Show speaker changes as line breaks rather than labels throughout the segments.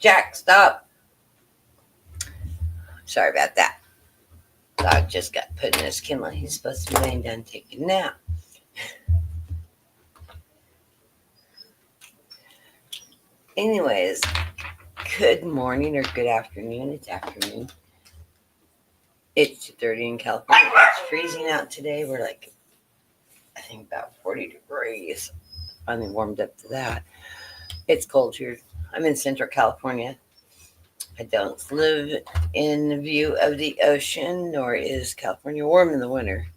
Jack, stop. Sorry about that. Dog just got put in his kennel. He's supposed to be laying down taking a nap. Anyways, good morning or good afternoon. It's afternoon. It's 2:30 in California. It's freezing out today. We're like, I think about 40 degrees. Finally warmed up to that. It's cold here. I'm in Central California. I don't live in view of the ocean, nor is California warm in the winter.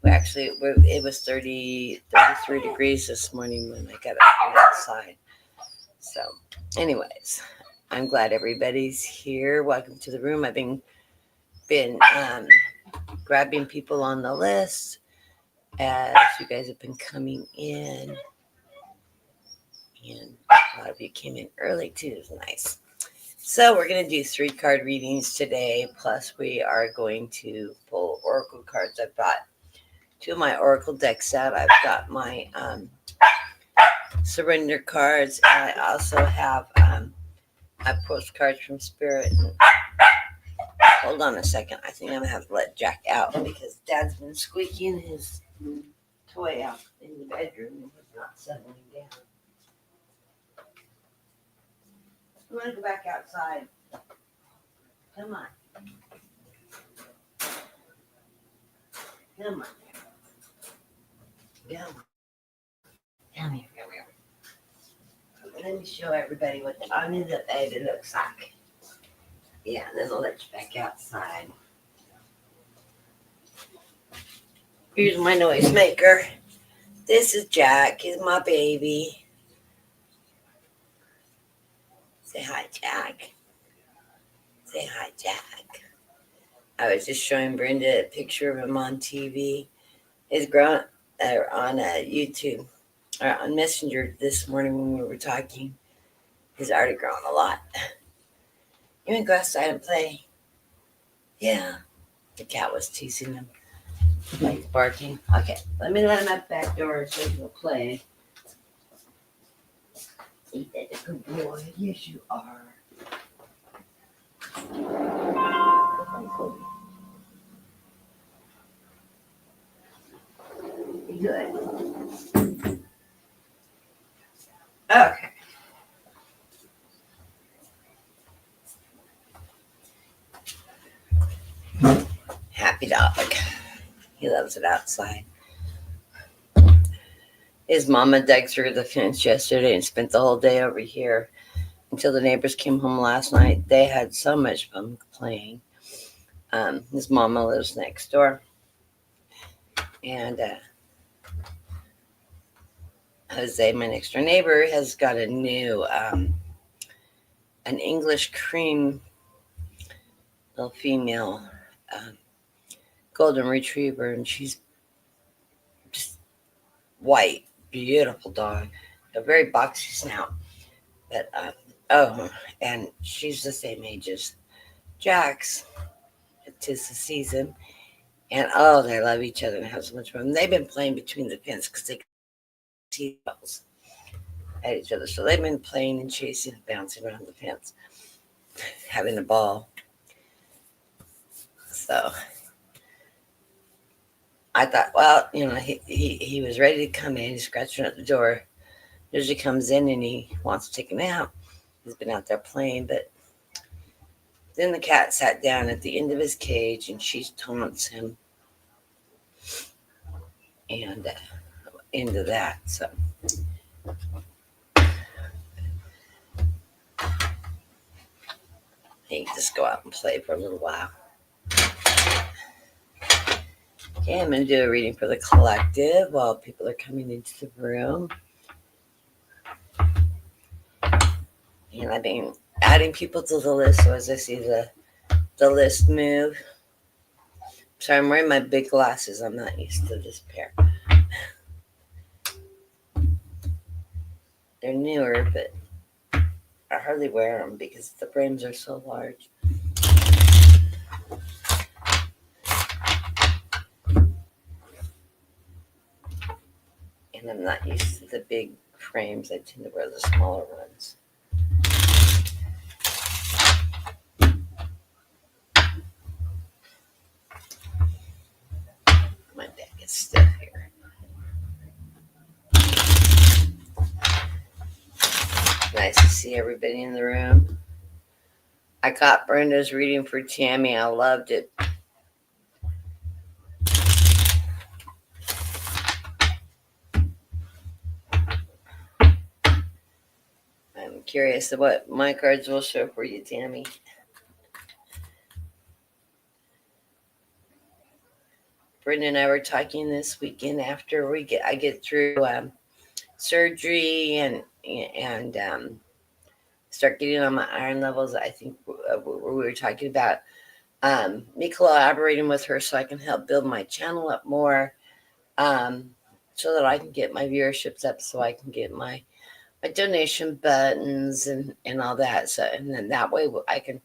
It was 33 degrees this morning when I got up outside. So, anyways, I'm glad everybody's here. Welcome to the room. I've been grabbing people on the list as you guys have been coming in, and a lot of you came in early too. It's nice. So we're going to do 3 card readings today, plus we are going to pull oracle cards. I've got 2 of my oracle decks out. I've got my surrender cards, and I also have postcards from Spirit. Hold on a second. I think I'm going to have to let Jack out because Dad's been squeaking his toy out in the bedroom and he's not settling down. I'm going to go back outside. Come on. Come on. Come here. Let me show everybody what the under the baby looks like. Yeah, then I'll let you back outside. Here's my noisemaker. This is Jack. He's my baby. Say hi, Jack. Say hi, Jack. I was just showing Brenda a picture of him on TV. He's grown on YouTube or on Messenger this morning when we were talking. He's already grown a lot. You want to go outside and play? Yeah. The cat was teasing him. Like barking. Okay, let me let him out the back door so he'll play. Ain't that a good boy? Yes, you are. Good. Okay. Happy dog. He loves it outside. His mama dug through the fence yesterday and spent the whole day over here until the neighbors came home last night. They had so much fun playing. His mama lives next door. And Jose, my next door neighbor, has got a new an English cream little female golden retriever, and she's just white, beautiful dog, a very boxy snout. But and she's the same age as Jax. Tis the season, and they love each other and have so much fun. They've been playing between the fence because they see balls at each other, so they've been playing and chasing and bouncing around the fence, having a ball. So I thought, well, he was ready to come in. He's scratching at the door. Usually comes in and he wants to take a nap. He's been out there playing, but then the cat sat down at the end of his cage and she taunts him and into that. So he can just go out and play for a little while. Okay, I'm going to do a reading for the collective while people are coming into the room. And I've been adding people to the list, so as I see the list move. So I'm wearing my big glasses. I'm not used to this pair. They're newer, but I hardly wear them because the frames are so large. And I'm not used to the big frames. I tend to wear the smaller ones. Nice to see everybody in the room. I got Brenda's reading for Tammy. I loved it. I'm curious of what my cards will show for you, Tammy. Brenda and I were talking this weekend after I get through surgery and start getting on my iron levels. I think we were talking about me collaborating with her so I can help build my channel up more, so that I can get my viewerships up, so I can get my donation buttons and all that. So, and then that way I can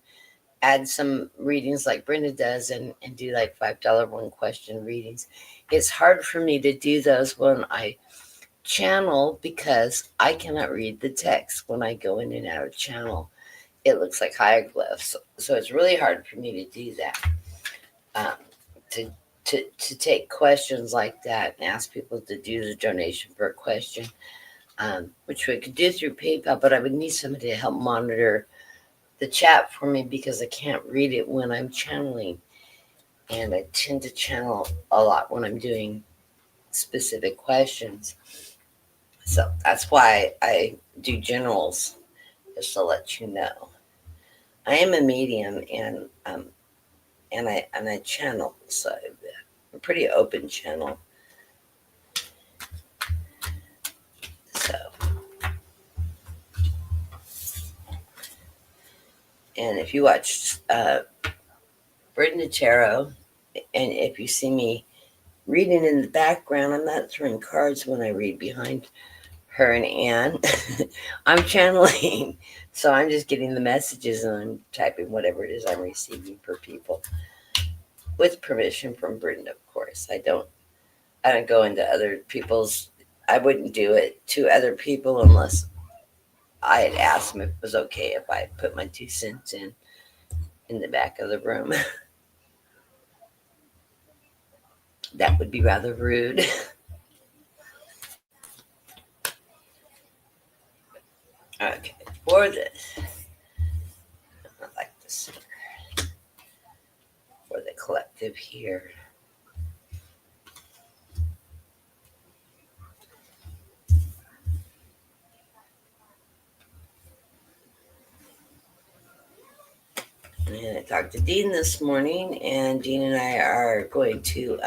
add some readings like Brenda does and do like $5 one question readings. It's hard for me to do those when I channel because I cannot read the text when I go in and out of channel. It looks like hieroglyphs. So it's really hard for me to do that. Um, to, to take questions like that and ask people to do the donation for a question, which we could do through PayPal, but I would need somebody to help monitor the chat for me because I can't read it when I'm channeling. And I tend to channel a lot when I'm doing specific questions. So that's why I do generals, just to let you know. I am a medium and I channel, so I'm a pretty open channel. So, and if you watch Brittany Tarot, and if you see me reading in the background, I'm not throwing cards when I read behind her and Anne. I'm channeling. So I'm just getting the messages and I'm typing whatever it is I'm receiving for people. With permission from Brenda, of course. I don't go into other people's, I wouldn't do it to other people unless I had asked them if it was okay if I put my 2 cents in the back of the room. That would be rather rude. Okay, for this, I like this for the collective here. And I talked to Dean this morning, and Dean and I are going to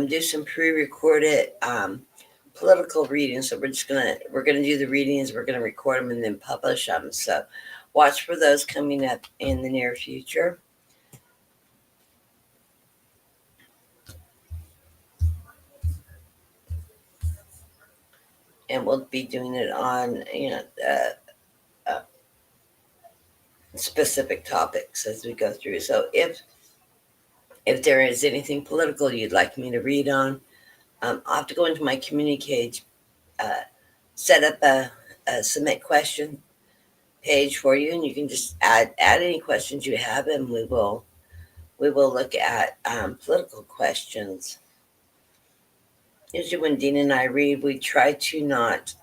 do some pre-recorded political readings. So we're gonna do the readings, we're gonna record them and then publish them. So watch for those coming up in the near future. And we'll be doing it on specific topics as we go through. So if there is anything political you'd like me to read on, I'll have to go into my communicate, set up a submit question page for you, and you can just add any questions you have, and we will look at political questions. Usually when Dean and I read, we try to not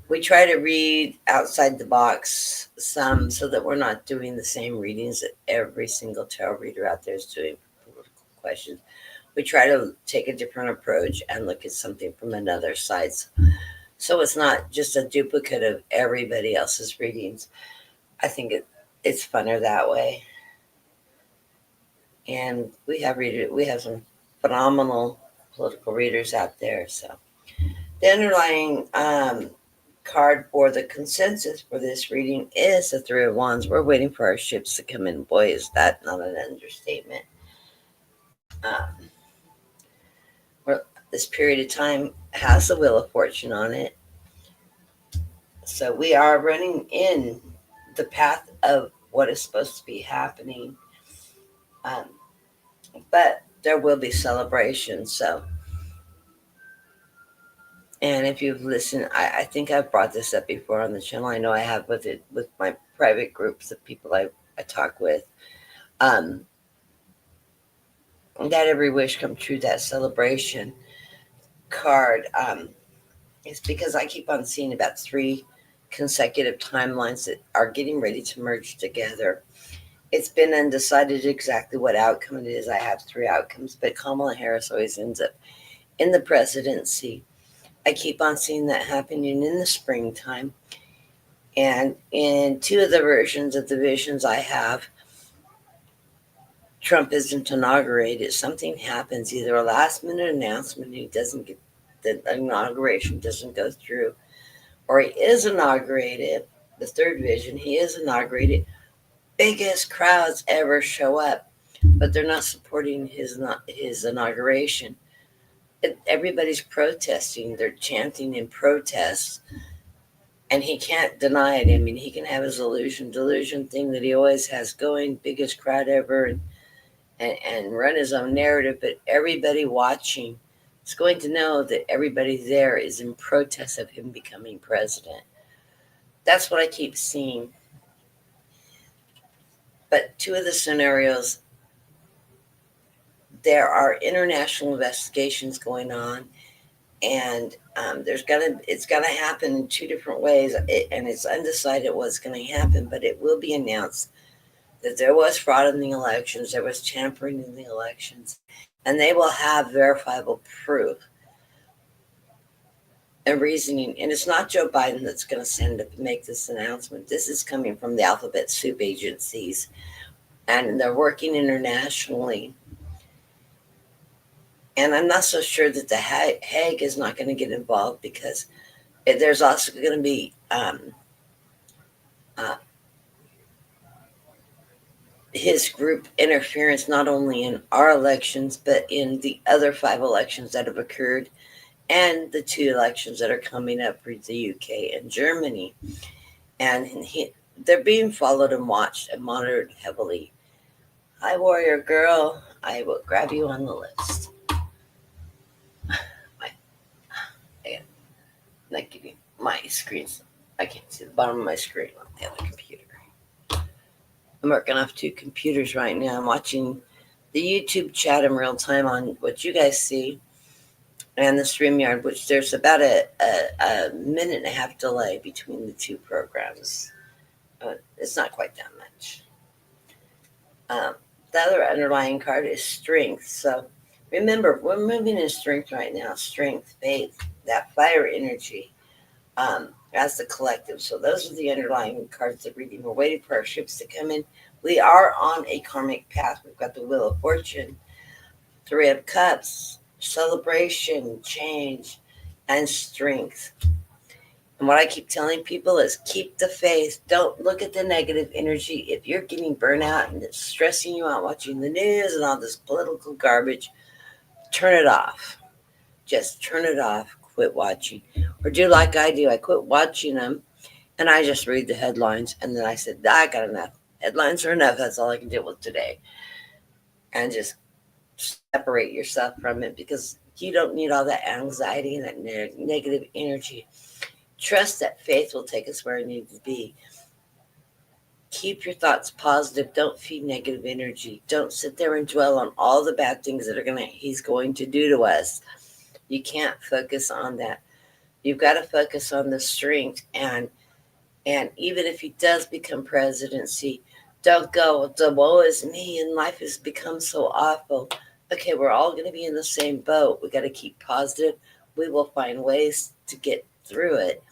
we try to read outside the box some, so that we're not doing the same readings that every single tarot reader out there is doing for political questions. We try to take a different approach and look at something from another side, so it's not just a duplicate of everybody else's readings. I think it's funner that way. And we have some phenomenal political readers out there. So the underlying card for the consensus for this reading is the Three of Wands. We're waiting for our ships to come in. Boy, is that not an understatement. This period of time has the Wheel of Fortune on it. So we are running in the path of what is supposed to be happening. But there will be celebration. So, and if you've listened, I think I've brought this up before on the channel. I know I have with my private groups of people I talk with. That every wish come true, that celebration. card is because I keep on seeing about three consecutive timelines that are getting ready to merge together. It's been undecided exactly what outcome it is. I have three outcomes, but Kamala Harris always ends up in the presidency. I keep on seeing that happening in the springtime. And in two of the versions of the visions I have, Trump isn't inaugurated. Something happens, either a last minute announcement, he doesn't get the inauguration doesn't go through, or he is inaugurated. The third vision, he is inaugurated. Biggest crowds ever show up, but they're not supporting his inauguration. Everybody's protesting. They're chanting in protest, and he can't deny it. I mean, he can have his delusion thing that he always has going, biggest crowd ever, and run his own narrative. But everybody watching is going to know that everybody there is in protest of him becoming president. That's what I keep seeing. But two of the scenarios, there are international investigations going on, and it's gonna happen in two different ways, and it's undecided what's going to happen, but it will be announced that there was fraud in the elections, there was tampering in the elections, and they will have verifiable proof and reasoning. And it's not Joe Biden that's going to send up and make this announcement. This is coming from the alphabet soup agencies, and they're working internationally. And I'm not so sure that the Hague is not going to get involved, because there's also going to be uh, his group interference, not only in our elections, but in the other 5 elections that have occurred, and the 2 elections that are coming up for the UK and Germany. And they're being followed and watched and monitored heavily. Hi, Warrior Girl. I will grab you on the list. I'm not giving my screens. I can't see the bottom of my screen on the other computer. I'm working off 2 computers right now. I'm watching the YouTube chat in real time on what you guys see, and the StreamYard, which there's about a minute and a half delay between the 2 programs. It's not quite that much. The other underlying card is strength. So remember, we're moving in strength right now. Strength, faith, that fire energy, as the collective. So those are the underlying cards that reading. We're waiting for our ships to come in. We are on a karmic path. We've got the Wheel of Fortune, 3 of Cups, celebration, change, and strength. And what I keep telling people is keep the faith. Don't look at the negative energy. If you're getting burnout and it's stressing you out watching the news and all this political garbage, turn it off. Just turn it off. Quit watching. Or do like I do. I quit watching them, and I just read the headlines. And then I said, I got enough. Headlines are enough. That's all I can deal with today. And just separate yourself from it, because you don't need all that anxiety and that negative energy. Trust that faith will take us where it needs to be. Keep your thoughts positive. Don't feed negative energy. Don't sit there and dwell on all the bad things that he's going to do to us. You can't focus on that. You've got to focus on the strength, and even if he does become presidency, don't go, the woe is me and life has become so awful. Okay, we're all going to be in the same boat. We got to keep positive. We will find ways to get through it.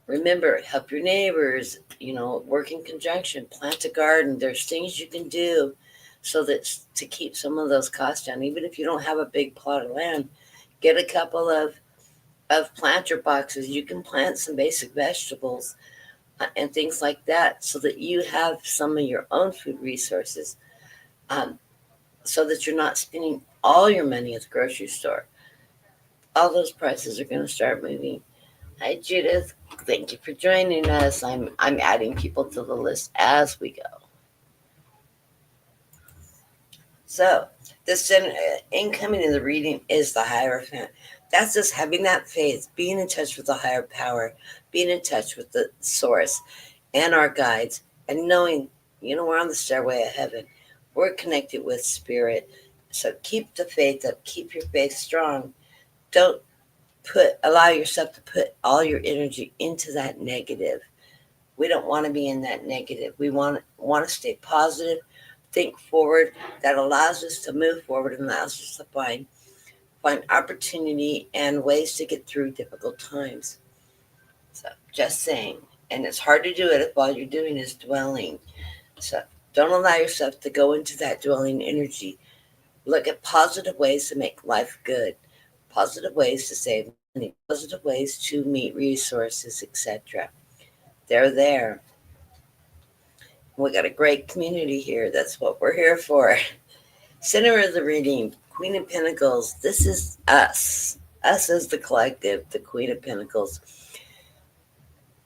Remember, help your neighbors, work in conjunction, plant a garden. There's things you can do so that to keep some of those costs down. Even if you don't have a big plot of land, get a couple of planter boxes. You can plant some basic vegetables and things like that, so that you have some of your own food resources, so that you're not spending all your money at the grocery store. All those prices are going to start moving. Hi, Judith. Thank you for joining us. I'm adding people to the list as we go. So this incoming in the reading is the Hierophant. That's just having that faith, being in touch with the higher power, being in touch with the source and our guides, and knowing, we're on the stairway of heaven. We're connected with spirit. So keep the faith up. Keep your faith strong. Don't allow yourself to put all your energy into that negative. We don't want to be in that negative. We want to stay positive, think forward. That allows us to move forward and allows us to find opportunity and ways to get through difficult times. So just saying. And it's hard to do it if all you're doing is dwelling. So don't allow yourself to go into that dwelling energy. Look at positive ways to make life good, positive ways to save money, positive ways to meet resources, etc. They're there. We got a great community here. That's what we're here for. Center of the reading, Queen of Pentacles. This is us. Us as the collective, the Queen of Pentacles.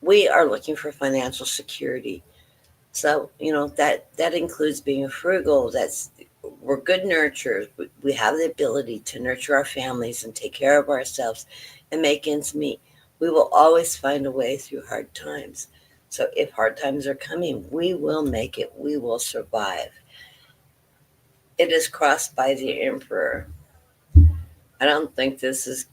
We are looking for financial security. So, that includes being frugal. We're good nurturers. We have the ability to nurture our families and take care of ourselves and make ends meet. We will always find a way through hard times. So if hard times are coming, we will make it. We will survive. It is crossed by the Emperor. I don't think this is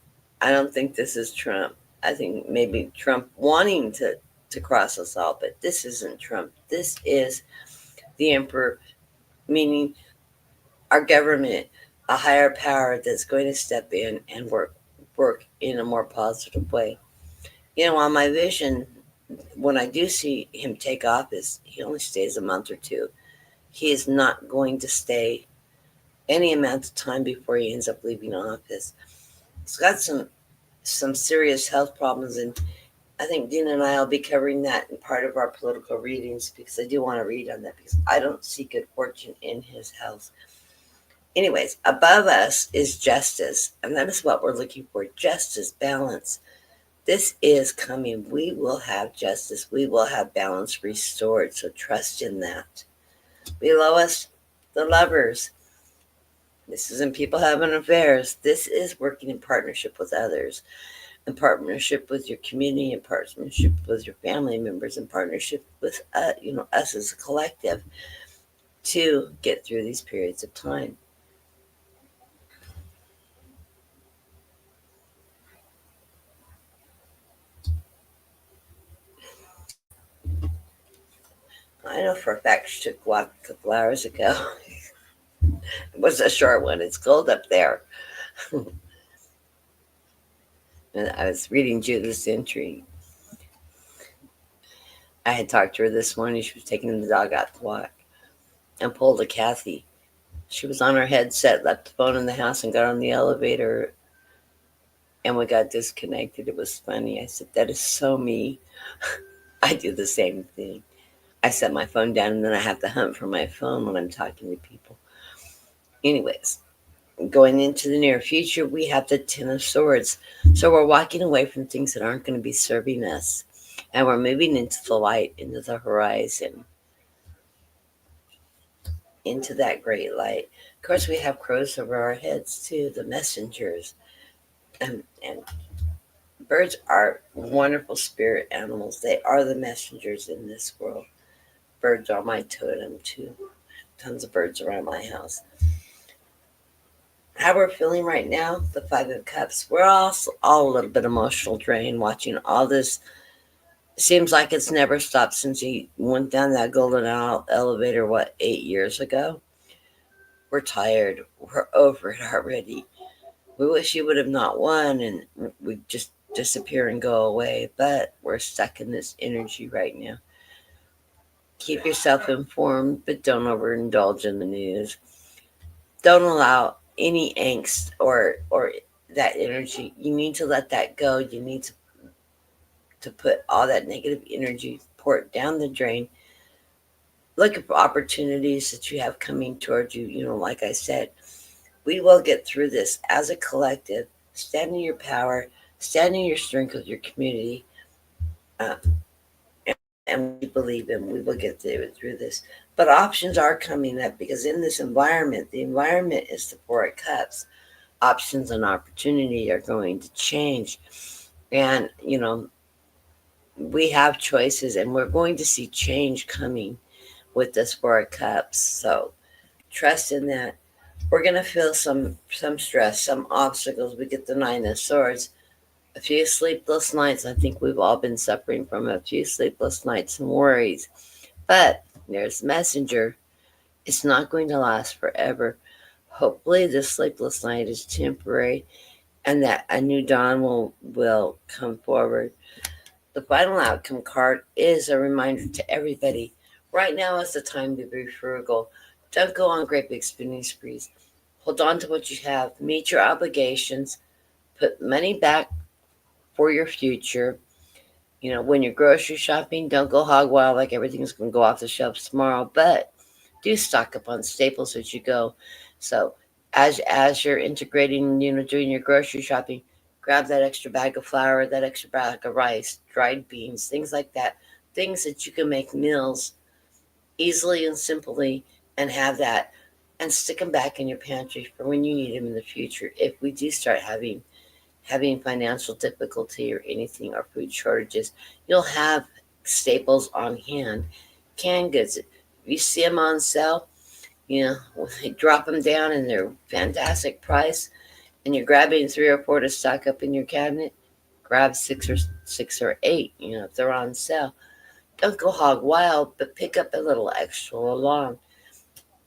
Trump. I think maybe Trump wanting to cross us all, but this isn't Trump. This is the Emperor, meaning our government, a higher power that's going to step in and work in a more positive way. On my vision, when I do see him take office, he only stays a month or two. He is not going to stay any amount of time before he ends up leaving office. He's got some serious health problems, and I think Dean and I will be covering that in part of our political readings, because I do want to read on that, because I don't see good fortune in his health. Anyways, above us is justice, and that is what we're looking for. Justice, balance. This is coming. We will have justice. We will have balance restored, so trust in that. Below us, the lovers. This isn't people having affairs. This is working in partnership with others, in partnership with your community, in partnership with your family members, in partnership with us as a collective to get through these periods of time. I know for a fact she took a walk a couple hours ago. It was a short one. It's cold up there. And I was reading Judith's entry. I had talked to her this morning. She was taking the dog out to walk and pulled a Kathy. She was on her headset, left the phone in the house, and got on the elevator, and we got disconnected. It was funny. I said, that is so me. I do the same thing. I set my phone down, and then I have to hunt for my phone when I'm talking to people. Anyways, going into the near future, we have the Ten of Swords. So we're walking away from things that aren't going to be serving us. And we're moving into the light, into the horizon, into that great light. Of course, we have crows over our heads, too, the messengers. And birds are wonderful spirit animals. They are the messengers in this world. Birds are my totem, too. Tons of birds around my house. How we're feeling right now, the Five of Cups. We're all a little bit emotional drained watching all this. Seems like it's never stopped since he went down that golden elevator, 8 years ago? We're tired. We're over it already. We wish he would have not won and we'd just disappear and go away, but we're stuck in this energy right now. Keep yourself informed, but don't overindulge in the news. Don't allow any angst or that energy. You need to let that go. You need to put all that negative energy, pour it down the drain. Look at opportunities that you have coming towards you. Like I said, we will get through this as a collective. Stand in your power, stand in your strength with your community, and we believe in. We will get through this. But options are coming up, because in this environment, the environment is the Four of Cups. Options and opportunity are going to change. And, we have choices, and we're going to see change coming with this Four of Cups. So trust in that. We're gonna feel some stress, some obstacles. We get the Nine of Swords, a few sleepless nights. I think we've all been suffering from a few sleepless nights and worries. But there's the Messenger. It's not going to last forever. Hopefully, this sleepless night is temporary, and that a new dawn will come forward. The final outcome card is a reminder to everybody. Right now is the time to be frugal. Don't go on great big spending sprees. Hold on to what you have. Meet your obligations. Put money back for your future. When you're grocery shopping, don't go hog wild like everything's going to go off the shelves tomorrow, but do stock up on staples as you go. So as you're integrating, doing your grocery shopping, grab that extra bag of flour, that extra bag of rice, dried beans, things like that. Things that you can make meals easily and simply and have that and stick them back in your pantry for when you need them in the future. If we do start having financial difficulty or anything or food shortages, you'll have staples on hand. Canned goods, if you see them on sale, they drop them down and they're fantastic price, and you're grabbing 3 or 4 to stock up in your cabinet. Grab six or eight, if they're on sale. Don't go hog wild, but pick up a little extra along.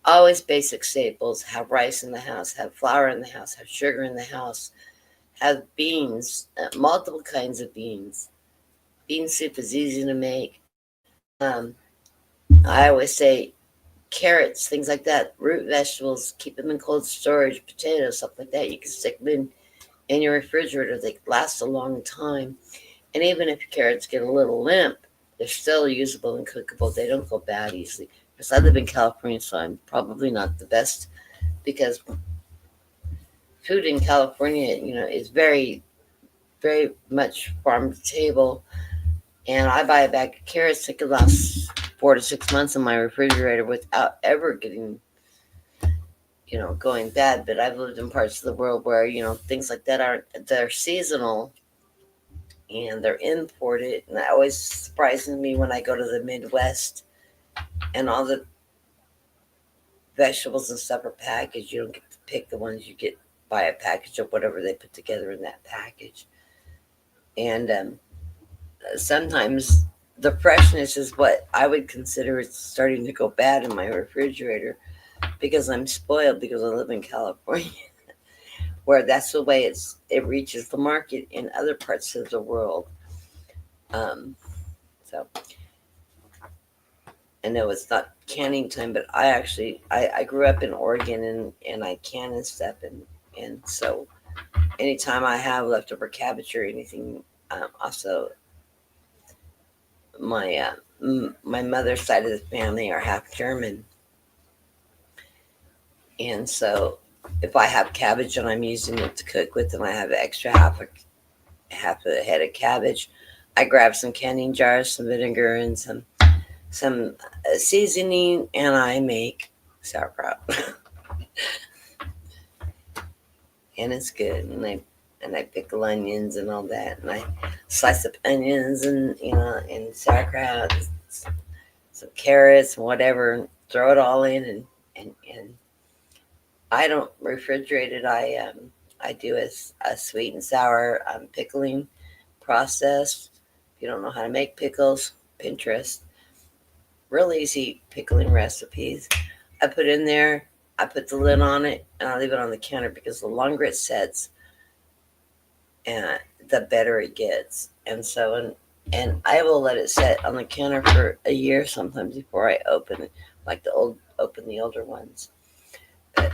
Always basic staples. Have rice in the house, have flour in the house, have sugar in the house, have beans, multiple kinds of beans. Bean soup is easy to make. Um, I always say carrots, things like that, root vegetables, keep them in cold storage, potatoes, stuff like that. You can stick them in your refrigerator. They last a long time. And even if your carrots get a little limp, they're still usable and cookable. They don't go bad easily. Because I live in California, so I'm probably not the best because food in California, is very, very much farm to table. And I buy a bag of carrots that could last 4 to 6 months in my refrigerator without ever getting, going bad. But I've lived in parts of the world where, things like that they're seasonal and they're imported. And that always surprises me when I go to the Midwest and all the vegetables and stuff are packaged. You don't get to pick the ones you get by a package of whatever they put together in that package. And sometimes the freshness is what I would consider it's starting to go bad in my refrigerator because I'm spoiled because I live in California where that's the way it reaches the market in other parts of the world. So I know it's not canning time, but I grew up in Oregon and I can and stuff and so anytime I have leftover cabbage or anything, also my mother's side of the family are half German, and so if I have cabbage and I'm using it to cook with, and I have extra half a head of cabbage, I grab some canning jars, some vinegar, and some seasoning, and I make sauerkraut, and it's good. And I pickle onions and all that, and I slice up onions and sauerkraut, some carrots and whatever, and throw it all in, and I don't refrigerate it. I do a sweet and sour pickling process. If you don't know how to make pickles, Pinterest, real easy pickling recipes. I put in there, I put the lid on it, and I leave it on the counter because the longer it sets, and the better it gets. And I will let it set on the counter for a year sometimes before I open it, like open the older ones. But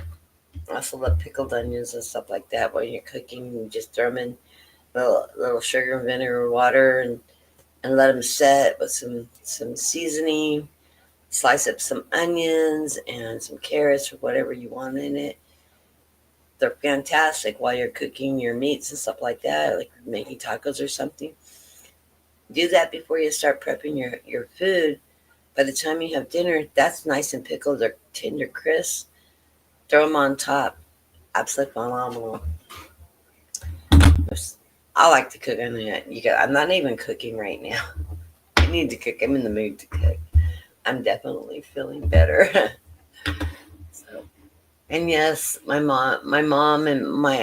I also love pickled onions and stuff like that. When you're cooking, you just throw them in little sugar and vinegar water and let them set with some seasoning. Slice up some onions and some carrots or whatever you want in it. They're fantastic while you're cooking your meats and stuff like that, like making tacos or something. Do that before you start prepping your food. By the time you have dinner, that's nice and pickled. They're tender, crisp. Throw them on top. Absolutely phenomenal. I like to cook. I'm not even cooking right now. I need to cook. I'm in the mood to cook. I'm definitely feeling better. So And yes, my mom, and my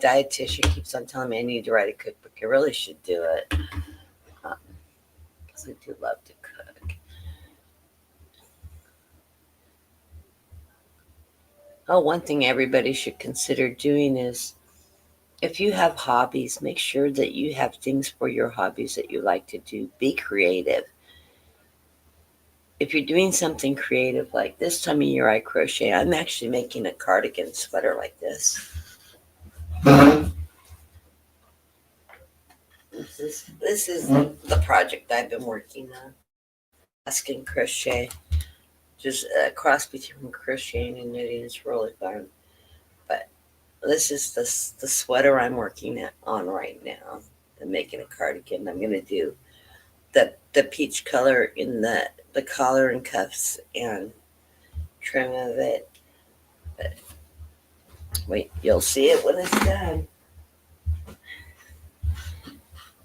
dietitian keeps on telling me I need to write a cookbook. I really should do it because I do love to cook. Oh, one thing everybody should consider doing is if you have hobbies, make sure that you have things for your hobbies that you like to do. Be creative. If you're doing something creative, like this time of year, I crochet. I'm actually making a cardigan sweater like this. This is the project I've been working on. Baskin crochet, just a cross between crocheting and knitting. It's really fun. But this is the sweater I'm working on right now. I'm making a cardigan. I'm gonna do the peach color in the collar and cuffs and trim of it. But wait, you'll see it when it's done.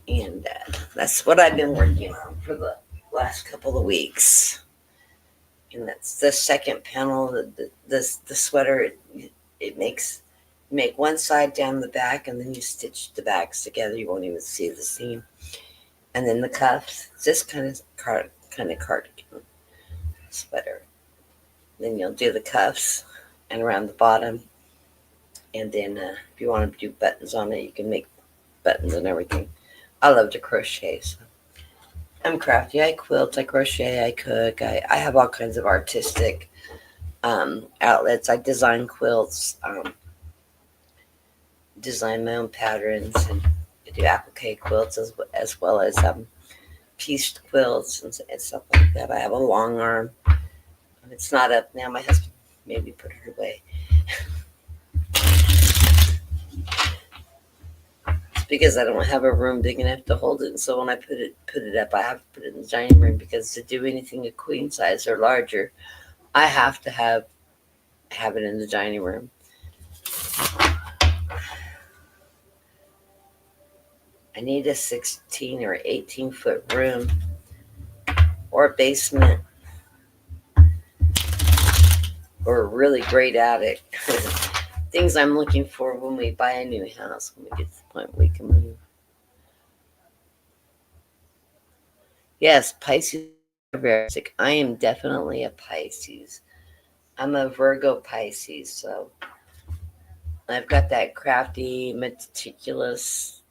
And that's what I've been working on for the last couple of weeks. And that's the second panel. The sweater it makes make one side down the back, and then you stitch the backs together. You won't even see the seam. And then the cuffs, just kind of cardigan sweater. Then you'll do the cuffs and around the bottom. And then if you want to do buttons on it, you can make buttons and everything. I love to crochet. So I'm crafty. I quilt, I crochet, I cook. I have all kinds of artistic outlets. I design quilts, design my own patterns, and I do applique quilts as well as pieced quilts and stuff like that. I have a long arm. It's not up now. My husband maybe put it away. It's because I don't have a room big enough to hold it. And so when I put it up, I have to put it in the dining room because to do anything a queen size or larger, I have to have it in the dining room. I need a 16 or 18-foot room or a basement or a really great attic. Things I'm looking for when we buy a new house, when we get to the point we can move. Yes, Pisces are very sick. I am definitely a Pisces. I'm a Virgo Pisces, so I've got that crafty, meticulous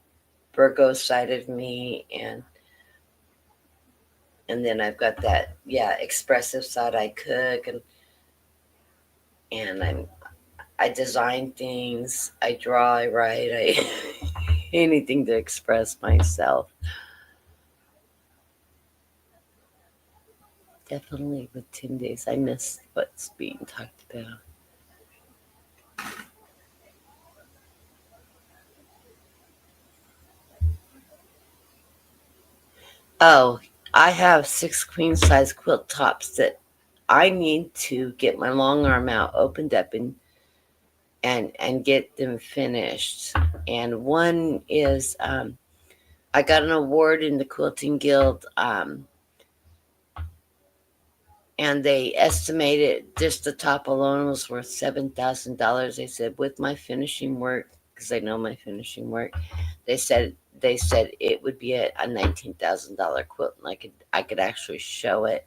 Virgo side of me, and then I've got that expressive side. I cook and I design things, I draw, I write, I anything to express myself. Definitely with 10 days, I miss what's being talked about. Oh, I have 6 queen size quilt tops that I need to get my long arm out, opened up, and get them finished. And one is I got an award in the Quilting Guild, and they estimated just the top alone was worth $7,000. They said with my finishing work, because they know my finishing work, they said it would be a $19,000 quilt, and I could actually show it.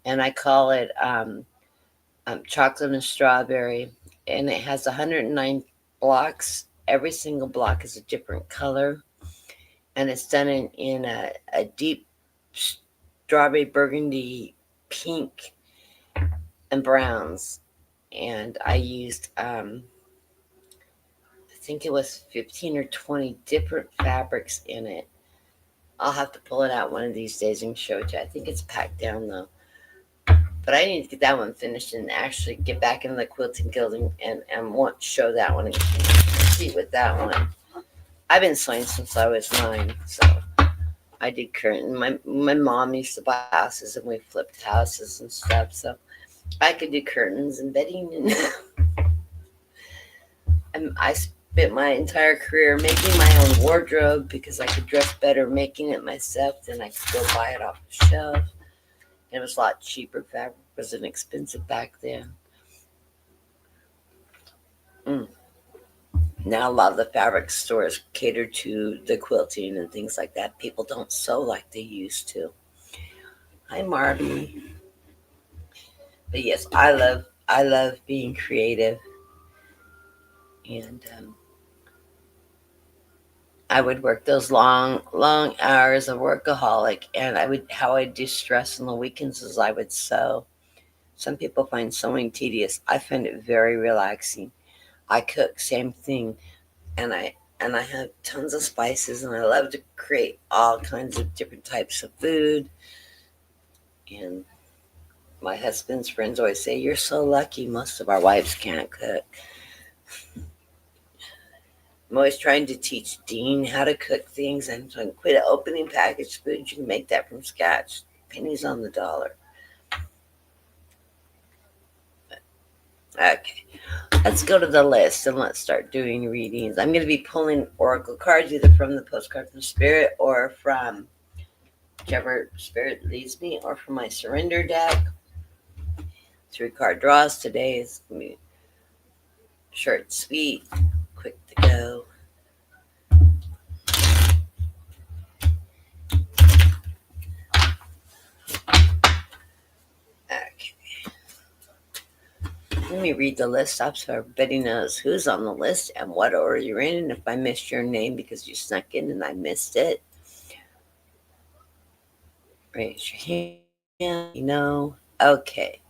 And I call it chocolate and strawberry, and it has 109 blocks. Every single block is a different color, and it's done in a deep strawberry burgundy pink and browns. And I used I think it was 15 or 20 different fabrics in it. I'll have to pull it out one of these days and show it to you. I think it's packed down though. But I need to get that one finished and actually get back in the quilting guild and want to show that one and see with that one. I've been sewing since I was 9, so I did curtain. My mom used to buy houses and we flipped houses and stuff, so I could do curtains and bedding and I spent my entire career making my own wardrobe because I could dress better making it myself than I could go buy it off the shelf. And it was a lot cheaper. Fabric was inexpensive back then. Mm. Now a lot of the fabric stores cater to the quilting and things like that. People don't sew like they used to. Hi, Marby. But yes, I love being creative, and I would work those long hours of workaholic, and how I do stress on the weekends is I would sew. Some people find sewing tedious. I find it very relaxing. I cook, same thing, and I have tons of spices, and I love to create all kinds of different types of food. And my husband's friends always say, "You're so lucky. Most of our wives can't cook." I'm always trying to teach Dean how to cook things. I'm trying to quit opening packaged food. You can make that from scratch. Pennies on the dollar. Okay, let's go to the list and let's start doing readings. I'm going to be pulling oracle cards either from the postcard from Spirit or from whichever Spirit leads me, or from my surrender deck. 3 card draws today is going to be short, sweet, quick to go. Okay. Let me read the list up so everybody knows who's on the list and what order you're in. And if I missed your name because you snuck in and I missed it, raise your hand. Let me know. Okay.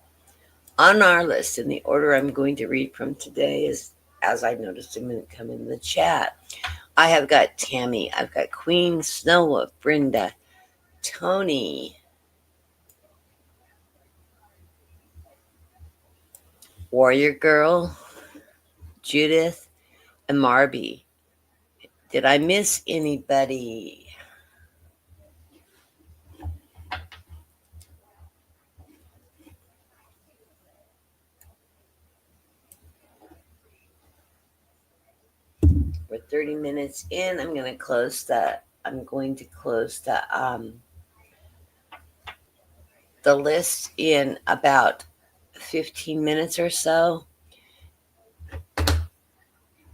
On our list, in the order I'm going to read from today, is as I noticed a minute come in the chat. I have got Tammy. I've got Queen, Snow, Brenda, Tony, Warrior Girl, Judith, and Marby. Did I miss anybody? We're 30 minutes in. I'm going to close the list in about 15 minutes or so,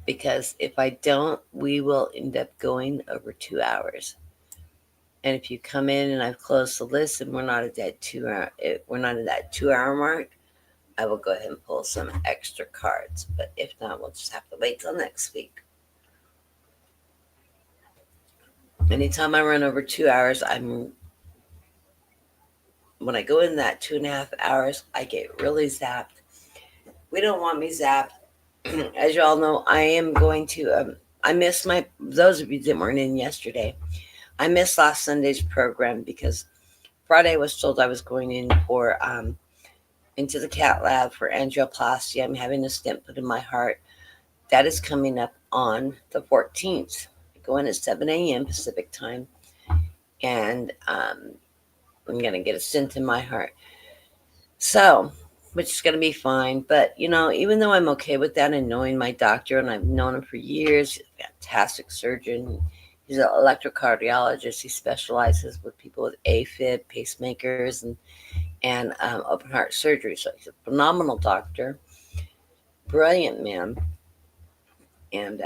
because if I don't, we will end up going over 2 hours. And if you come in and I've closed the list and we're not at that 2 hour, we're not at that 2 hour mark, I will go ahead and pull some extra cards. But if not, we'll just have to wait till next week. Anytime I run over 2 hours, when I go in that 2.5 hours, I get really zapped. We don't want me zapped. As you all know, I am going to. I missed those of you that weren't in yesterday. I missed last Sunday's program because Friday I was told I was going in for into the cat lab for angioplasty. I'm having a stent put in my heart. That is coming up on the 14th. I go in at 7 a.m. Pacific time, and I'm going to get a stent in my heart. So, which is going to be fine. But, even though I'm okay with that and knowing my doctor, and I've known him for years, he's a fantastic surgeon. He's an electrocardiologist. He specializes with people with AFib, pacemakers, and open heart surgery. So he's a phenomenal doctor, brilliant man. And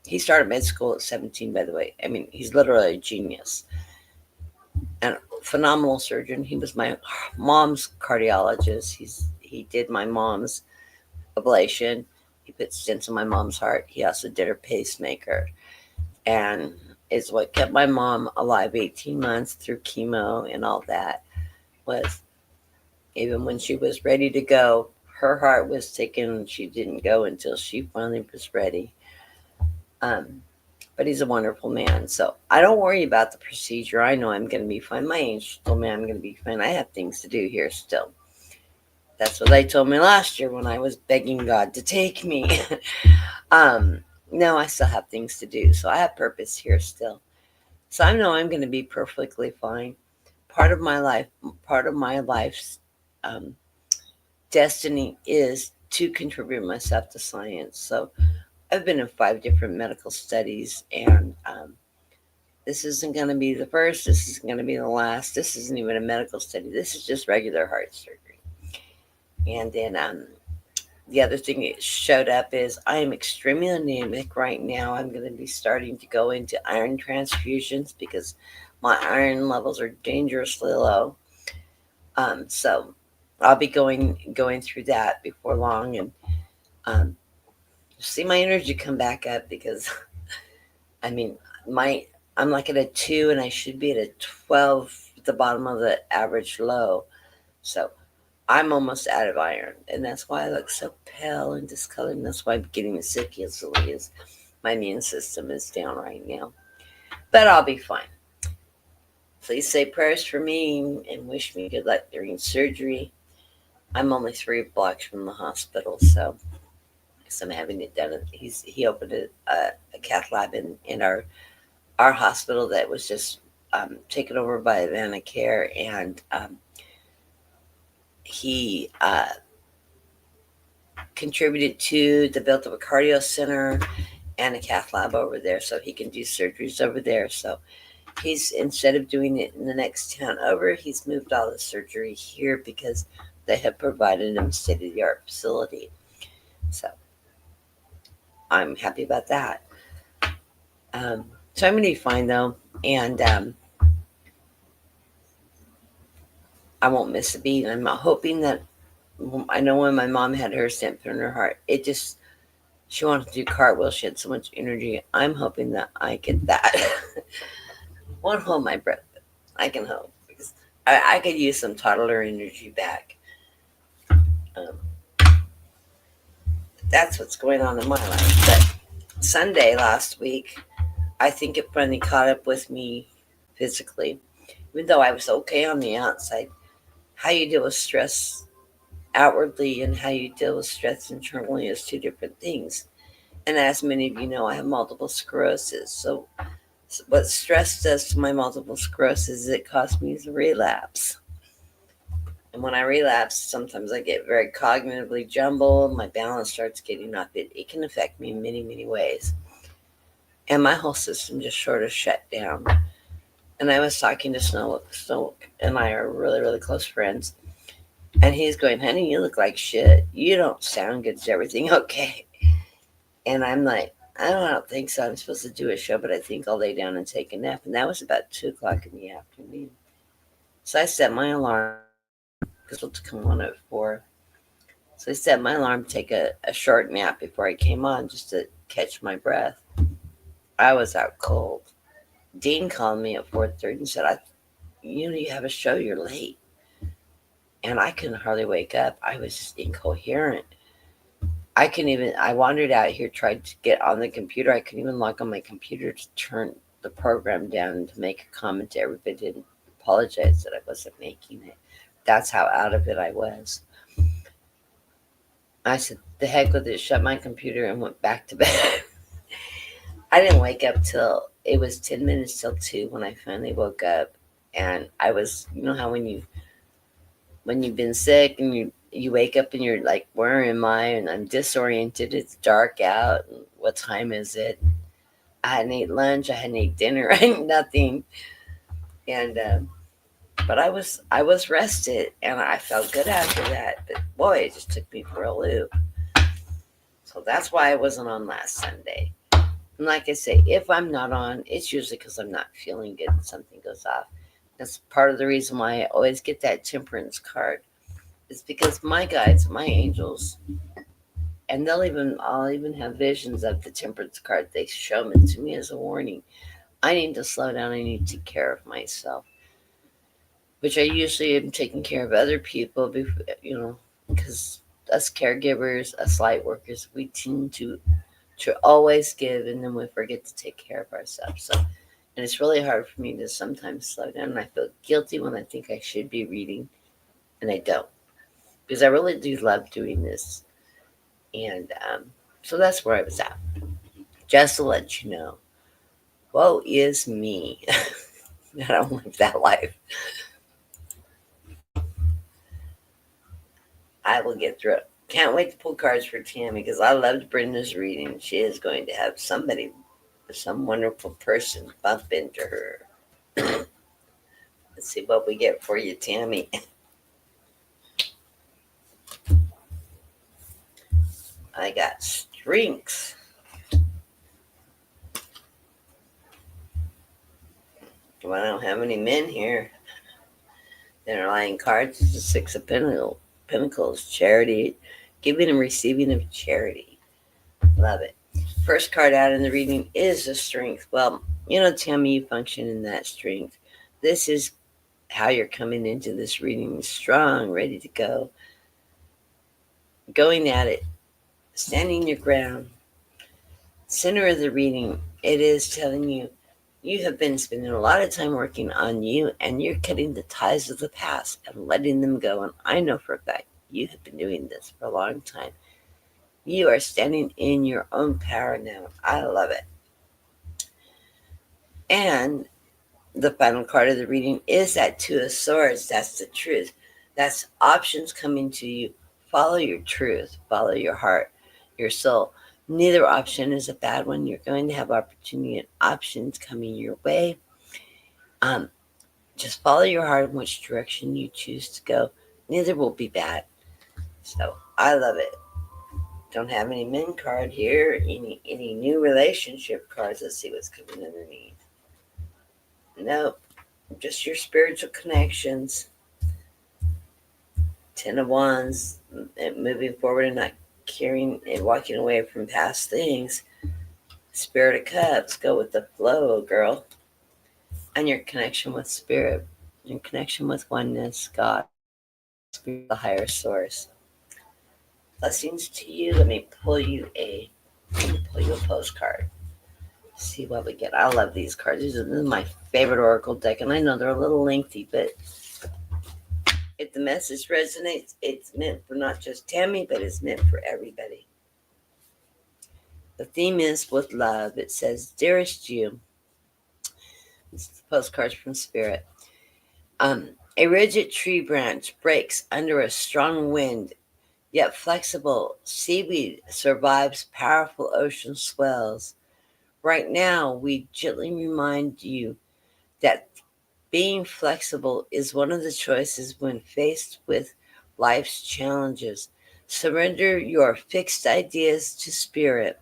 he started med school at 17, by the way. I mean, he's literally a genius and phenomenal surgeon. He was my mom's cardiologist. He did my mom's ablation. He put stents in my mom's heart. He also did her pacemaker, and is what kept my mom alive 18 months through chemo and all that. Was even when she was ready to go, her heart was taken. She didn't go until she finally was ready. Um, but he's a wonderful man. So I don't worry about the procedure. I know I'm going to be fine. My angel told me I'm going to be fine. I have things to do here still. That's what they told me last year when I was begging God to take me. um, no, I still have things to do. So I have purpose here still. So I know I'm going to be perfectly fine. Part of my life's um, destiny is to contribute myself to science. So I've been in 5 different medical studies, and this isn't going to be the first. This isn't going to be the last. This isn't even a medical study. This is just regular heart surgery. And then The other thing that showed up is I am extremely anemic right now. I'm going to be starting to go into iron transfusions because my iron levels are dangerously low. So I'll be going through that before long, and um, see my energy come back up because I mean my I'm like at a 2 and I should be at a 12 at the bottom of the average low. So I'm almost out of iron, and that's why I look so pale and discolored, and that's why I'm getting sick easily. Is my immune system is down right now, but I'll be fine. Please say prayers for me and wish me good luck during surgery. I'm only 3 blocks from the hospital, so because I'm having it done. He opened a cath lab in our hospital that was just taken over by Havana Care, and he contributed to the build of a cardio center and a cath lab over there, so he can do surgeries over there. So he's, instead of doing it in the next town over, he's moved all the surgery here because they have provided him state of the art facility. So I'm happy about that. So I'm gonna be fine though, and I won't miss a beat. I'm hoping that I know when my mom had her stent put in her heart, it just she wanted to do cartwheels. She had so much energy. I'm hoping that I get that. Won't hold my breath. I can hope because I could use some toddler energy back. Um, that's what's going on in my life. But Sunday last week, I think it finally caught up with me physically. Even though I was okay on the outside, how you deal with stress outwardly and how you deal with stress internally is two different things. And as many of you know, I have multiple sclerosis. So what stress does to my multiple sclerosis is it causes me to relapse. And when I relapse, sometimes I get very cognitively jumbled. My balance starts getting off. It can affect me in many, many ways. And my whole system just sort of shut down. And I was talking to Snow and I are really, really close friends. And he's going, honey, you look like shit. You don't sound good. Is everything okay? And I'm like, I don't think so. I'm supposed to do a show, but I think I'll lay down and take a nap. And that was about 2 o'clock in the afternoon. So I set my alarm because it'll come on at 4. So I set my alarm to take a short nap before I came on just to catch my breath. I was out cold. Dean called me at 4:30 and said, you have a show, you're late. And I couldn't hardly wake up. I was just incoherent. I wandered out here, tried to get on the computer. I couldn't even log on my computer to turn the program down to make a comment to everybody. Didn't apologize that I wasn't making it. That's how out of it I was. I said, the heck with it, shut my computer and went back to bed. I didn't wake up till it was 10 minutes till 2 when I finally woke up. And I was, you know how when you've been sick and you wake up and you're like, where am I? And I'm disoriented. It's dark out. What time is it? I hadn't ate lunch. I hadn't ate dinner. I had nothing. And but I was rested and I felt good after that. But boy, it just took me for a loop. So that's why I wasn't on last Sunday. And like I say, if I'm not on, it's usually because I'm not feeling good and something goes off. That's part of the reason why I always get that temperance card. It's because my guides, my angels, and I'll even have visions of the temperance card. They show it to me as a warning. I need to slow down. I need to take care of myself, which I usually am taking care of other people. Because us caregivers, us light workers, we tend to always give, and then we forget to take care of ourselves. So, and it's really hard for me to sometimes slow down. And I feel guilty when I think I should be reading, and I don't, because I really do love doing this. And so that's where I was at. Just to let you know, woe is me. I don't live that life. I will get through it. Can't wait to pull cards for Tammy because I loved Brenda's reading. She is going to have some wonderful person bump into her. Let's see what we get for you, Tammy. I got strengths. Well, I don't have any men here. The underlying cards is the Six of Pentacles, charity, giving and receiving of charity. Love it. First card out in the reading is the strength. Well, Tammy, you function in that strength. This is how you're coming into this reading, strong, ready to go, going at it, standing your ground. Center of the reading, it is telling you you have been spending a lot of time working on you, and you're cutting the ties of the past and letting them go. And I know for a fact you have been doing this for a long time. You are standing in your own power now. I love it. And the final card of the reading is that Two of Swords. That's the truth. That's options coming to you. Follow your truth. Follow your heart, your soul. Neither option is a bad one. You're going to have opportunity and options coming your way. Just follow your heart in which direction you choose to go. Neither will be bad. So I love it. Don't have any men card here. Any new relationship cards. Let's see what's coming underneath. Nope. Just your spiritual connections. 10 of Wands, moving forward and not carrying and walking away from past things. Spirit of Cups, go with the flow, girl. And your connection with Spirit, your connection with oneness, God, Spirit, the higher source. Blessings to you. Let me pull you a postcard. See what we get. I love these cards. This is my favorite oracle deck, and I know they're a little lengthy, but if the message resonates, it's meant for not just Tammy, but it's meant for everybody. The theme is with love. It says, Dearest you. This is the postcards from Spirit. A rigid tree branch breaks under a strong wind, yet flexible seaweed survives powerful ocean swells. Right now, we gently remind you that being flexible is one of the choices when faced with life's challenges. Surrender your fixed ideas to Spirit.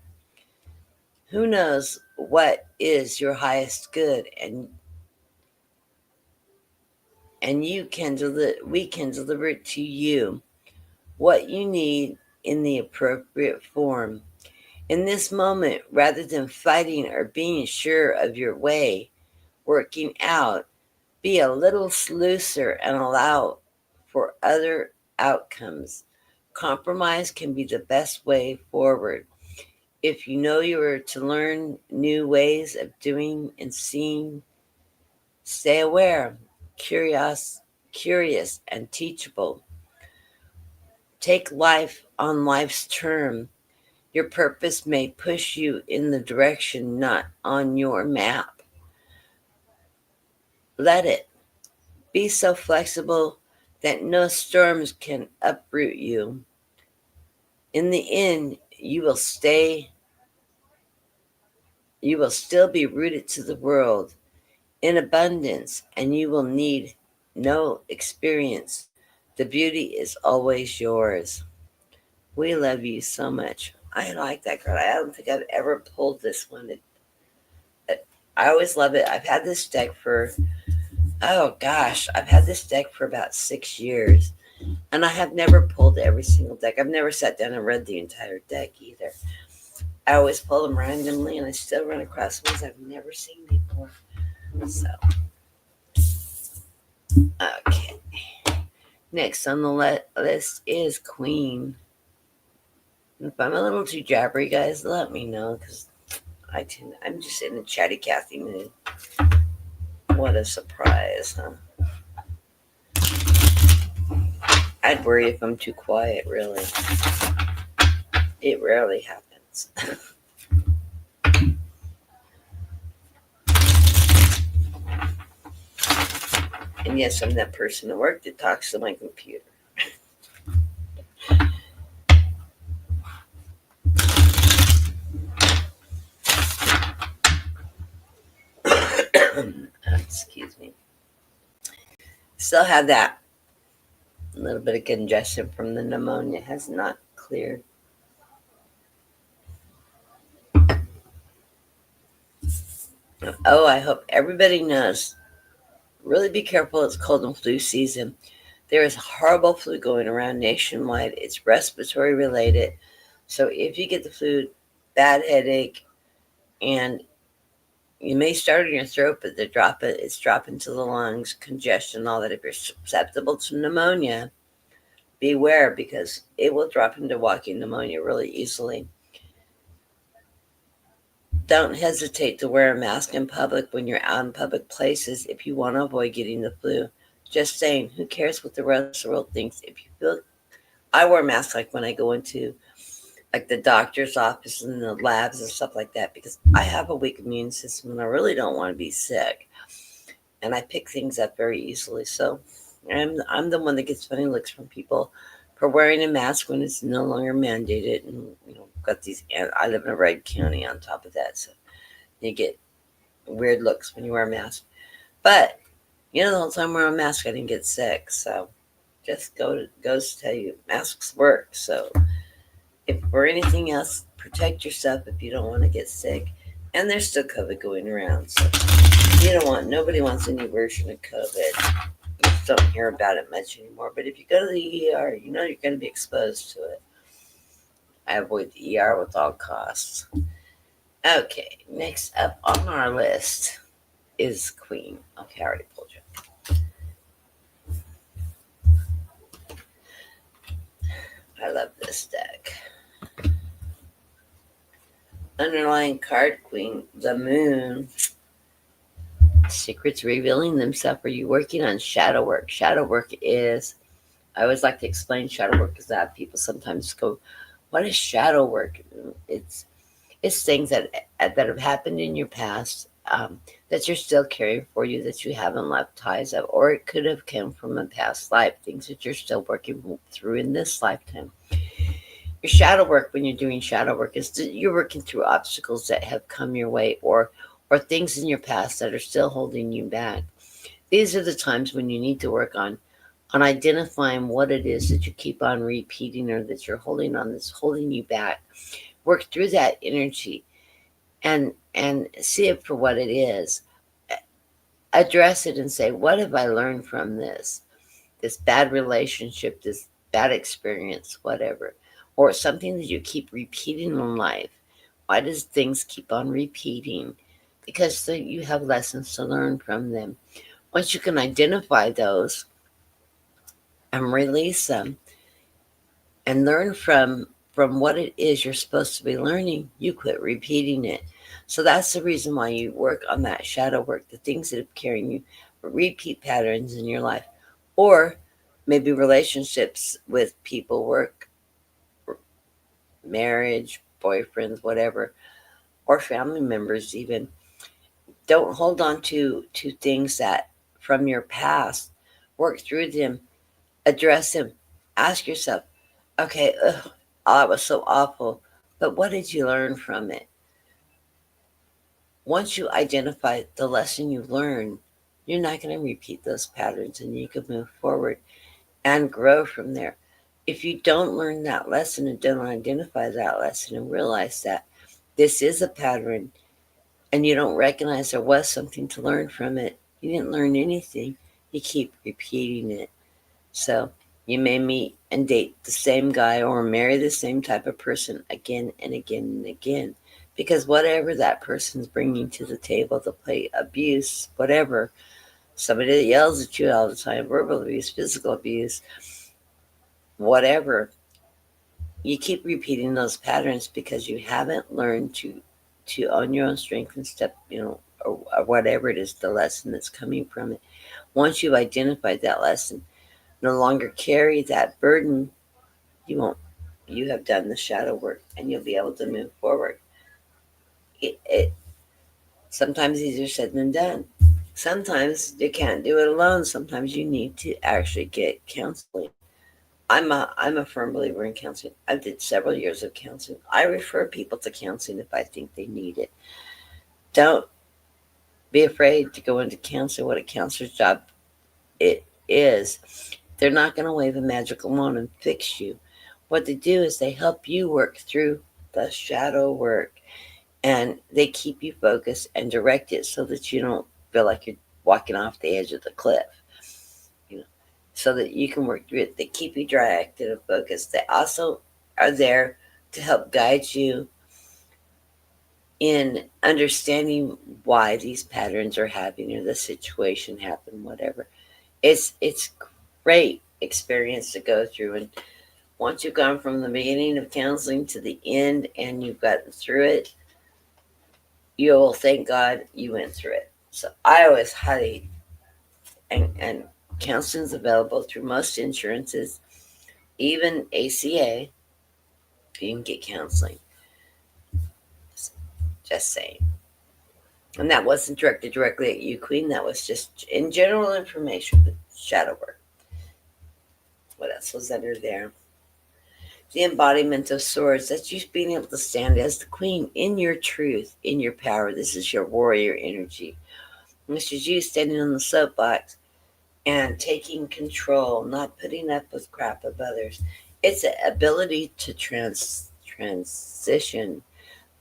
Who knows what is your highest good, and we can deliver it to you, what you need in the appropriate form. In this moment, rather than fighting or being sure of your way, working out, be a little looser and allow for other outcomes. Compromise can be the best way forward. If you know you are to learn new ways of doing and seeing, stay aware, curious, and teachable. Take life on life's term. Your purpose may push you in the direction not on your map. Let it. Be so flexible that no storms can uproot you. In the end, you will still be rooted to the world in abundance, and you will need no experience. The beauty is always yours. We love you so much. I like that card. I don't think I've ever pulled this one. I always love it. I've had this deck for, I've had this deck for about 6 years. And I have never pulled every single deck. I've never sat down and read the entire deck either. I always pull them randomly, and I still run across ones I've never seen before. So, okay. Next on the list is Queen. If I'm a little too jabbery, guys, let me know, because I'm just in a chatty Cathy mood. What a surprise, huh? I'd worry if I'm too quiet, really. It rarely happens. And yes, I'm that person at work that talks to my computer. Excuse me. Still have that little bit of congestion from the pneumonia. Has not cleared. Oh, I hope everybody knows. Really be careful. It's cold and flu season. There is horrible flu going around nationwide. It's respiratory related. So if you get the flu, bad headache, and you may start in your throat, but it's dropping to the lungs, congestion, all that. If you're susceptible to pneumonia, beware because it will drop into walking pneumonia really easily. Don't hesitate to wear a mask in public when you're out in public places if you want to avoid getting the flu. Just saying, who cares what the rest of the world thinks? If you feel, I wear masks like when I go into like the doctor's office and the labs and stuff like that because I have a weak immune system and I really don't want to be sick. And I pick things up very easily. So I'm the one that gets funny looks from people for wearing a mask when it's no longer mandated. And got these. I live in a red county on top of that, so you get weird looks when you wear a mask. But the whole time wearing a mask, I didn't get sick. So just goes to tell you, masks work. So if for anything else, protect yourself if you don't want to get sick. And there's still COVID going around, so nobody wants any version of COVID. You just don't hear about it much anymore. But if you go to the ER, you're going to be exposed to it. I avoid the ER with all costs. Okay, next up on our list is Queen. Okay, I already pulled you. I love this deck. Underlying card Queen, the Moon. Secrets revealing themselves. Are you working on shadow work? Shadow work is, I always like to explain shadow work because that people sometimes go, what is shadow work? It's things that have happened in your past that you're still carrying for you that you haven't left ties of, or it could have come from a past life, things that you're still working through in this lifetime. Your shadow work, when you're doing shadow work, is you're working through obstacles that have come your way, or things in your past that are still holding you back. These are the times when you need to work on identifying what it is that you keep on repeating or that you're holding on that's holding you back. Work through that energy and see it for what it is. Address it and say, what have I learned from this bad relationship, this bad experience, whatever, or something that you keep repeating in life? Why does things keep on repeating? Because you have lessons to learn from them. Once you can identify those and release them and learn from what it is you're supposed to be learning, you quit repeating it. So that's the reason why you work on that shadow work, the things that have carrying you, repeat patterns in your life, or maybe relationships with people, work, marriage, boyfriends, whatever, or family members even. Don't hold on to things that from your past. Work through them, address them, ask yourself, okay, oh, that was so awful, but what did you learn from it? Once you identify the lesson you learned, you're not going to repeat those patterns and you can move forward and grow from there. If you don't learn that lesson and don't identify that lesson and realize that this is a pattern and you don't recognize there was something to learn from it, you didn't learn anything. You keep repeating it. So you may meet and date the same guy or marry the same type of person again and again and again. Because whatever that person's bringing to the table, to play abuse, whatever, somebody that yells at you all the time, verbal abuse, physical abuse, whatever, you keep repeating those patterns because you haven't learned to own your own strength and step, or whatever it is, the lesson that's coming from it. Once you've identified that lesson, no longer carry that burden, you have done the shadow work and you'll be able to move forward. It sometimes easier said than done. Sometimes you can't do it alone. Sometimes you need to actually get counseling. I'm a firm believer in counseling. I did several years of counseling. I refer people to counseling if I think they need it. Don't be afraid to go into counseling. What a counselor's job it is. They're not going to wave a magical wand and fix you. What they do is they help you work through the shadow work. and they keep you focused and directed so that you don't feel like you're walking off the edge of the cliff, you know, so that you can work through it. They keep you directed and focused. They also are there to help guide you in understanding why these patterns are happening or the situation happened, whatever. It's great experience to go through, and once you've gone from the beginning of counseling to the end and you've gotten through it, you'll thank God you went through it. So I always highly, and counseling is available through most insurances, even ACA. You can get counseling. Just saying. And that wasn't directed directly at you, Queen. That was just in general information, but shadow work. What else was under there? The embodiment of swords. That's you being able to stand as the queen in your truth, in your power. This is your warrior energy. This is you standing on the soapbox and taking control, not putting up with crap of others. It's an ability to transition.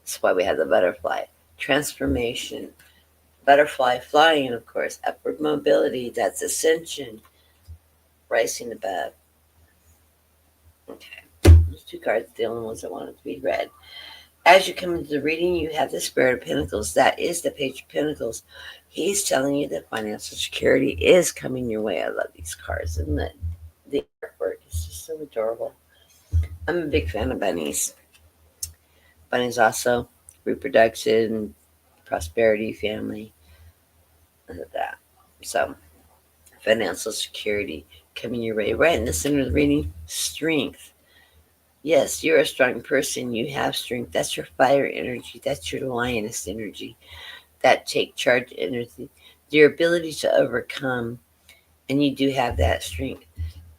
That's why we have the butterfly. Transformation. Butterfly flying, of course. Upward mobility. That's ascension. Rising above. Okay. Those two cards are the only ones I wanted to be read. As you come into the reading, you have the Spirit of Pentacles. That is the Page of Pentacles. He's telling you that financial security is coming your way. I love these cards, and the artwork is just so adorable. I'm a big fan of bunnies. Bunnies also reproduction, prosperity, family, and that. So financial security coming your way. Right in the center of the reading, strength. Yes, you're a strong person. You have strength. That's your fire energy. That's your lioness energy. That take charge energy. Your ability to overcome. And you do have that strength.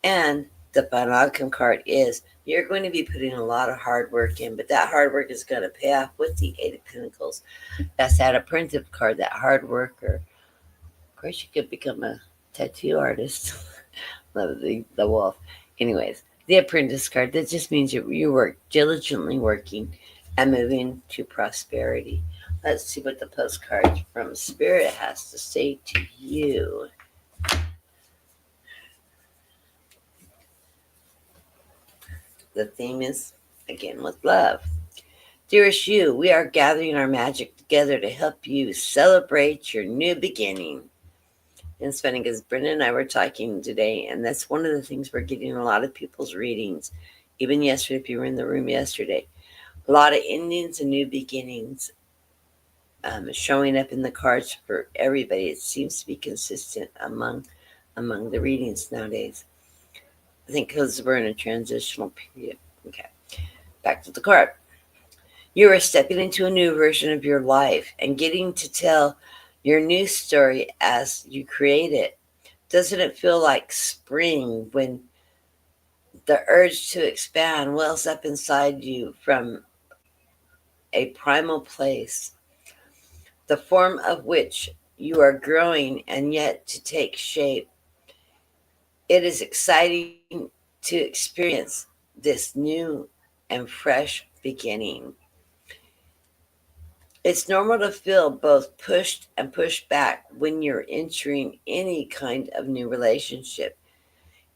And the final outcome card is you're going to be putting a lot of hard work in, but that hard work is going to pay off with the Eight of Pentacles. That's that apprentice card, that hard worker. Of course, you could become a tattoo artist. Love the wolf. Anyways, the apprentice card, that just means you work diligently working and moving to prosperity. Let's see what the postcard from Spirit has to say to you. The theme is, again, with love. Dearest you, we are gathering our magic together to help you celebrate your new beginning. And it's funny because Brenda and I were talking today, and that's one of the things we're getting in a lot of people's readings. Even yesterday, if you were in the room yesterday, a lot of endings and new beginnings showing up in the cards for everybody. It seems to be consistent among the readings nowadays. I think because we're in a transitional period. Okay, back to the card. You are stepping into a new version of your life and getting to tell your new story as you create it. Doesn't it feel like spring when the urge to expand wells up inside you from a primal place, the form of which you are growing and yet to take shape? It is exciting to experience this new and fresh beginning. It's normal to feel both pushed and pushed back when you're entering any kind of new relationship.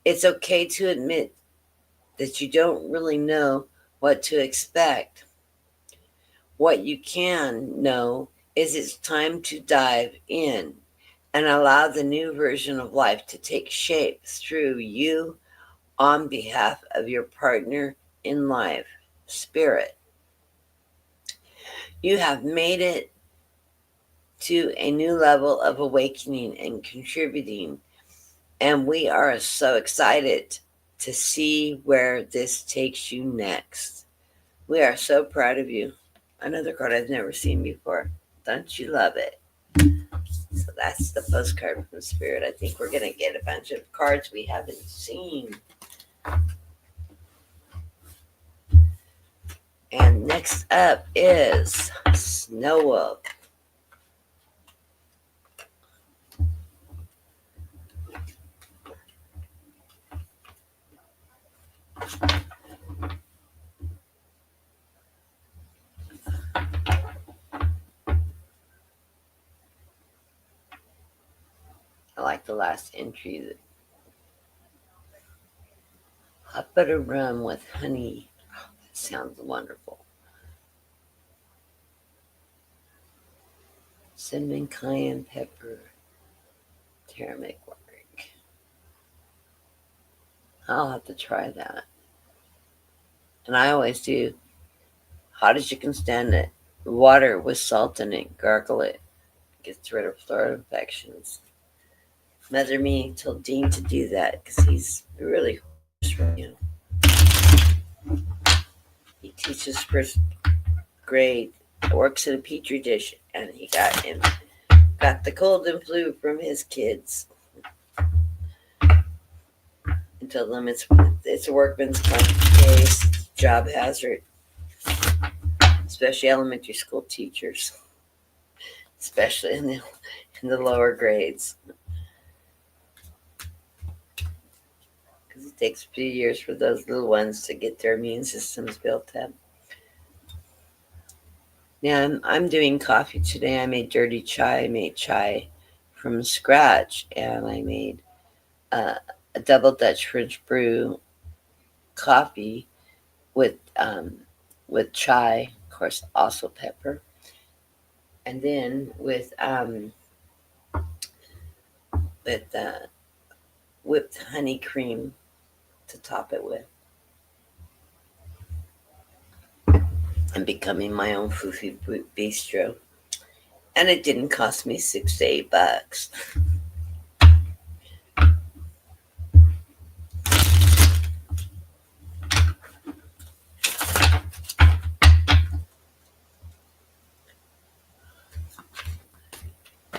It's okay to admit that you don't really know what to expect. What you can know is it's time to dive in and allow the new version of life to take shape through you on behalf of your partner in life, Spirit. You have made it to a new level of awakening and contributing, and we are so excited to see where this takes you next. We are so proud of you. Another card I've never seen before. Don't you love it? So that's the postcard from Spirit. I think we're going to get a bunch of cards we haven't seen. And next up is Snow Wolf. like the last entry. Hot butter rum with honey. Oh, that sounds wonderful. Cinnamon, cayenne pepper, turmeric. I'll have to try that. And I always do hot as you can stand it. Water with salt in it. Gargle it. Gets rid of floral infections. Mother me told Dean to do that because he's really hoarse right now. He teaches first grade, works in a petri dish, and he got the cold and flu from his kids. And told them it's a workman's comp case, job hazard, especially elementary school teachers, especially in the lower grades, because it takes a few years for those little ones to get their immune systems built up. Now I'm doing coffee today. I made dirty chai. I made chai from scratch, and I made a double Dutch French brew coffee with chai, of course, also pepper, and then with whipped honey cream to top it with, and becoming my own foofy bistro. And it didn't cost me $6 to $8.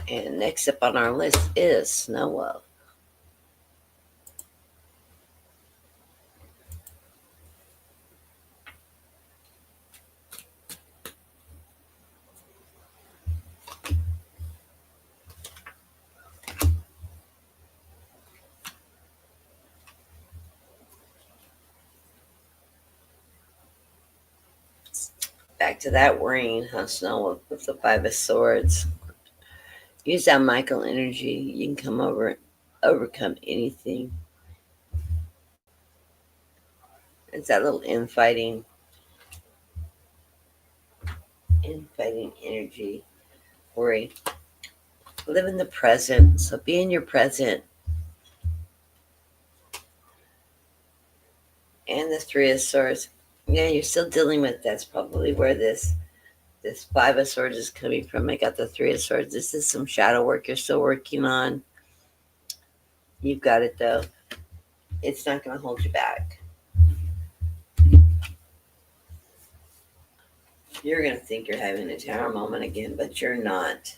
And next up on our list is Snow Love. Back to that worrying, huh? Snow Love with the Five of Swords. Use that Michael energy. You can overcome anything. It's that little infighting energy. Worry. Live in the present. So be in your present. And the Three of Swords. Yeah, you're still dealing with that's probably where this Five of Swords is coming from. I got the Three of Swords. This is some shadow work you're still working on. You've got it though. It's not going to hold you back. You're going to think you're having a tower moment again, but you're not.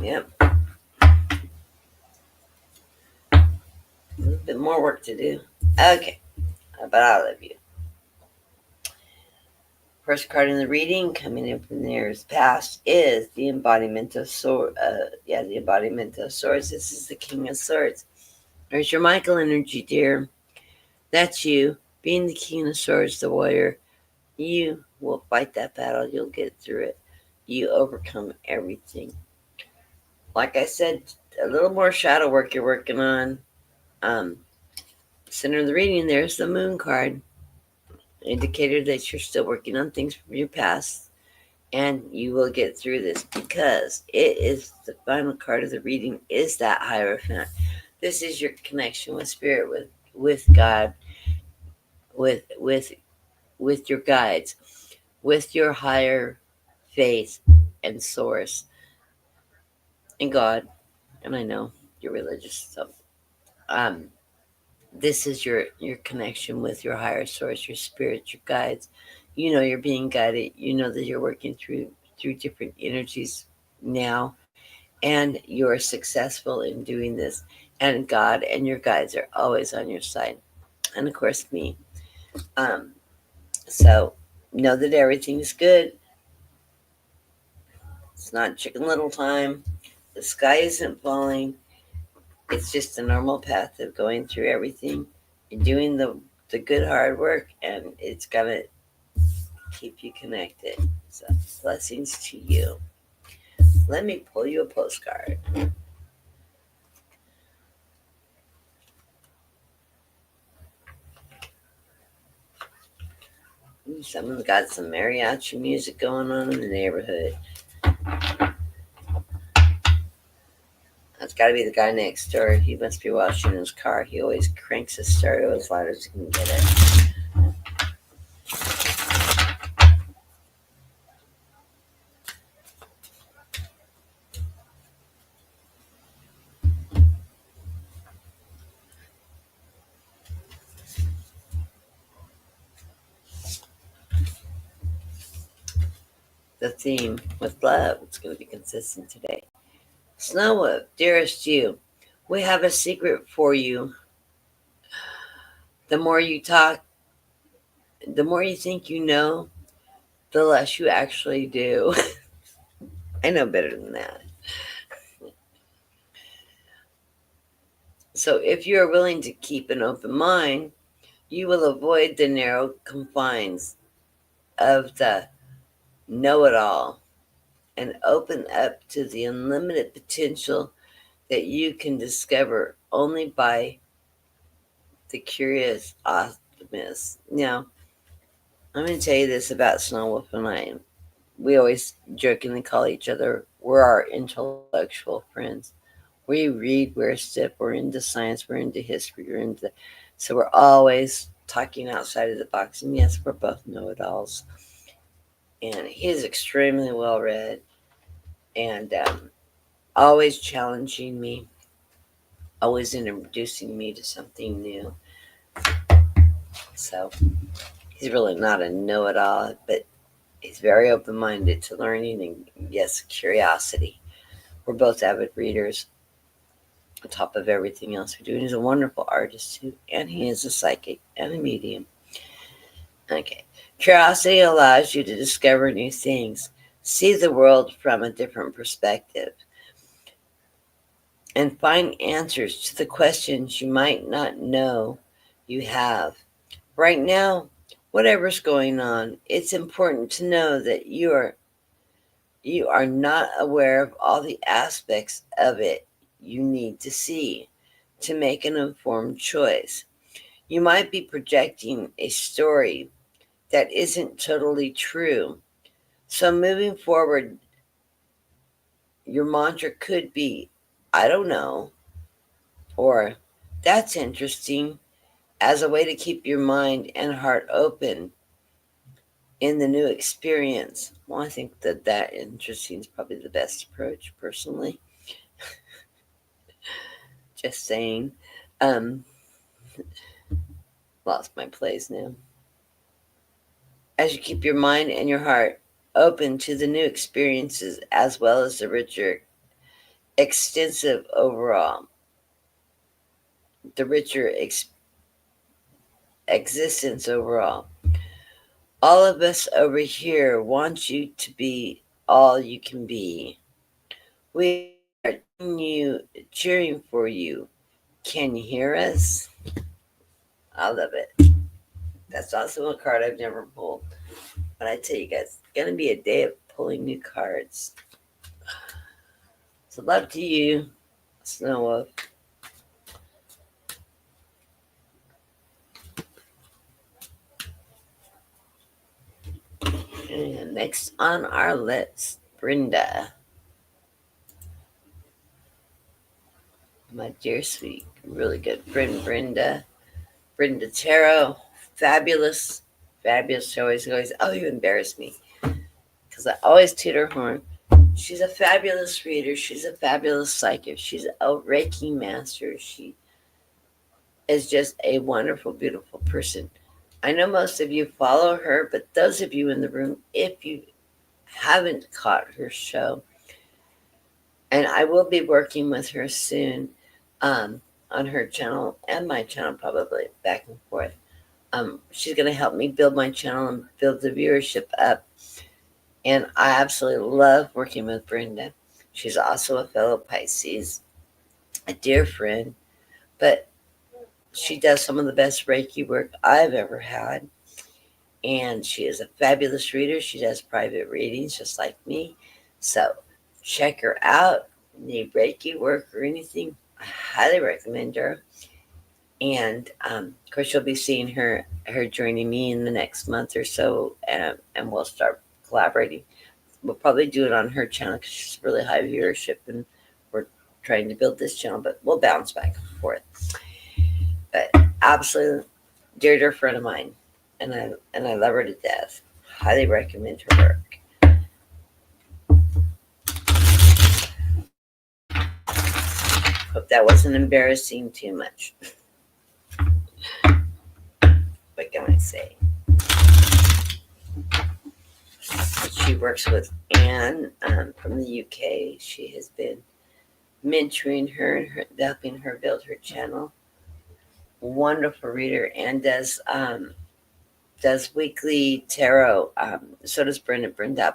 Yep. A little bit more work to do. Okay. But I love you. First card in the reading coming in from there's past is the embodiment of sword. The embodiment of swords. This is the King of Swords. There's your Michael energy, dear. That's you being the King of Swords, the warrior. You will fight that battle. You'll get through it. You overcome everything. Like I said, a little more shadow work you're working on. Center of the reading, there's the Moon card. Indicator that you're still working on things from your past, and you will get through this because it is the final card of the reading is that Hierophant. This is your connection with spirit, with God, with your guides, with your higher faith and source and God. And I know you're religious, so this is your connection with your higher source, your spirit, your guides. You know you're being guided. You know that you're working through different energies now, and you're successful in doing this. And God and your guides are always on your side, and of course me. So know that everything's good. It's not Chicken Little time. The sky isn't falling. It's just a normal path of going through everything and doing the good hard work, and it's gonna keep you connected. So, blessings to you. Let me pull you a postcard. Someone's got some mariachi music going on in the neighborhood. That's got to be the guy next door. He must be washing his car. He always cranks his stereo as loud as he can get it. The theme with love. It's going to be consistent today. Snowwolf, dearest you, we have a secret for you. The more you talk, the more you think you know, the less you actually do. I know better than that. So if you are willing to keep an open mind, you will avoid the narrow confines of the know it all and open up to the unlimited potential that you can discover only by the curious optimist. Now, I'm going to tell you this about Snowwolf and I. We always jokingly call each other, we're our intellectual friends. We read, we're stiff, we're into science, we're into history, so we're always talking outside of the box. And yes, we're both know-it-alls. And he is extremely well read and always challenging me, always introducing me to something new. So he's really not a know-it-all, but he's very open-minded to learning and, yes, curiosity. We're both avid readers on top of everything else we do. And he's a wonderful artist too, and he is a psychic and a medium. Okay. Curiosity allows you to discover new things, see the world from a different perspective, and find answers to the questions you might not know you have. Right now, whatever's going on, it's important to know that you are not aware of all the aspects of it you need to see to make an informed choice. You might be projecting a story that isn't totally true. So moving forward, your mantra could be, I don't know, or that's interesting, as a way to keep your mind and heart open in the new experience. Well, I think that interesting is probably the best approach, personally. Just saying. Um, Lost my place now. As you keep your mind and your heart open to the new experiences as well as the richer, extensive overall, the richer existence overall. All of us over here want you to be all you can be. We are cheering for you. Can you hear us? I love it. That's also a card I've never pulled. But I tell you guys, it's going to be a day of pulling new cards. So love to you, Snow Wolf. And next on our list, Brenda. My dear, sweet, really good friend, Brenda. Brenda Tarot. Fabulous. Fabulous. She always goes, oh, you embarrass me. Because I always toot her horn. She's a fabulous reader. She's a fabulous psychic. She's a Reiki master. She is just a wonderful, beautiful person. I know most of you follow her, but those of you in the room, if you haven't caught her show, and I will be working with her soon on her channel and my channel, probably back and forth. She's going to help me build my channel and build the viewership up. And I absolutely love working with Brenda. She's also a fellow Pisces, a dear friend, but she does some of the best Reiki work I've ever had. And she is a fabulous reader. She does private readings just like me. So check her out. Need Reiki work or anything, I highly recommend her. And of course, you'll be seeing her joining me in the next month or so, and we'll start collaborating. We'll probably do it on her channel because she's really high viewership, and we're trying to build this channel, but we'll bounce back and forth. But absolutely dear friend of mine, and I love her to death. Highly recommend her work. Hope that wasn't embarrassing too much. What can I say? She works with Anne from the UK. She has been mentoring her and helping her build her channel. Wonderful reader, and does weekly tarot. So does Brenda. Brenda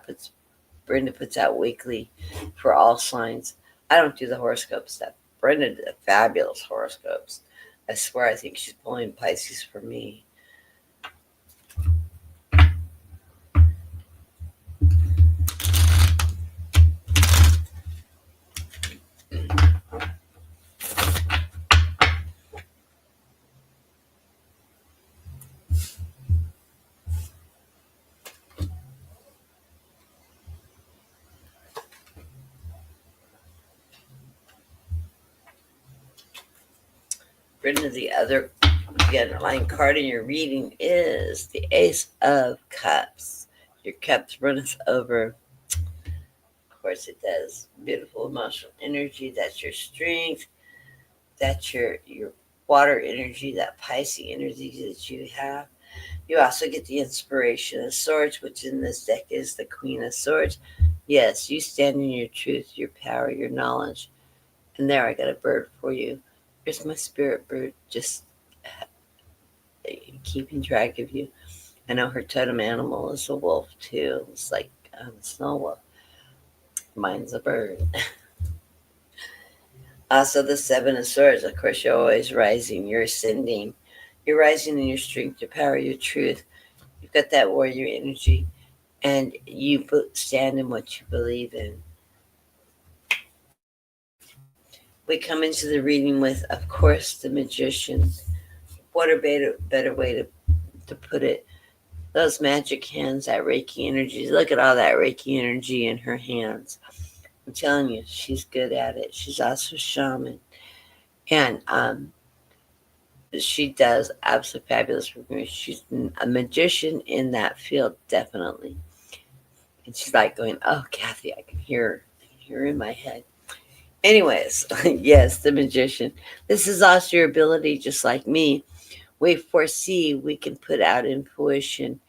puts out weekly for all signs. I don't do the horoscope stuff. Brenda did fabulous horoscopes. I swear, I think she's pulling Pisces for me. Brenda, the underlying card in your reading is the Ace of Cups. Your cups runneth over. Of course, it does. Beautiful emotional energy. That's your strength. That's your water energy, that Pisces energy that you have. You also get the inspiration of swords, which in this deck is the Queen of Swords. Yes, you stand in your truth, your power, your knowledge. And there, I got a bird for you. Here's my spirit bird, just keeping track of you. I know her totem animal is a wolf too. It's like snow wolf. Mine's a bird. Also, the Seven of Swords. Of course, you're always rising. You're ascending. You're rising in your strength, your power, your truth. You've got that warrior energy, and you stand in what you believe in. We come into the reading with, of course, the Magician. What a better way to put it? Those magic hands, that Reiki energy. Look at all that Reiki energy in her hands. I'm telling you, she's good at it. She's also a shaman. And she does absolutely fabulous work. She's a magician in that field, definitely. And she's like going, "Oh, Kathy, I can hear her. I can hear her in my head." Anyways, yes, the magician. This is also your ability, just like me. We foresee, we can put out in fruition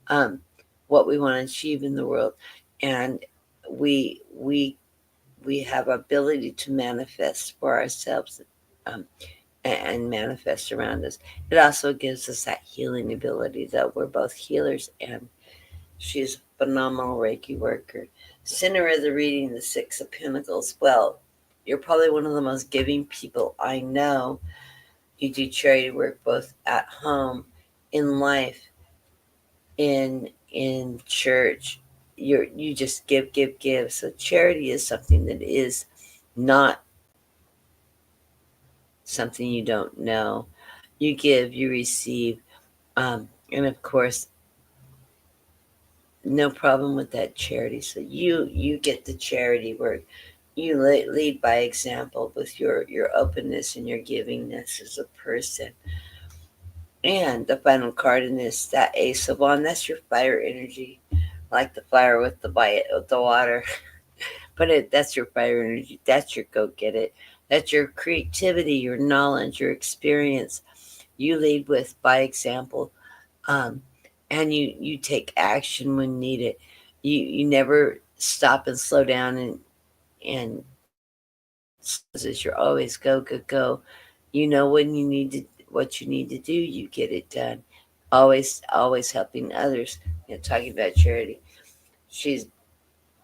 um, what we want to achieve in the world, and we we we have ability to manifest for ourselves um, and manifest around us. It also gives us that healing ability that we're both healers, and she's a phenomenal Reiki worker. Center of the reading, the Six of Pentacles. Well, you're probably one of the most giving people I know. You do charity work both at home, in life, in church. You just give. So charity is something that is not something you don't know. You give, you receive, and of course, no problem with that charity. So you get the charity work. You lead by example with your openness and your givingness as a person. And the final card in this, that Ace of Wands, that's your fire energy, like the fire with the water. But that's your fire energy. That's your go get it. That's your creativity, your knowledge, your experience. You lead with by example, um, and you take action when needed. You never stop and slow down and as you're always go. You know when you need to what you need to do. You get it done. Always helping others. Talking about charity. She's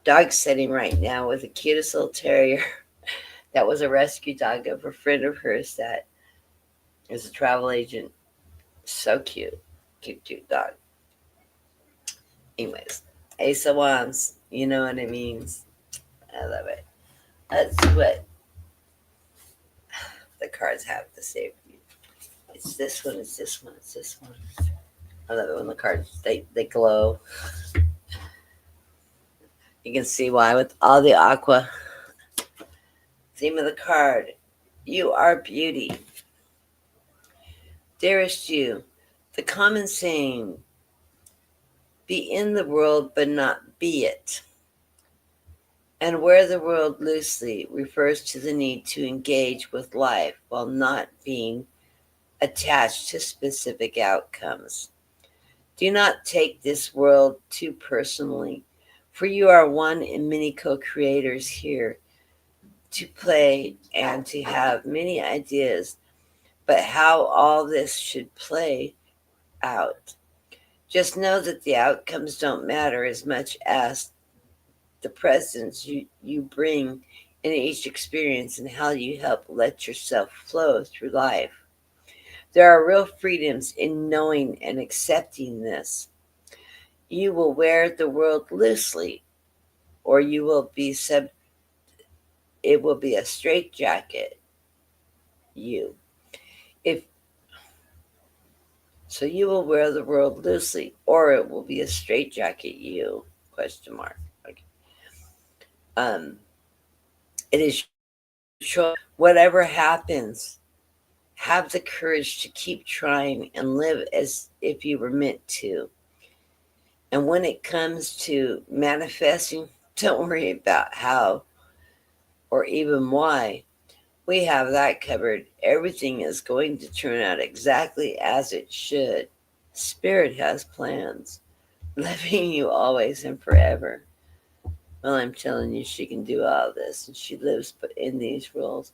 dog sitting right now with the cutest little terrier. That was a rescue dog of a friend of hers that is a travel agent. So cute dog. Anyways, Ace of Wands, you know what it means. I love it. That's what the cards have to say for you. It's this one, it's this one, it's this one. I love it when the cards, they glow. You can see why with all the aqua. Theme of the card, you are beauty. Dearest you, the common saying, be in the world but not be it, and wear the world loosely refers to the need to engage with life while not being attached to specific outcomes. Do not take this world too personally, for you are one in many co creators here to play and to have many ideas, but how all this should play out. Just know that the outcomes don't matter as much as the presence you bring in each experience and how you help let yourself flow through life. There are real freedoms in knowing and accepting this. You will wear the world loosely, or you will be it will be a straitjacket. You. If so you will wear the world loosely, or it will be a straitjacket you. Question mark. Okay. Um it is your whatever happens, have the courage to keep trying and live as if you were meant to. And when it comes to manifesting, don't worry about how or even why. We have that covered. Everything is going to turn out exactly as it should. Spirit has plans, loving you always and forever. Well, I'm telling you, she can do all this, and she lives in these rules.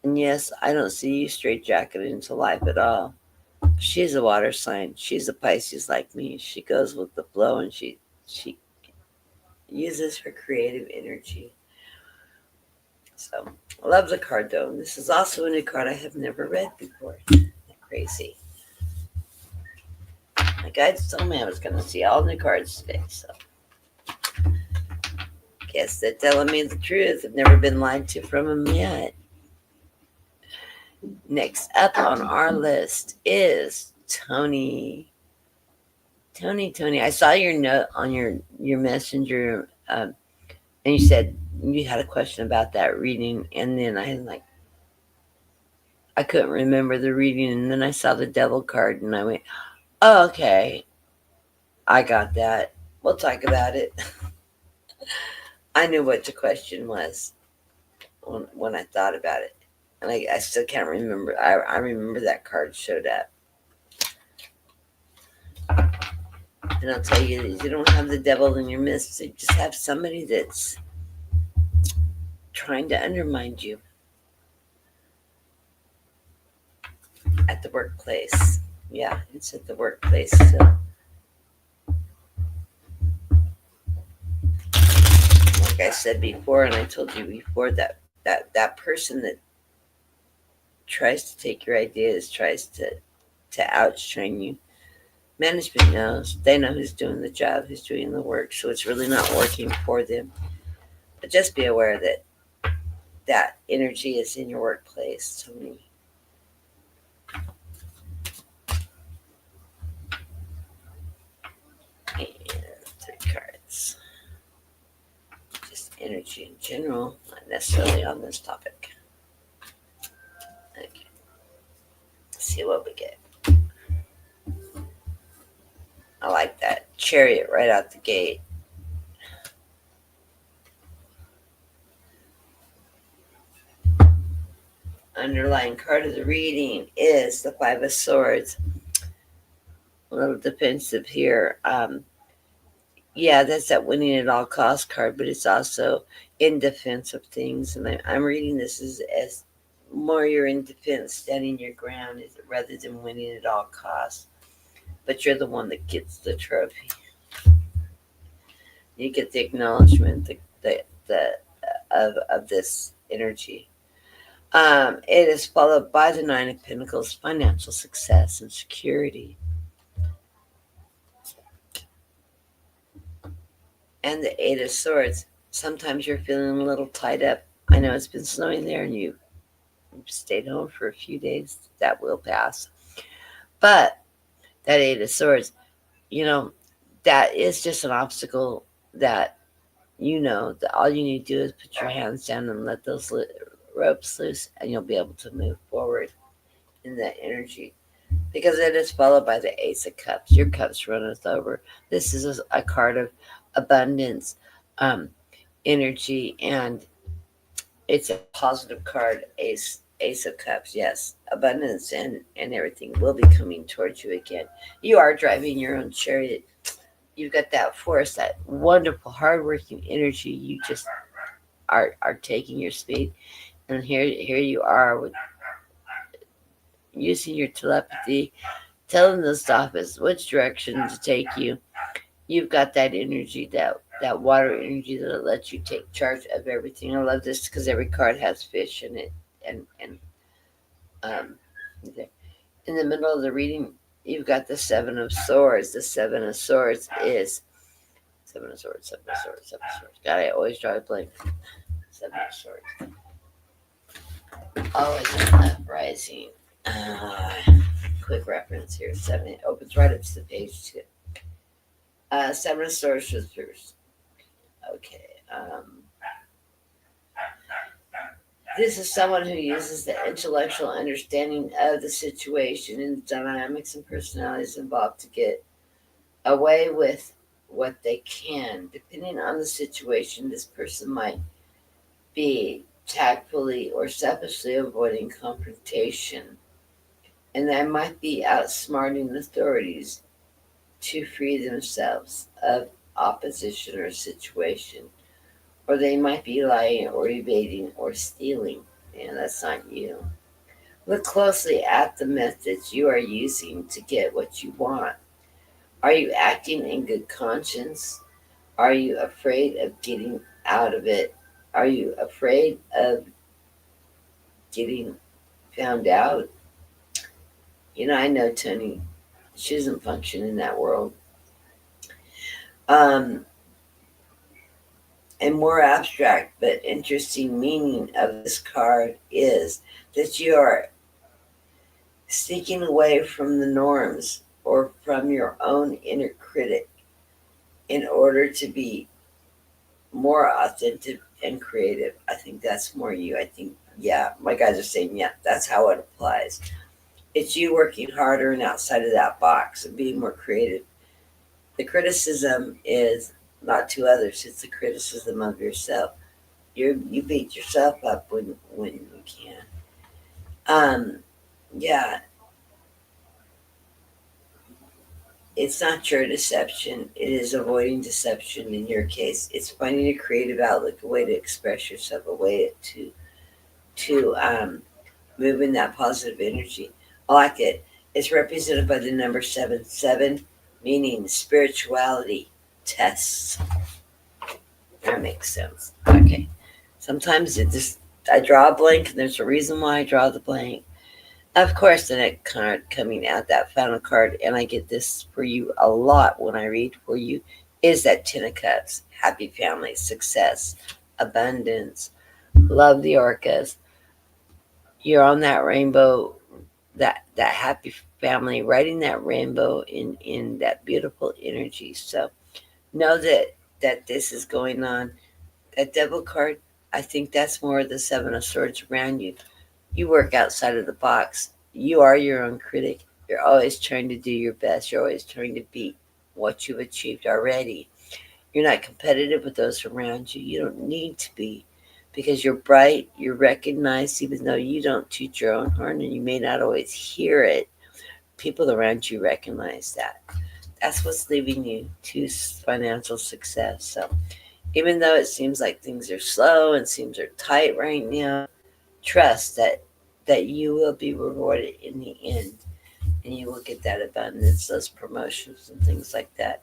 And yes, I don't see you straitjacketed into life at all. She's a water sign. She's a Pisces like me. She goes with the flow, and she uses her creative energy. So, I love the card though. This is also a new card I have never read before. Crazy. My guides told me I was going to see all new cards today, so guess they're telling me the truth. I've never been lied to from them yet. Next up on our list is Tony. Tony, I saw your note on your messenger, and you said you had a question about that reading, and then I couldn't remember the reading, and then I saw the devil card, and I went, oh, okay, I got that. We'll talk about it. I knew what the question was when I thought about it, and I still can't remember. I remember that card showed up. And I'll tell you, you don't have the devil in your midst. You just have somebody that's trying to undermine you at the workplace. Yeah, it's at the workplace. So, like I said before, and I told you before, that person that tries to take your ideas, tries to outshine you. Management knows. They know who's doing the job, who's doing the work. So it's really not working for them. But just be aware that that energy is in your workplace, Tony. And 3 cards. Just energy in general, not necessarily on this topic. Okay. Let's see what we get. I like that chariot right out the gate. Underlying card of the reading is the 5 of Swords. A little defensive here. Yeah, that's that winning at all cost card, but it's also in defense of things. And I'm reading this as more you're in defense, standing your ground, rather than winning at all costs. But you're the one that gets the trophy. You get the acknowledgement of this energy. It is followed by the 9 of Pentacles, financial success and security. and the Eight of Swords. Sometimes you're feeling a little tied up. I know it's been snowing there and you've stayed home for a few days. That will pass. But that Eight of Swords, you know, that is just an obstacle that that all you need to do is put your hands down and let those ropes loose, and you'll be able to move forward in that energy. Because it is followed by the Ace of Cups. Your cups runneth over. This is a card of abundance, um, energy, and it's a positive card. Ace of Cups. Yes, abundance and everything will be coming towards you again. You are driving your own chariot. You've got that force, that wonderful, hardworking energy. You just are taking your speed, and here you are with using your telepathy, telling the stoppers which direction to take you. You've got that energy, that water energy that lets you take charge of everything. I love this because every card has fish in it, and um, in the middle of the reading, you've got the Seven of Swords. The Seven of Swords is Seven of Swords, Seven of Swords, Seven of Swords. God, I always draw a blank. Seven of Swords. Always in left rising. Quick reference here. Seven. It opens right up to the page too. Seven of Swords was first. Okay. This is someone who uses the intellectual understanding of the situation and the dynamics and personalities involved to get away with what they can. Depending on the situation, this person might be tactfully or selfishly avoiding confrontation, and they might be outsmarting authorities to free themselves of opposition or situation, or they might be lying or evading or stealing, and that's not you. Look closely at the methods you are using to get what you want. Are you acting in good conscience? Are you afraid of getting out of it? Are you afraid of getting found out? I know Tony, she doesn't function in that world. Um, a more abstract but interesting meaning of this card is that you are sneaking away from the norms or from your own inner critic in order to be more authentic and creative. I think that's more you. I think, yeah, my guys are saying, yeah, that's how it applies. It's you working harder and outside of that box and being more creative. The criticism is not to others, it's the criticism of yourself. You beat yourself up when you can. Um, yeah, it's not your deception. It is avoiding deception in your case. It's finding a creative outlook, a way to express yourself, a way to move in that positive energy. I like it. It's represented by the number 7, meaning spirituality tests. That makes sense. Okay. Sometimes I draw a blank, and there's a reason why I draw the blank. Of course, the next card coming out, that final card, and I get this for you a lot when I read for you, is that Ten of Cups. Happy family, success, abundance, love the orcas. You're on that rainbow, that happy family, riding that rainbow in that beautiful energy. So know that this is going on. That devil card, I think that's more the Seven of Swords around you. You work outside of the box. You are your own critic. You're always trying to do your best. You're always trying to beat what you've achieved already. You're not competitive with those around you. You don't need to be, because you're bright. You're recognized, even though you don't toot your own horn and you may not always hear it. People around you recognize that. That's what's leading you to financial success. So even though it seems like things are slow and seems are tight right now, trust that you will be rewarded in the end, and you will get that abundance, those promotions and things like that.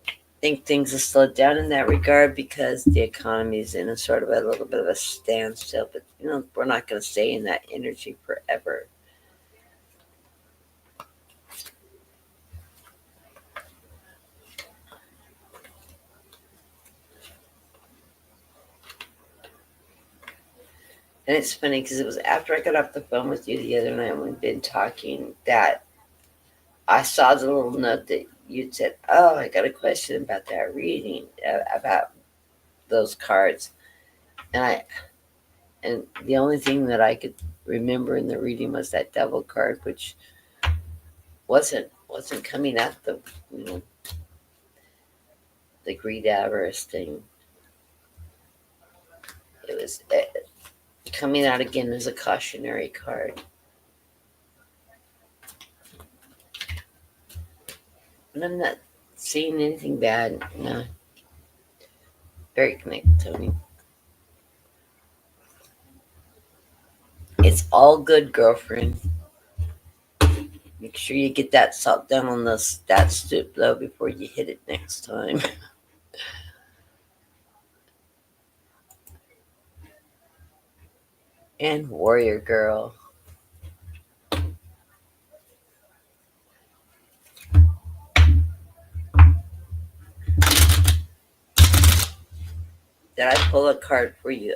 I think things have slowed down in that regard because the economy is in a sort of a little bit of a standstill, but we're not going to stay in that energy forever. And it's funny because it was after I got off the phone with you the other night when we'd been talking that I saw the little note that you'd said, "Oh, I got a question about that reading about those cards," and the only thing that I could remember in the reading was that devil card, which wasn't coming out you know the greed avarice thing. It was coming out again as a cautionary card. And I'm not seeing anything bad. No. Very connected, Tony. It's all good, girlfriend. Make sure you get that salt down on that stoop though before you hit it next time. And warrior girl. Did I pull a card for you?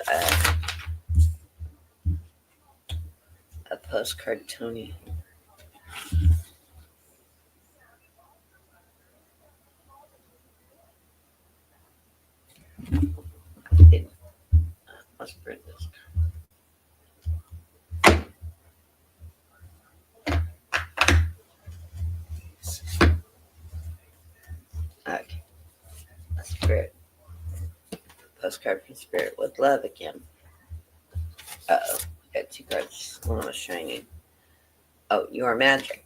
A postcard, Tony. Let's print this. Okay. Spirit. Postcard from Spirit with love again. Uh-oh. Got two cards. One was shiny. Oh, you are magic.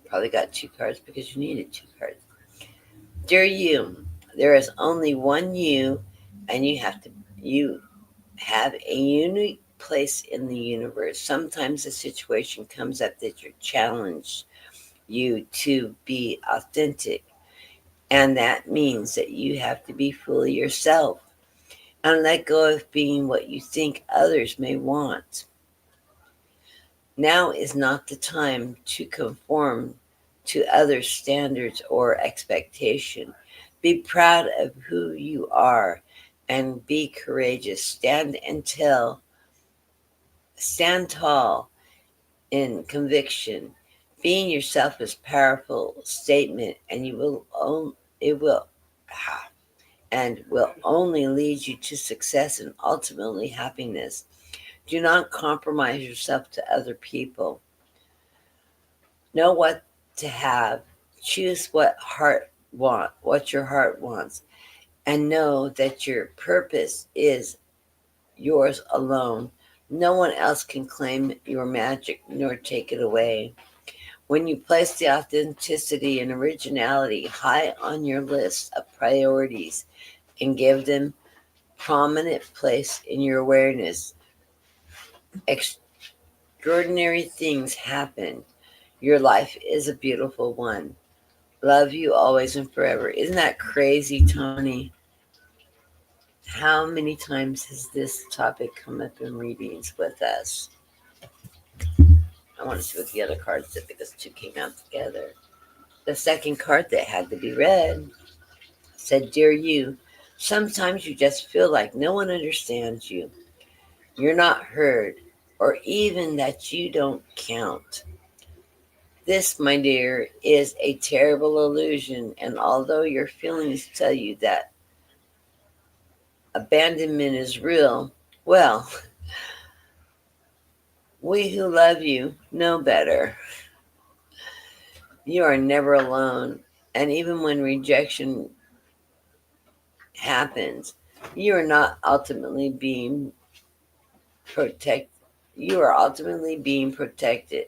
Probably got two cards because you needed two cards. Dear you, there is only one you, and you have a unique place in the universe. Sometimes a situation comes up that you're challenged you to be authentic, and that means that you have to be fully yourself and let go of being what you think others may want. Now is not the time to conform to others' standards or expectation. Be proud of who you are and be courageous. Stand tall in conviction. Being yourself is a powerful statement, and it will and will only lead you to success and ultimately happiness. Do not compromise yourself to other people. Know what to have. Choose what your heart wants, and know that your purpose is yours alone. No one else can claim your magic nor take it away. When you place the authenticity and originality high on your list of priorities and give them prominent place in your awareness, extraordinary things happen. Your life is a beautiful one. Love you always and forever. Isn't that crazy, Tony? How many times has this topic come up in readings with us? I want to see what the other cards did because two came out together. The second card that had to be read said, Dear you, sometimes you just feel like no one understands you. You're not heard, or even that you don't count. This, my dear, is a terrible illusion, and although your feelings tell you that abandonment is real, well, we who love you know better. You are never alone, and even when rejection happens, you are not ultimately being protected. You are ultimately being protected,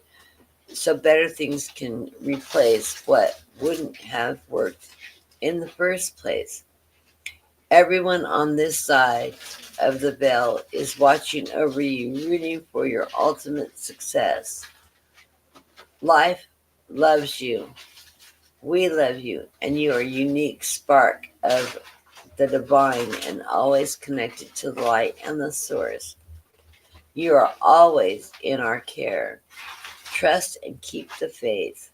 so better things can replace what wouldn't have worked in the first place. Everyone on this side of the veil is watching over you, rooting for your ultimate success. Life loves you. We love you, and you are a unique spark of the divine and always connected to the light and the source. You are always in our care. Trust and keep the faith.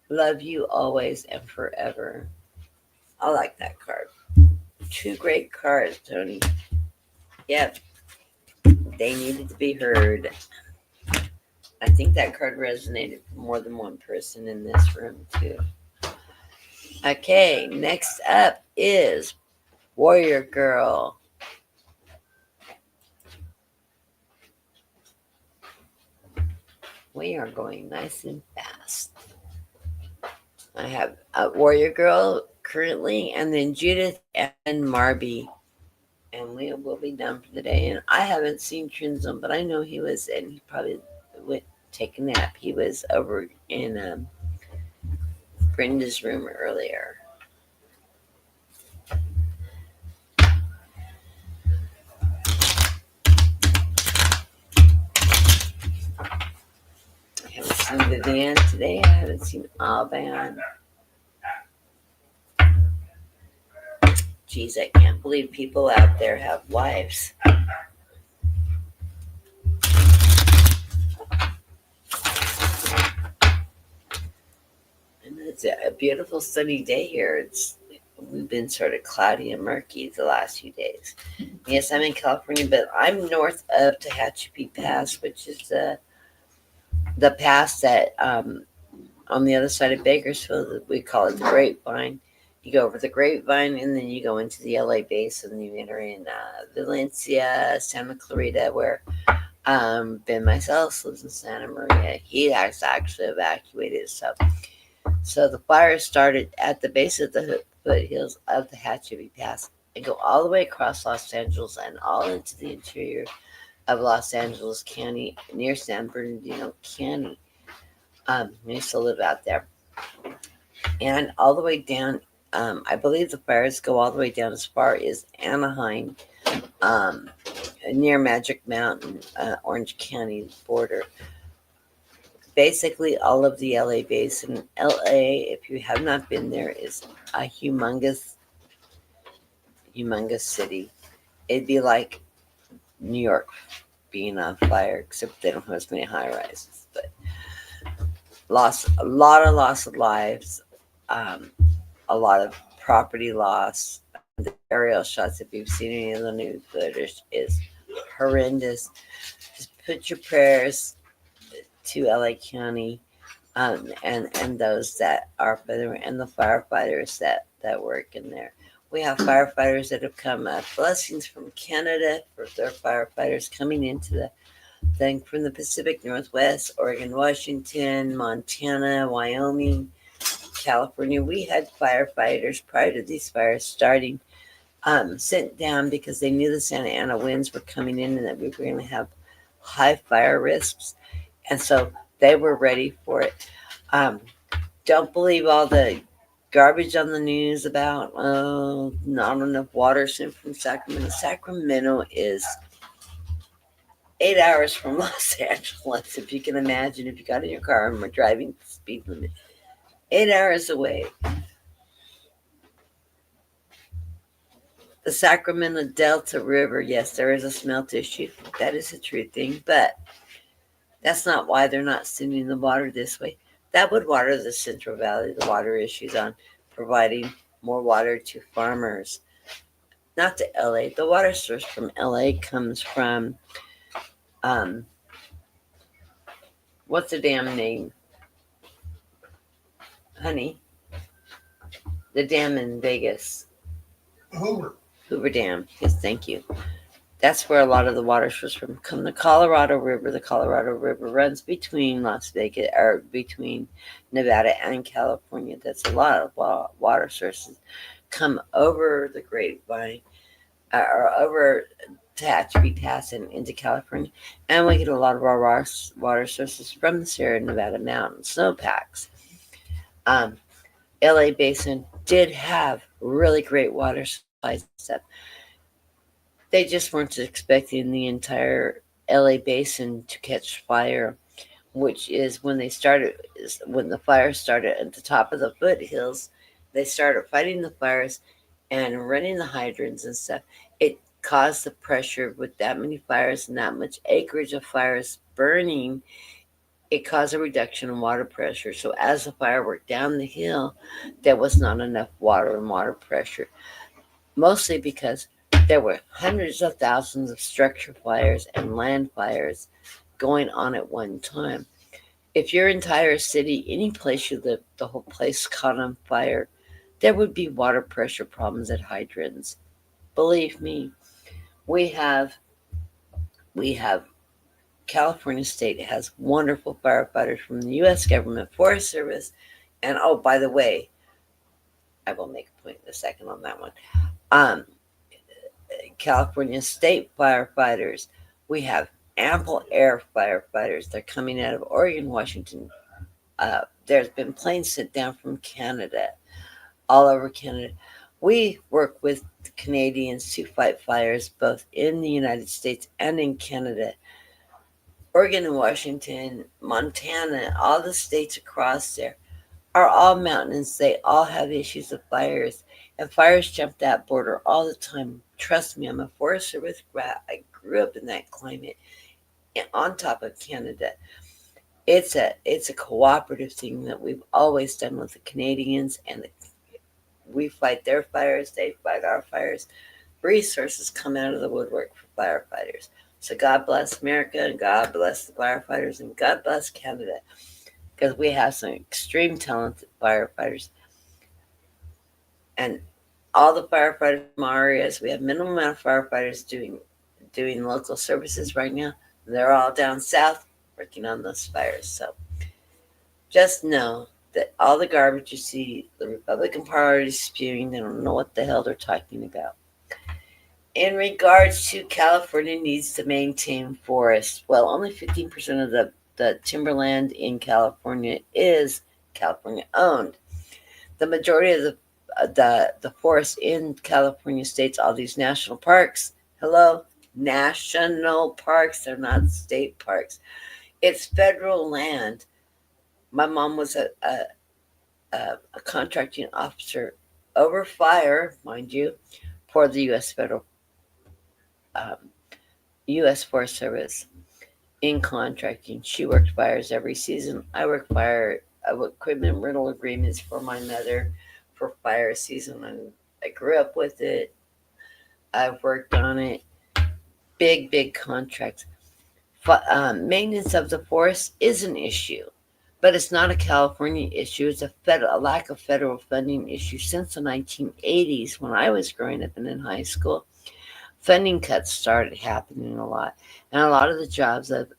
Love you always and forever. I like that card. two great cards, Tony. Yep, they needed to be heard. I think that card resonated for more than one person in this room, too. Okay, next up is Warrior Girl. We are going nice and fast. I have a Warrior Girl currently, and then Judith and Marby. And we will be done for the day. And I haven't seen Trinzum, but I know he was, and he probably went take a nap. He was over in Brenda's room earlier. I haven't seen Vivian today. I haven't seen Alban. Geez, I can't believe people out there have wives. And it's a beautiful sunny day here. We've been sort of cloudy and murky the last few days. Yes, I'm in California, but I'm north of Tehachapi Pass, which is the pass that on the other side of Bakersfield, we call it the Grapevine. You go over the Grapevine, and then you go into the LA Basin, and you enter in Valencia, Santa Clarita, where Ben myself lives in Santa Maria. He has actually evacuated. So the fire started at the base of the foothills of the Tehachapi Pass and go all the way across Los Angeles and all into the interior of Los Angeles County near San Bernardino County. I used to live out there. And all the way down, I believe the fires go all the way down as far as Anaheim, near Magic Mountain, Orange County border. Basically, all of the LA basin. LA, if you have not been there, is a humongous city. It'd be like New York being on fire, except they don't have as many high rises. But a lot of loss of lives, a lot of property loss. The aerial shots, if you've seen any of the news footage, is horrendous. Just put your prayers to LA County, and those that are and the firefighters that work in there. We have firefighters that have come, blessings from Canada for their firefighters coming into the thing from the Pacific Northwest, Oregon, Washington, Montana, Wyoming, California. We had firefighters prior to these fires starting, sent down because they knew the Santa Ana winds were coming in and that we were going to have high fire risks. And so they were ready for it. Don't believe all the garbage on the news about not enough water sent from Sacramento. Sacramento is 8 hours from Los Angeles, if you can imagine. If you got in your car and were driving the speed limit, 8 hours away. The Sacramento Delta River, yes, there is a smelt issue. That is a true thing, but that's not why they're not sending the water this way. That would water the Central Valley. The water issues on providing more water to farmers, not to LA. The water source from LA comes from, what's the dam name? Honey, the dam in Vegas. Hoover Dam. Yes, thank you. That's where a lot of the water source from come. The Colorado River. The Colorado River runs between Las Vegas, or between Nevada and California. That's a lot of water sources come over the Grapevine, or over Tehachapi Pass and into California, and we get a lot of our water sources from the Sierra Nevada mountain snowpacks. LA Basin did have really great water supplies and stuff. They just weren't expecting the entire LA Basin to catch fire, which is when the fire started at the top of the foothills. They started fighting the fires and running the hydrants and stuff. It caused the pressure with that many fires and that much acreage of fires burning. It caused a reduction in water pressure. So as the fire worked down the hill, there was not enough water and water pressure. mostly because there were hundreds of thousands of structure fires and land fires going on at one time. If your entire city, any place you lived, the whole place caught on fire, there would be water pressure problems at hydrants. Believe me, we have we have California State has wonderful firefighters from the U.S. government, Forest Service, and oh, by the way, I will make a point in a second on that one. Um, California State firefighters. We have ample air firefighters. They're coming out of Oregon, Washington. There's been planes sent down from Canada, all over Canada. We work with the Canadians to fight fires both in the United States and in Canada. Oregon and Washington, Montana, all the states across there are all mountains. They all have issues of fires, and fires jump that border all the time. Trust me, I'm a Forest Service brat. I grew up in that climate, and on top of Canada. It's a cooperative thing that we've always done with the Canadians, and we fight their fires, they fight our fires. Resources come out of the woodwork for firefighters. So God bless America, and God bless the firefighters, and God bless Canada, because we have some extreme talented firefighters. And all the firefighters from our areas, we have minimum amount of firefighters doing local services right now. They're all down south working on those fires. So just know that all the garbage you see, the Republican Party spewing, they don't know what the hell they're talking about. In regards to California needs to maintain forests, well, only 15% of the timberland in California is California owned. The majority of the forests in California states, all these national parks, hello, national parks, they're not state parks. It's federal land. My mom was a contracting officer over fire, mind you, for the U.S. federal um, U.S. Forest Service in contracting. She worked fires every season. I worked equipment rental agreements for my mother for fire season, and I grew up with it. I've worked on it. Big contracts. Maintenance of the forest is an issue, but it's not a California issue. It's a lack of federal funding issue since the 1980s when I was growing up and in high school. Funding cuts started happening a lot, and a lot of the jobs of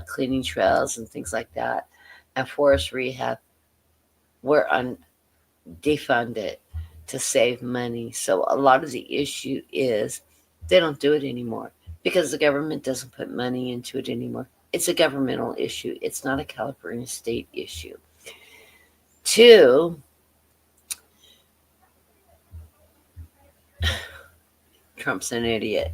cleaning trails and things like that, and forest rehab were defunded to save money. So a lot of the issue is they don't do it anymore because the government doesn't put money into it anymore. It's a governmental issue. It's not a California state issue. Two, Trump's an idiot.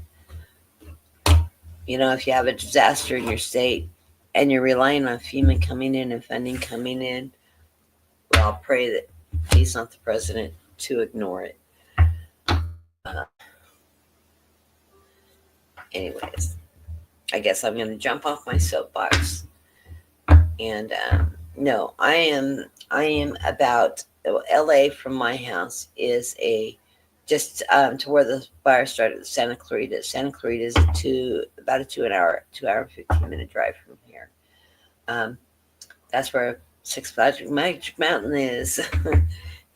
If you have a disaster in your state and you're relying on FEMA coming in and funding coming in, well, I'll pray that he's not the president to ignore it. Uh, Anyways, I guess I'm going to jump off my soapbox. And no, I am about LA from my house is a just to where the fire started, Santa Clarita. Santa Clarita is about a 2 hour 15-minute drive from here. That's where Six Flags Magic Mountain is.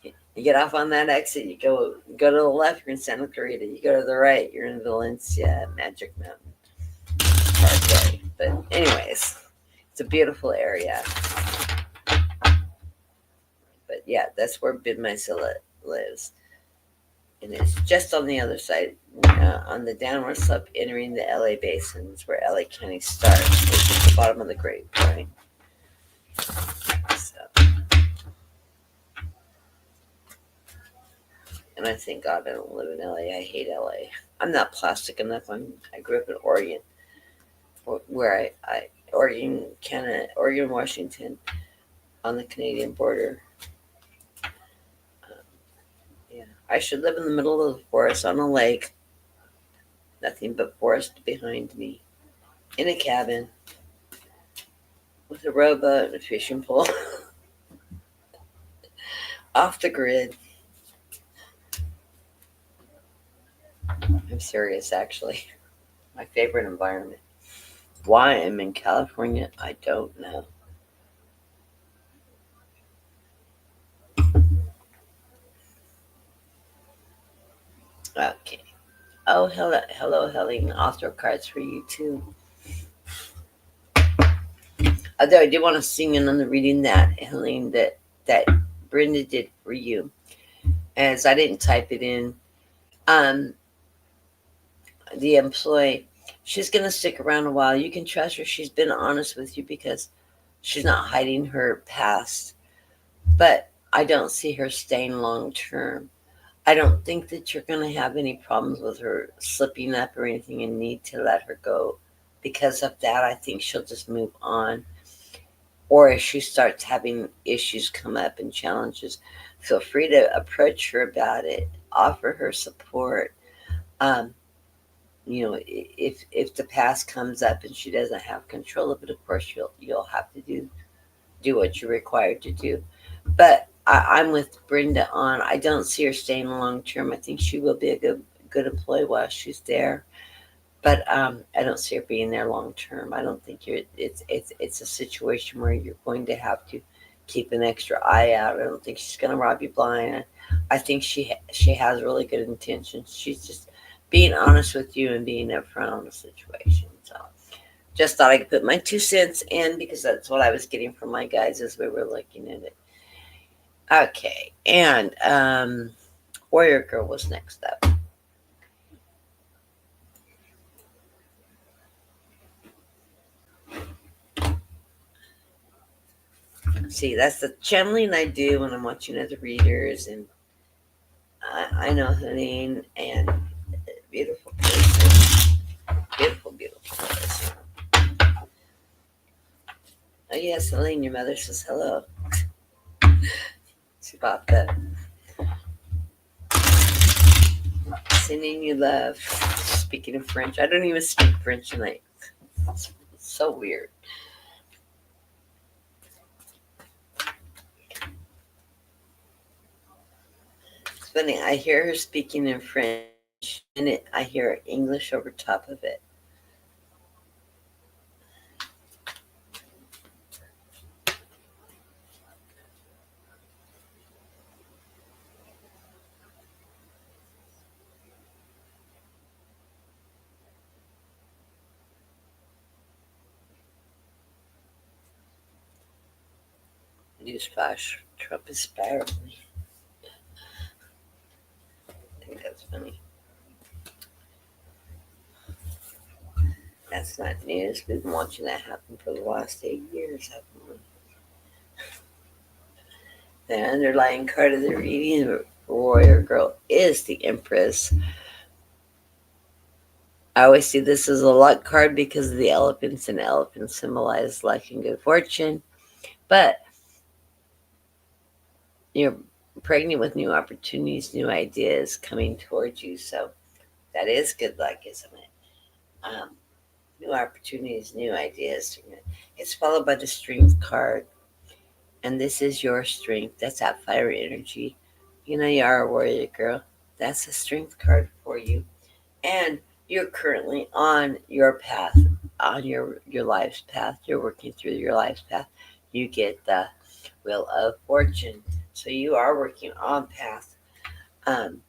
You get off on that exit, you go to the left, you're in Santa Clarita. You go to the right, you're in Valencia Magic Mountain Parkway. But anyways, it's a beautiful area. But yeah, that's where Bid Mysilla lives. And it's just on the other side, on the downward slope, entering the LA Basin. It's where LA County starts, which is the bottom of the grapevine. So, and I thank God I don't live in LA. I hate LA. I'm not plastic enough. I grew up in Oregon, where Oregon, Canada, Oregon, Washington, on the Canadian border. Yeah, I should live in the middle of the forest on a lake. Nothing but forest behind me, in a cabin with a rowboat and a fishing pole, off the grid. I'm serious, actually. My favorite environment. Why I'm in California, I don't know. Okay. Oh, hello, Helene. I'll throw cards for you too. Although I did want to sing another reading that Helene that Brenda did for you, as I didn't type it in. Um, the employee, she's gonna stick around a while. You can trust her. She's been honest with you because she's not hiding her past. But I don't see her staying long term. I don't think that you're going to have any problems with her slipping up or anything and need to let her go. Because of that, I think she'll just move on. Or if she starts having issues come up and challenges, feel free to approach her about it, offer her support. Um, if the past comes up and she doesn't have control of it, of course you'll have to do what you're required to do. But I'm with Brenda on. I don't see her staying long term. I think she will be a good employee while she's there. But I don't see her being there long term. I don't think you're. It's a situation where you're going to have to keep an extra eye out. I don't think she's going to rob you blind. I think she has really good intentions. She's just being honest with you and being upfront on the situation. So just thought I could put my 2 cents in because that's what I was getting from my guys as we were looking at it. Okay, and Warrior Girl was next up. See, that's the channeling I do when I'm watching other readers, and I know Helene and beautiful person, beautiful person. Oh yes, Helene, your mother says hello. She bought the sending you love. Speaking of French, I don't even speak French, and it's so weird. It's funny. I hear her speaking in French, and I hear English over top of it. Newsflash: Trump is spiraling. I think that's funny. That's not news. We've been watching that happen for the last 8 years, haven't we? The underlying card of the reading, the Warrior Girl, is the Empress. I always see this as a luck card because of the elephants, and elephants symbolize luck and good fortune. But you're pregnant with new opportunities, new ideas coming towards you. So that is good luck, isn't it? Um, New opportunities, new ideas. It's followed by the Strength card, and this is your strength. That's that fire energy. You know you are a warrior girl. That's a strength card for you. And you're currently on your path, on your life's path. You're working through your life's path. You get the wheel of fortune. So you are working on path. Um,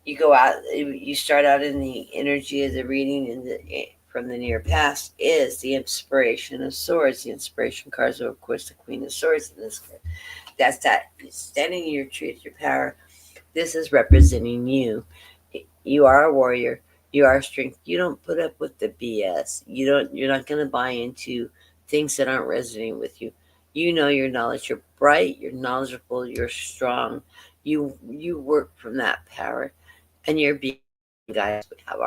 you go out. You start out in the energy of the reading, and from the near past is the inspiration of swords. The inspiration cards are, of course, the Queen of Swords in this card. That's that standing in your truth, your power. This is representing you. You are a warrior. You are strength. You don't put up with the BS. You're not going to buy into things that aren't resonating with you. You know your knowledge. You're bright. You're knowledgeable. You're strong. You work from that power, and you're being guided. We have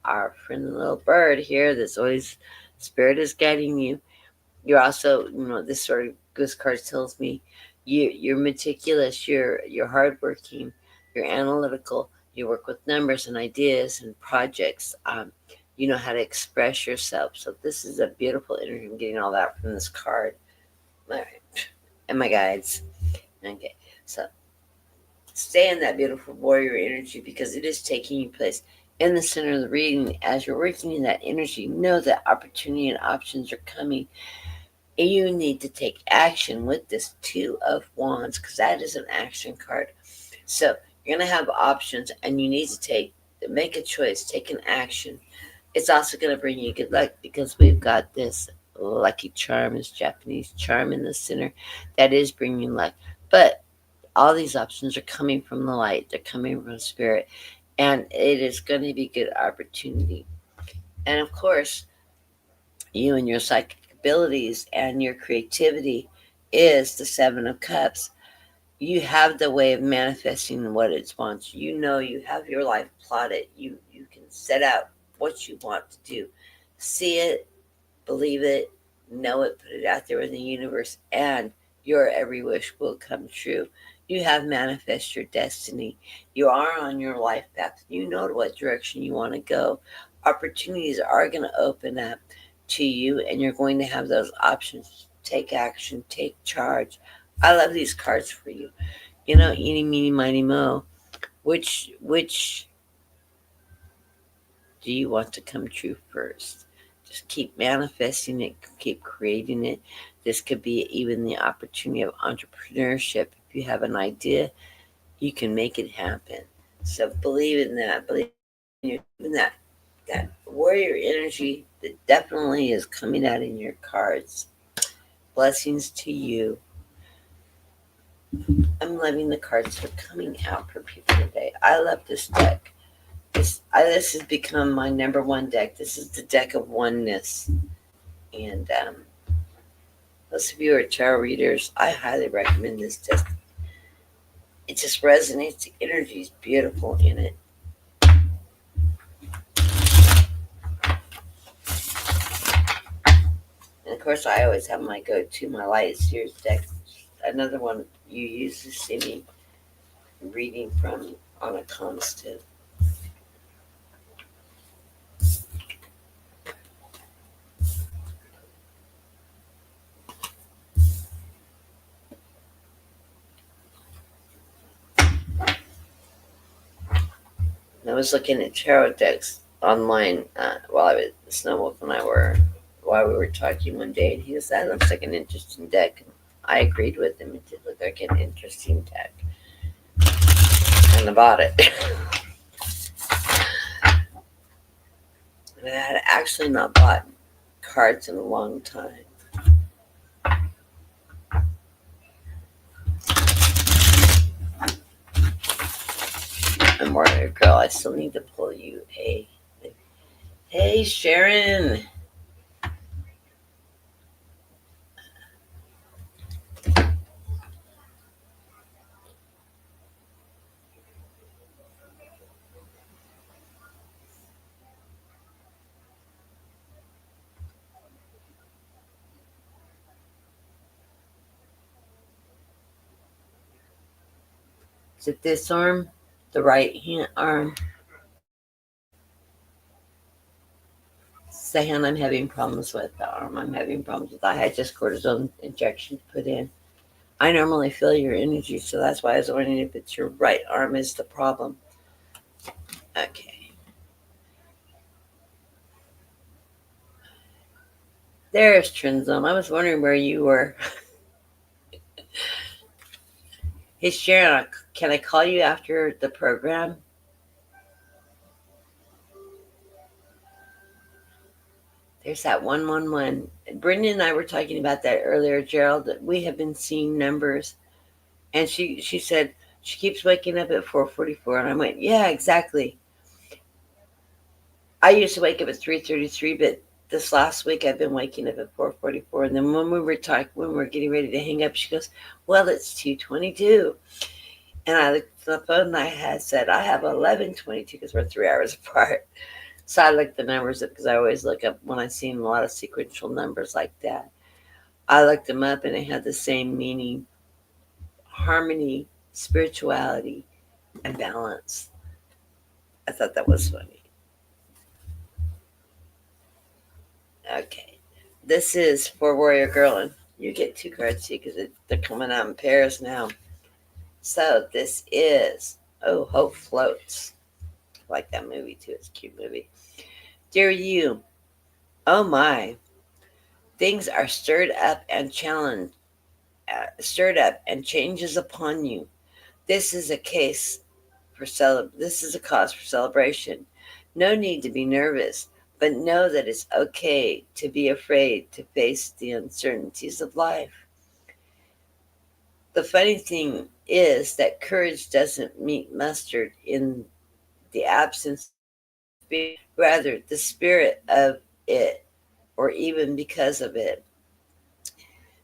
our friend the little bird here. That's always spirit is guiding you. You're also, this sort of this card tells me you're meticulous, you're hardworking, you're analytical, you work with numbers and ideas and projects. You know how to express yourself. So this is a beautiful energy. I'm getting all that from this card. All right. And my guides. Okay. So stay in that beautiful warrior energy because it is taking you place. in the center of the reading, as you're working in that energy, know that opportunity and options are coming. And you need to take action with this Two of Wands, because that is an action card. So you're going to have options, and you need to make a choice, take an action. It's also going to bring you good luck, because we've got this lucky charm, this Japanese charm in the center that is bringing luck. But all these options are coming from the light, they're coming from spirit, and it is going to be good opportunity. And of course, you and your psychic abilities and your creativity is the Seven of Cups. You have the way of manifesting what it wants. You know, you have your life plotted. You can set out what you want to do, see it, believe it, know it, put it out there in the universe, and your every wish will come true. You have manifest your destiny. You are on your life path. You know what direction you want to go. Opportunities are going to open up to you, and you're going to have those options. Take action, take charge. I love these cards for you. You know, eeny, meeny, miny, mo. Which do you want to come true first? Just keep manifesting it, keep creating it. This could be even the opportunity of entrepreneurship. If you have an idea, you can make it happen. So believe in that. Believe in yourself. Believe in that warrior energy that definitely is coming out in your cards. Blessings to you. I'm loving the cards that are coming out for people today. I love this deck. This has become my number one deck. This is the deck of oneness. And those of you who are tarot readers, I highly recommend this deck. It just resonates. The energy is beautiful in it. And of course, I always have my go-to, my Light Series deck. Another one you use to see me reading from on a constant. I was looking at tarot decks online Snowwolf and I were while we were talking one day, and he goes, "That looks like an interesting deck." And I agreed with him. It did look like an interesting deck, and I bought it. And I had actually not bought cards in a long time. I'm Warrior Girl. I still need to pull you a. Hey, Sharon. Is it this arm? The right hand arm? Saying I'm having problems with the arm. I'm having problems with. I had just cortisone injections put in. I normally feel your energy, so that's why I was wondering if it's your right arm is the problem. Okay. There's Trinzone. I was wondering where you were. Hey, Sharon, can I call you after the program? There's that 111. Brittany and I were talking about that earlier, Gerald, that we have been seeing numbers. And she said she keeps waking up at 4:44. And I went, yeah, exactly. I used to wake up at 3:33, but this last week I've been waking up at 4:44. And then when we were getting ready to hang up, she goes, well, it's 2:22. And I looked at the phone and I had said, I have 11:22 because we're 3 hours apart. So I looked the numbers up because I always look up when I see a lot of sequential numbers like that. I looked them up and it had the same meaning: harmony, spirituality, and balance. I thought that was funny. Okay. This is for Warrior Girl, and you get two cards here because they're coming out in pairs now. So this is, oh, Hope Floats. I like that movie too. It's a cute movie. Dear you, oh my, things are stirred up and changes upon you. This is a case this is a cause for celebration. No need to be nervous, but know that it's okay to be afraid to face the uncertainties of life. The funny thing is that courage doesn't meet mustard in the absence of fear, rather, the spirit of it, or even because of it.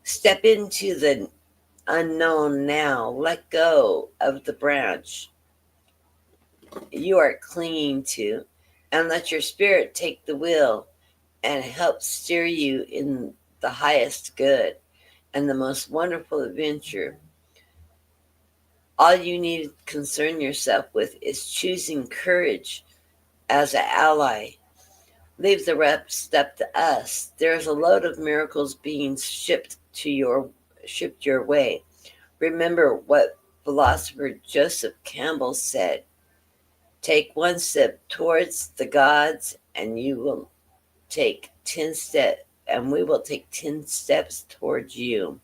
Step into the unknown now. Let go of the branch you are clinging to, and let your spirit take the wheel and help steer you in the highest good and the most wonderful adventure. All you need to concern yourself with is choosing courage as an ally. Leave the rest up to us. There's a load of miracles being shipped your way. Remember what philosopher Joseph Campbell said. Take one step towards the gods and you will take 10 steps and we will take 10 steps towards you.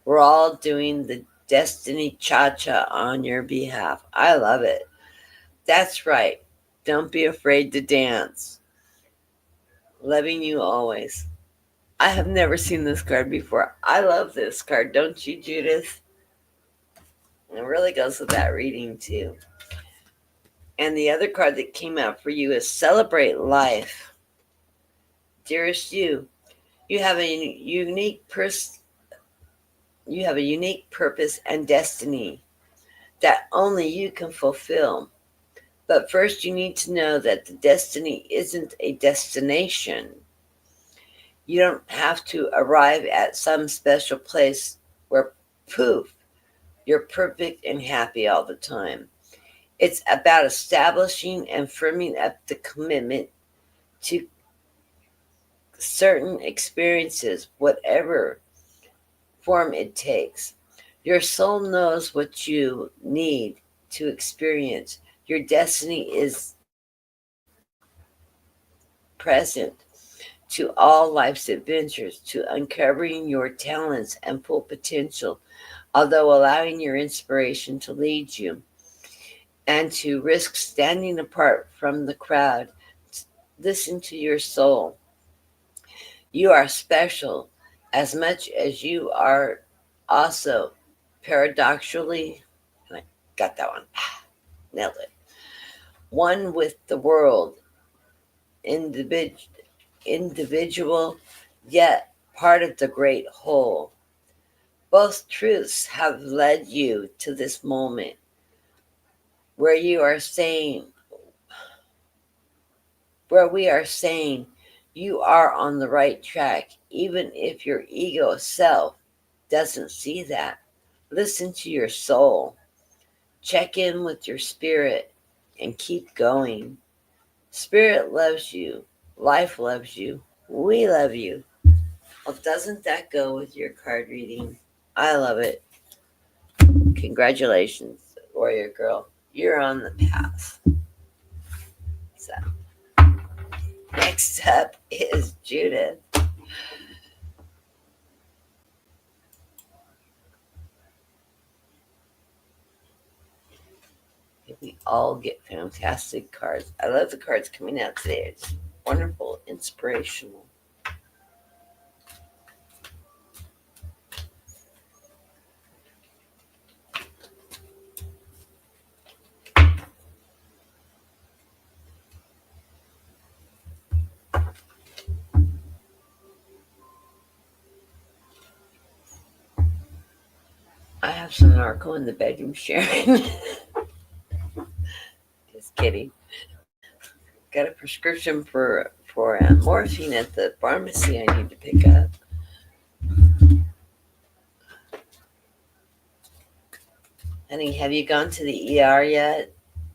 We're all doing the destiny cha-cha on your behalf. I love it. That's right. Don't be afraid to dance. Loving you always. I have never seen this card before. I love this card, don't you, Judith? It really goes with that reading too. And the other card that came out for you is Celebrate Life. Dearest you have a unique purpose and destiny that only you can fulfill. But first you need to know that the destiny isn't a destination. You don't have to arrive at some special place where poof, you're perfect and happy all the time. It's about establishing and firming up the commitment to certain experiences, whatever form it takes. Your soul knows what you need to experience. Your destiny is present to all life's adventures, to uncovering your talents and full potential, although allowing your inspiration to lead you, and to risk standing apart from the crowd. Listen to your soul. You are special as much as you are also paradoxically, and I got that one, nailed it, one with the world, individual, yet part of the great whole. Both truths have led you to this moment where we are saying you are on the right track, even if your ego self doesn't see that. Listen to your soul. Check in with your spirit and keep going. Spirit loves you. Life loves you. We love you. Well, doesn't that go with your card reading? I love it. Congratulations, warrior girl. You're on the path. So, next up is Judith. We all get fantastic cards. I love the cards coming out today. It's wonderful, inspirational. I have some narco in the bedroom, Sharon. Just kidding. Got a prescription for morphine at the pharmacy I need to pick up. Honey, have you gone to the ER yet?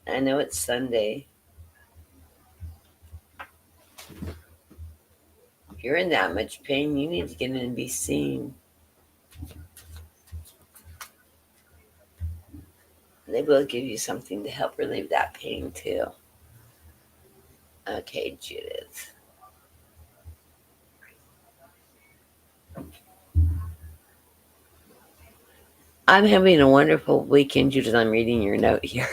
I know it's Sunday. If you're in that much pain, you need to get in and be seen. They will give you something to help relieve that pain too. Okay, Judith. I'm having a wonderful weekend, Judith. I'm reading your note here.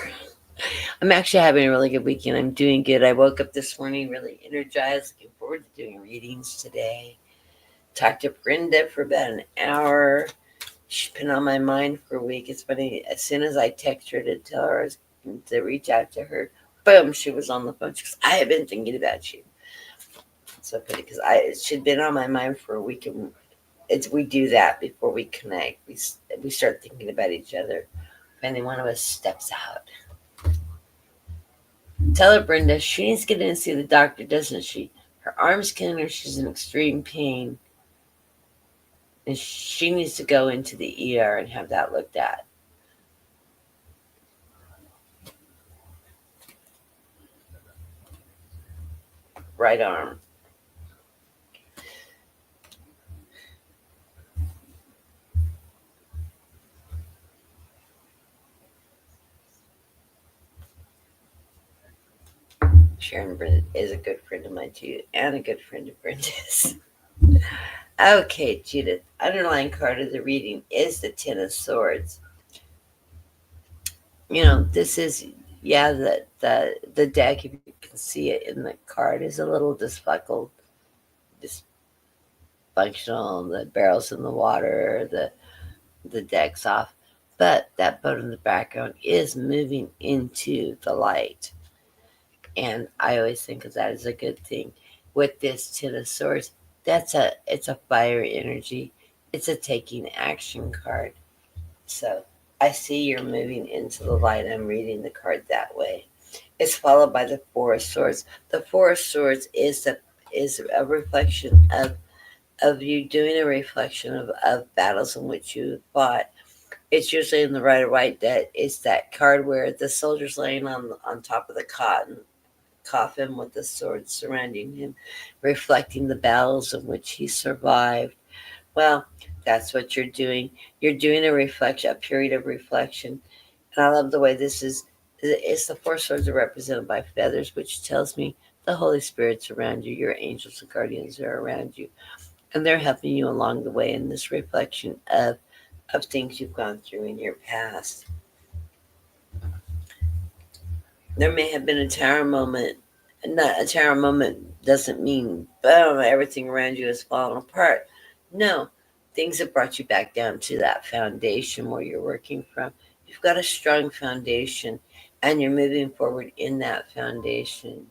I'm actually having a really good weekend. I'm doing good. I woke up this morning really energized, looking forward to doing readings today. Talked to Brenda for about an hour. She's been on my mind for a week. It's funny, as soon as I text her to tell her to reach out to her, boom, she was on the phone. She goes, I have been thinking about you. So funny because she'd been on my mind for a week, and we do that before we connect. We start thinking about each other. If any one of us steps out, tell her, Brenda, she needs to get in and see the doctor, doesn't she? Her arm's killing her. She's in extreme pain, and she needs to go into the ER and have that looked at. Right arm. Sharon Brenda is a good friend of mine too, and a good friend of Brenda's. Okay, Judith. Underlying card of the reading is the Ten of Swords. This is, yeah, the deck, if you can see it in the card, is a little dysfunctional. The barrel's in the water, the deck's off, but that boat in the background is moving into the light, and I always think of that as a good thing. With this Ten of Swords, it's a fire energy. It's a taking action card. So I see you're moving into the light. I'm reading the card that way. It's followed by the Four of Swords. The Four of Swords is a reflection of you doing a reflection of battles in which you fought. It's usually in the Rider Waite that it's that card where the soldier's laying on top of the coffin with the sword surrounding him, reflecting the battles in which he survived. Well, that's what you're doing. You're doing a period of reflection. And I love the way this is. It's the four swords are represented by feathers, which tells me the Holy Spirit's around you. Your angels and guardians are around you. And they're helping you along the way in this reflection of things you've gone through in your past. There may have been a tower moment. Not a tower moment doesn't mean boom, everything around you is falling apart. No, things have brought you back down to that foundation where you're working from. You've got a strong foundation, and you're moving forward in that foundation.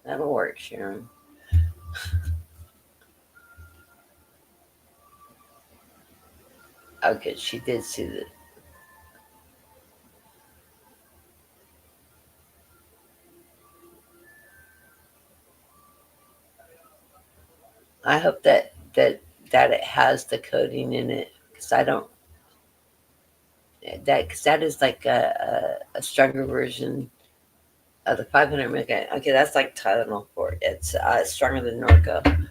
That'll work, Sharon. Okay, she did see that. I hope that it has the coding in it, because I don't that because that is like a stronger version of the 500 milligram. Okay, that's like Tylenol for it. It's stronger than Norco.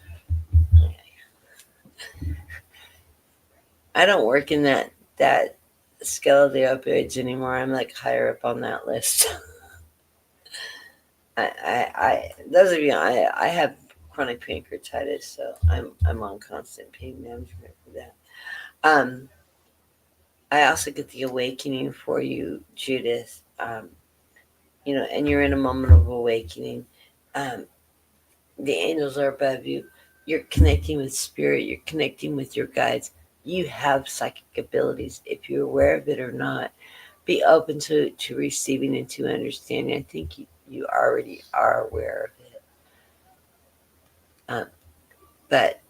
I don't work in that scale of the opioids anymore. I'm like higher up on that list. Those of you, I have chronic pancreatitis, so I'm on constant pain management for that. Um, I also get the awakening for you, Judith. And you're in a moment of awakening. Um, the angels are above you. You're connecting with spirit. You're connecting with your guides. You have psychic abilities, if you're aware of it or not. Be open to receiving and to understanding. I think you already are aware of it. But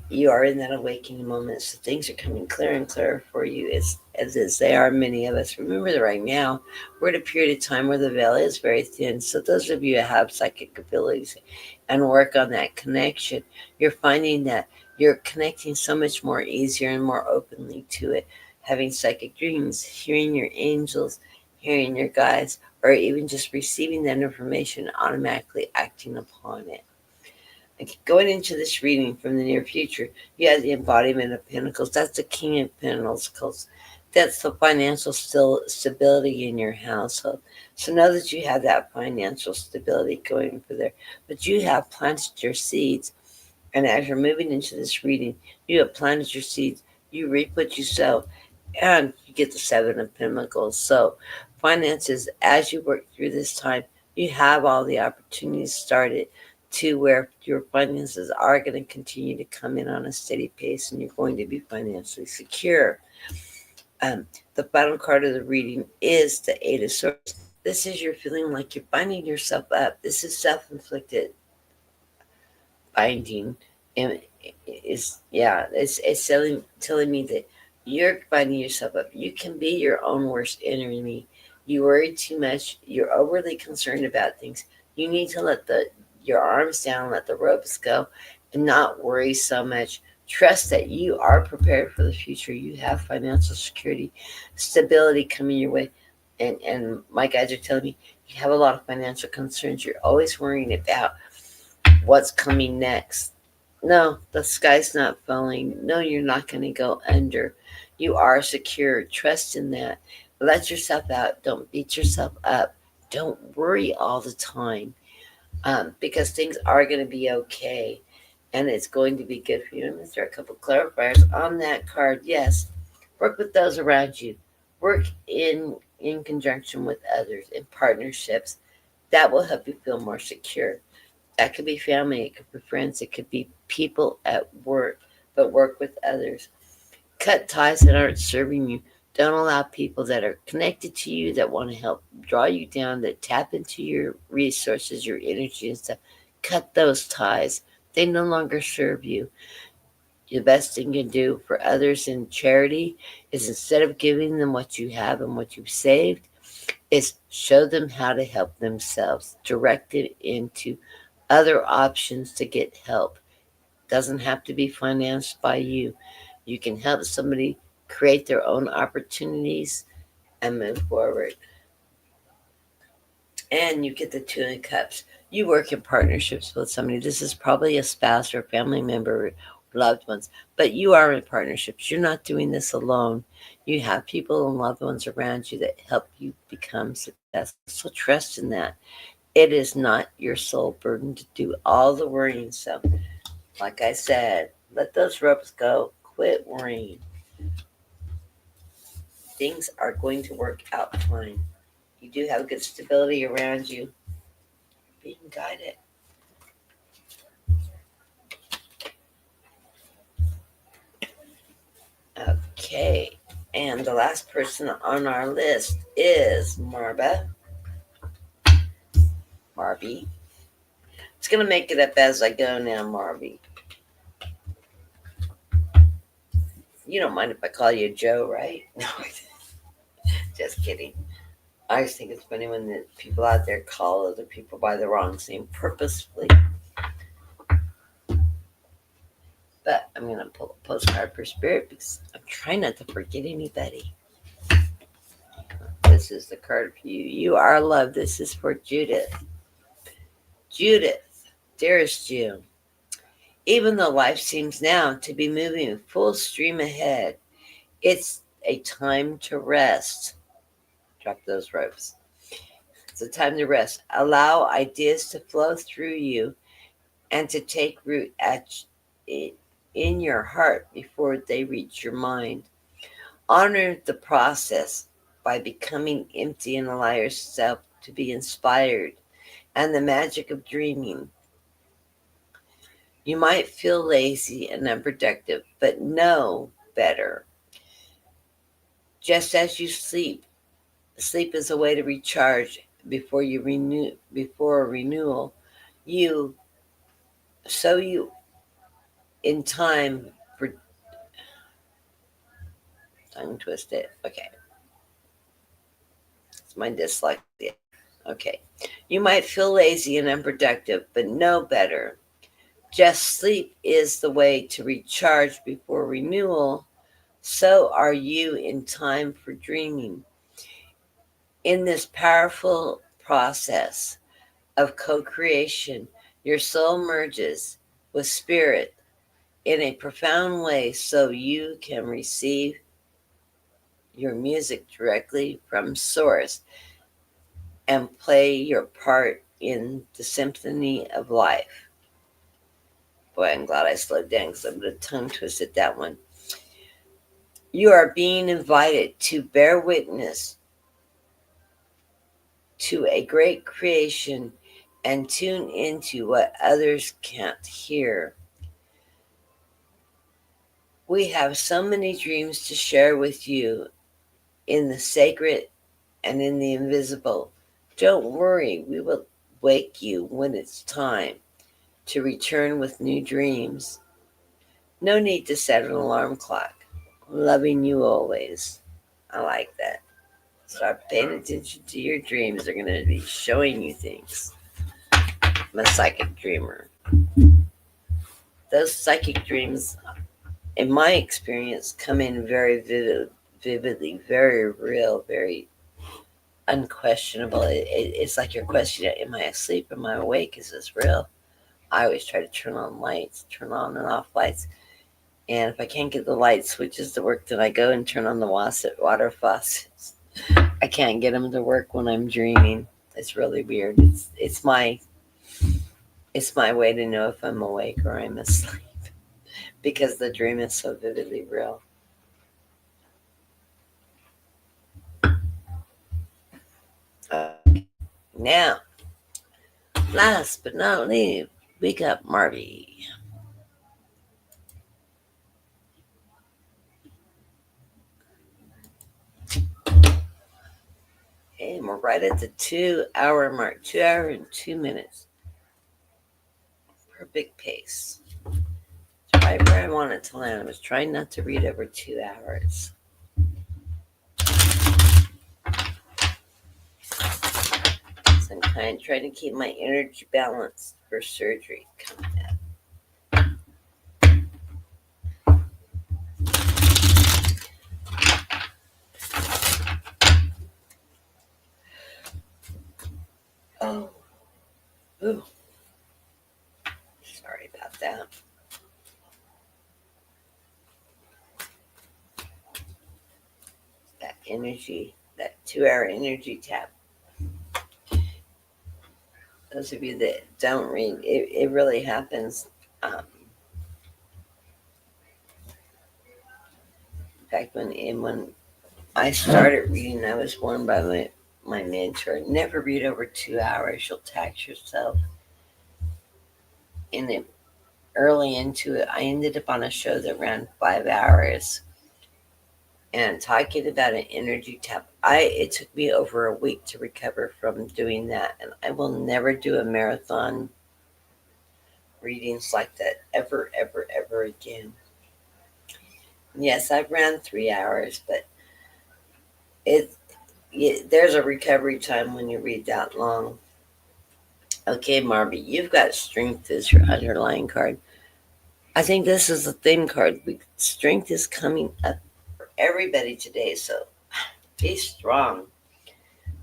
you are in that awakening moment, so things are coming clearer and clearer for you, as they are many of us. Remember that right now we're at a period of time where the veil is very thin. So those of you who have psychic abilities and work on that connection, you're finding that you're connecting so much more easier and more openly to it. Having psychic dreams, hearing your angels, hearing your guides, or even just receiving that information, automatically acting upon it. Going into this reading from the near future, you have the embodiment of pentacles. That's the king of pentacles. That's the financial stability in your household. So know that you have that financial stability going for there, but you have planted your seeds. And as you're moving into this reading, you have planted your seeds. You reap what you sow, and you get the Seven of Pentacles. So, finances, as you work through this time, you have all the opportunities started to where your finances are going to continue to come in on a steady pace, and you're going to be financially secure. Um, the final card of the reading is the Eight of Swords. This is you're feeling like you're binding yourself up. This is self-inflicted binding, and it's telling me that you're binding yourself up. You can be your own worst enemy. You worry too much. You're overly concerned about things. You need to let your arms down, let the ropes go, and not worry so much. Trust that you are prepared for the future. You have financial security, stability coming your way. And my guides are telling me you have a lot of financial concerns. You're always worrying about what's coming next. No, the sky's not falling. No, you're not going to go under. You are secure. Trust in that. Let yourself out. Don't beat yourself up. Don't worry all the time, because things are going to be okay, and it's going to be good for you. I'm going to throw a couple clarifiers on that card. Yes, work with those around you. Work in conjunction with others, in partnerships. That will help you feel more secure. That could be family, it could be friends, it could be people at work, but work with others. Cut ties that aren't serving you. Don't allow people that are connected to you, that want to help draw you down, that tap into your resources, your energy and stuff. Cut those ties. They no longer serve you. The best thing you can do for others in charity is, instead of giving them what you have and what you've saved, is show them how to help themselves. Direct it into other options to get help. Doesn't have to be financed by you. You can help somebody create their own opportunities and move forward. And you get the Two of Cups. You work in partnerships with somebody. This is probably a spouse or a family member, loved ones, but you are in partnerships. You're not doing this alone. You have people and loved ones around you that help you become successful. So trust in that. It is not your sole burden to do all the worrying. So, like I said, let those ropes go. Quit worrying. Things are going to work out fine. You do have good stability around you. Being guided. Okay. And the last person on our list is Marby. It's going to make it up as I go now, Marby. You don't mind if I call you Joe, right? No, just kidding. I just think it's funny when the people out there call other people by the wrong name purposefully. But I'm going to pull a postcard for Spirit because I'm trying not to forget anybody. This is the card for you. You are loved. This is for Judith. Judith, dearest June, even though life seems now to be moving full stream ahead, it's a time to rest. Drop those ropes. It's a time to rest. Allow ideas to flow through you and to take root in your heart before they reach your mind. Honor the process by becoming empty and allow yourself to be inspired and the magic of dreaming. You might feel lazy and unproductive, but know better. Just as you sleep is a way to recharge before a renewal. You you in time for tongue twisted. Okay, it's my dyslexia. Okay, you might feel lazy and unproductive, but know better. Just sleep is the way to recharge before renewal. So are you in time for dreaming. In this powerful process of co creation, your soul merges with spirit in a profound way so you can receive your music directly from source and play your part in the symphony of life. Boy, I'm glad I slowed down because I would have tongue twisted that one. You are being invited to bear witness to a great creation and tune into what others can't hear. We have so many dreams to share with you in the sacred and in the invisible. Don't worry, we will wake you when it's time to return with new dreams. No need to set an alarm clock. Loving you always. I like that. Start paying attention to your dreams. They're going to be showing you things. I'm a psychic dreamer. Those psychic dreams, in my experience, come in very vividly, very real, very unquestionable. It's like you're questioning, am I asleep? Am I awake? Is this real? I always try to turn on lights, turn on and off lights. And if I can't get the light switches to work, then I go and turn on the water faucets. I can't get them to work when I'm dreaming. It's really weird. It's my way to know if I'm awake or I'm asleep because the dream is so vividly real. Okay. Now, last but not least, we got Marby. And we're right at the 2 hour mark, 2 hour and 2 minutes. Perfect pace. It's right where I wanted to land. I was trying not to read over 2 hours. So I'm kind of trying to keep my energy balanced for surgery coming up. Oh, ooh. Sorry about that. That energy, that 2 hour energy tap. Those of you that don't read, it really happens. In fact, when I started reading, I was warned by my mentor, never read over 2 hours. You'll tax yourself. And then early into it, I ended up on a show that ran 5 hours. And talking about an energy tap, it took me over a week to recover from doing that. And I will never do a marathon readings like that ever, ever, ever again. Yes, I've ran 3 hours, but there's a recovery time when you read that long. Okay, Marby, you've got strength as your underlying card. I think this is the theme card. Strength is coming up for everybody today, so be strong.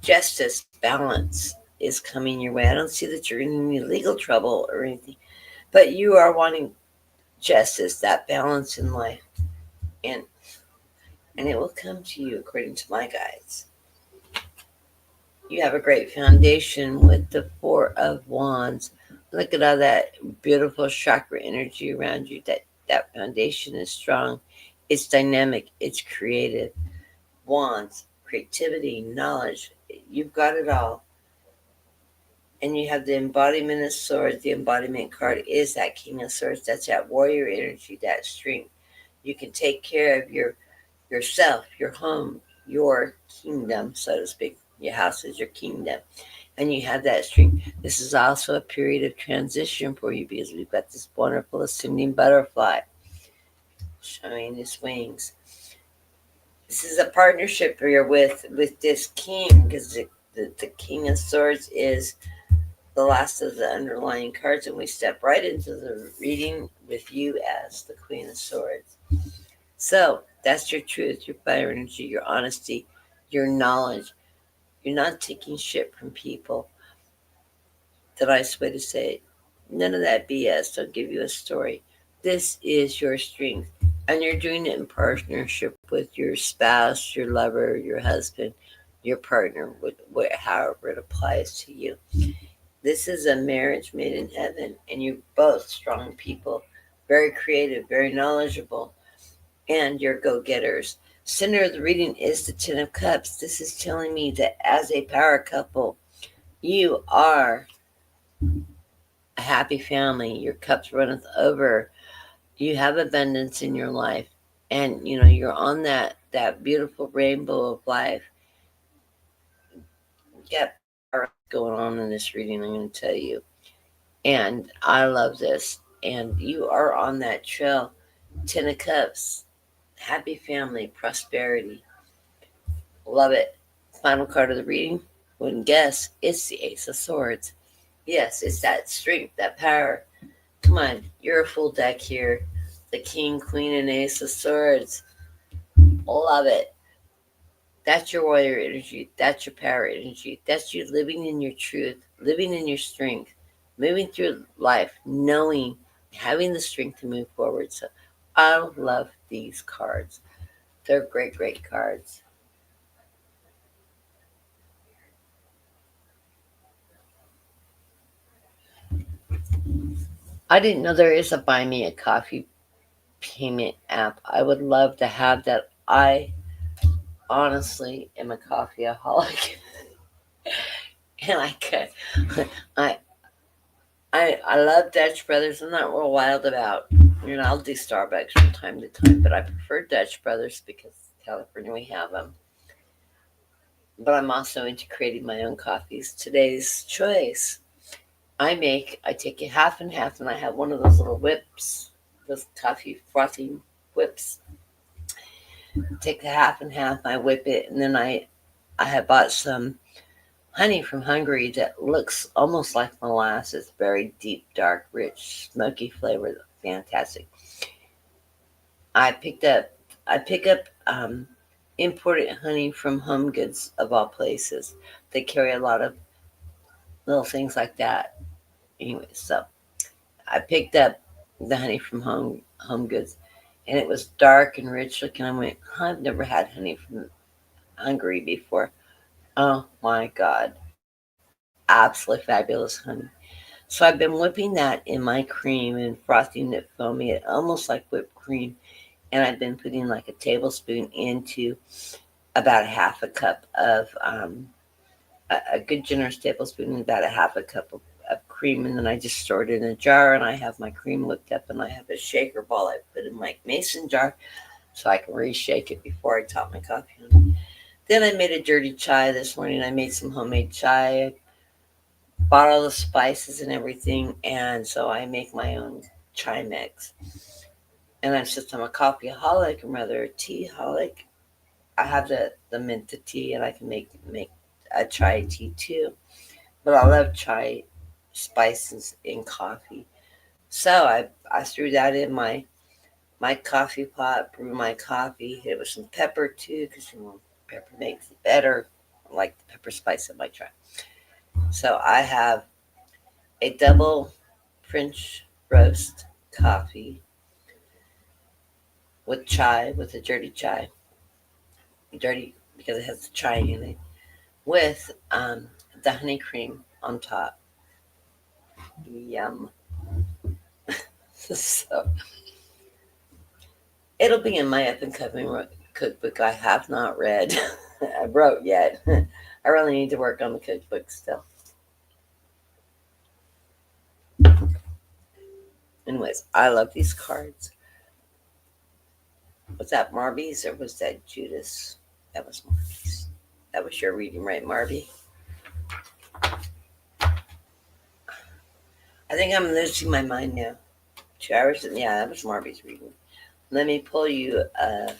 Justice, balance is coming your way. I don't see that you're in any legal trouble or anything, but you are wanting justice, that balance in life, and it will come to you according to my guides. You have a great foundation with the Four of Wands. Look at all that beautiful chakra energy around you. That foundation is strong. It's dynamic. It's creative. Wands, creativity, knowledge. You've got it all. And you have the embodiment of swords. The embodiment card is that King of Swords. That's that warrior energy, that strength. You can take care of yourself, your home, your kingdom, so to speak. Your house is your kingdom. And you have that strength. This is also a period of transition for you because we've got this wonderful ascending butterfly showing his wings. This is a partnership you're with this king because the King of Swords is the last of the underlying cards, and we step right into the reading with you as the Queen of Swords. So that's your truth, your fire energy, your honesty, your knowledge. You're not taking shit from people. The nice way to say it. None of that BS. Don't give you a story. This is your strength. And you're doing it in partnership with your spouse, your lover, your husband, your partner, however it applies to you. This is a marriage made in heaven, and you're both strong people, very creative, very knowledgeable, and you're go getters. Center of the reading is the Ten of Cups. This is telling me that as a power couple, you are a happy family. Your cups runneth over. You have abundance in your life, and you're on that beautiful rainbow of life. You got power going on in this reading, I'm going to tell you, and I love this. And you are on that trail. Ten of Cups, happy family, prosperity. Love it. Final card of the reading. Wouldn't guess. It's the Ace of Swords. Yes, it's that strength, that power. Come on, you're a full deck here. The King, Queen, and Ace of Swords. Love it. That's your warrior energy. That's your power energy. That's you living in your truth, living in your strength, moving through life, knowing, having the strength to move forward. So I love these cards. They're great, great cards. I didn't know there is a Buy Me a Coffee payment app. I would love to have that. I honestly am a coffeeaholic, and I could, I I love Dutch Brothers. I'm not real wild about, I'll do Starbucks from time to time, but I prefer Dutch Brothers because California we have them. But I'm also into creating my own coffees. Today's choice, I take it half and half, and I have one of those little whips, those coffee frothing whips. Take the half and half, I whip it, and then I have bought some honey from Hungary that looks almost like molasses, very deep, dark, rich, smoky flavor, fantastic. I picked up I pick up imported honey from Home Goods of all places. They carry a lot of little things like that. Anyway, so I picked up the honey from Home Goods, and it was dark and rich looking. I went, I've never had honey from Hungary before. Oh my God, absolutely fabulous honey. So I've been whipping that in my cream and frosting it foamy, almost like whipped cream. And I've been putting like a tablespoon into about a half a cup of a good generous tablespoon and about a half a cup of cream, and then I just store it in a jar, and I have my cream whipped up, and I have a shaker ball I put in my mason jar so I can reshake it before I top my coffee on it. Then I made a dirty chai this morning. I made some homemade chai, bought all the spices and everything, and so I make my own chai mix. And since I'm a coffeeaholic, I'm rather a teaholic, I have the minta tea, and I can make a chai tea too. But I love chai spices in coffee. So I threw that in my coffee pot, brew my coffee, hit it with some pepper too, because pepper makes it better. I like the pepper spice in my chai. So I have a double French roast coffee with chai, with a dirty chai, dirty because it has the chai in it, with the honey cream on top. Yum. So it'll be in my up and coming cookbook I have not read. I wrote yet. I really need to work on the cookbook still. Anyways, I love these cards. Was that Marby's or was that Judas? That was Marby's. That was your reading, right, Marby? I think I'm losing my mind now. 2 hours? Yeah, that was Marby's reading. Let me pull you a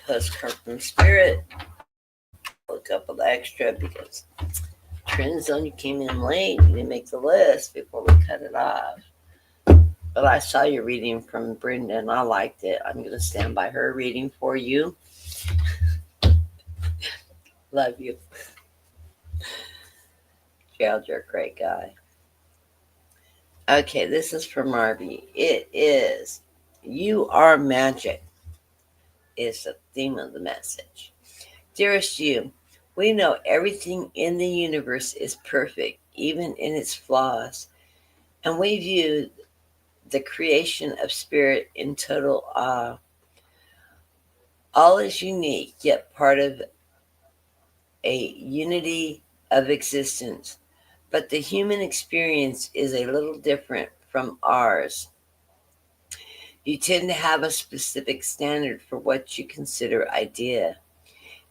postcard from Spirit. A couple extra because Trend Zone, you came in late. You didn't make the list before we cut it off. But I saw your reading from Brenda and I liked it. I'm going to stand by her reading for you. Love you. Gerald, you're a great guy. Okay, this is for Marby. It is "You Are Magic" is the theme of the message. Dearest you, we know everything in the universe is perfect, even in its flaws, and we view the creation of spirit in total awe. All is unique, yet part of a unity of existence. But the human experience is a little different from ours. You tend to have a specific standard for what you consider ideal,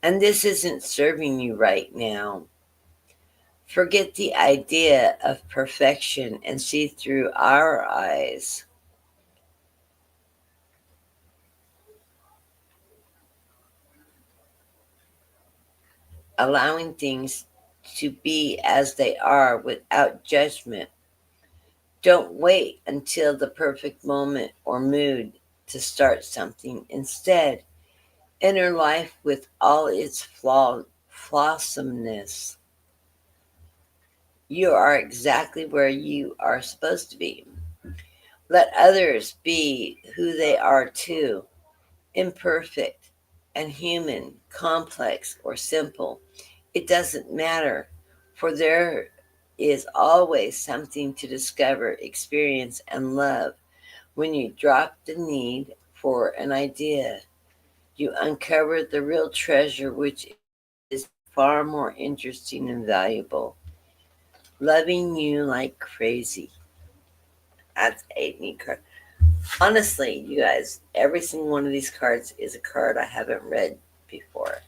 and this isn't serving you right now. Forget the idea of perfection and see through our eyes, allowing things to be as they are without judgment. Don't wait until the perfect moment or mood to start something. Instead, enter life with all its flawsomeness. You are exactly where you are supposed to be. Let others be who they are too, imperfect and human, complex or simple. It doesn't matter, for there is always something to discover, experience, and love. When you drop the need for an idea, you uncover the real treasure, which is far more interesting and valuable. Loving you like crazy. That's a neat card. Honestly, you guys, every single one of these cards is a card I haven't read before.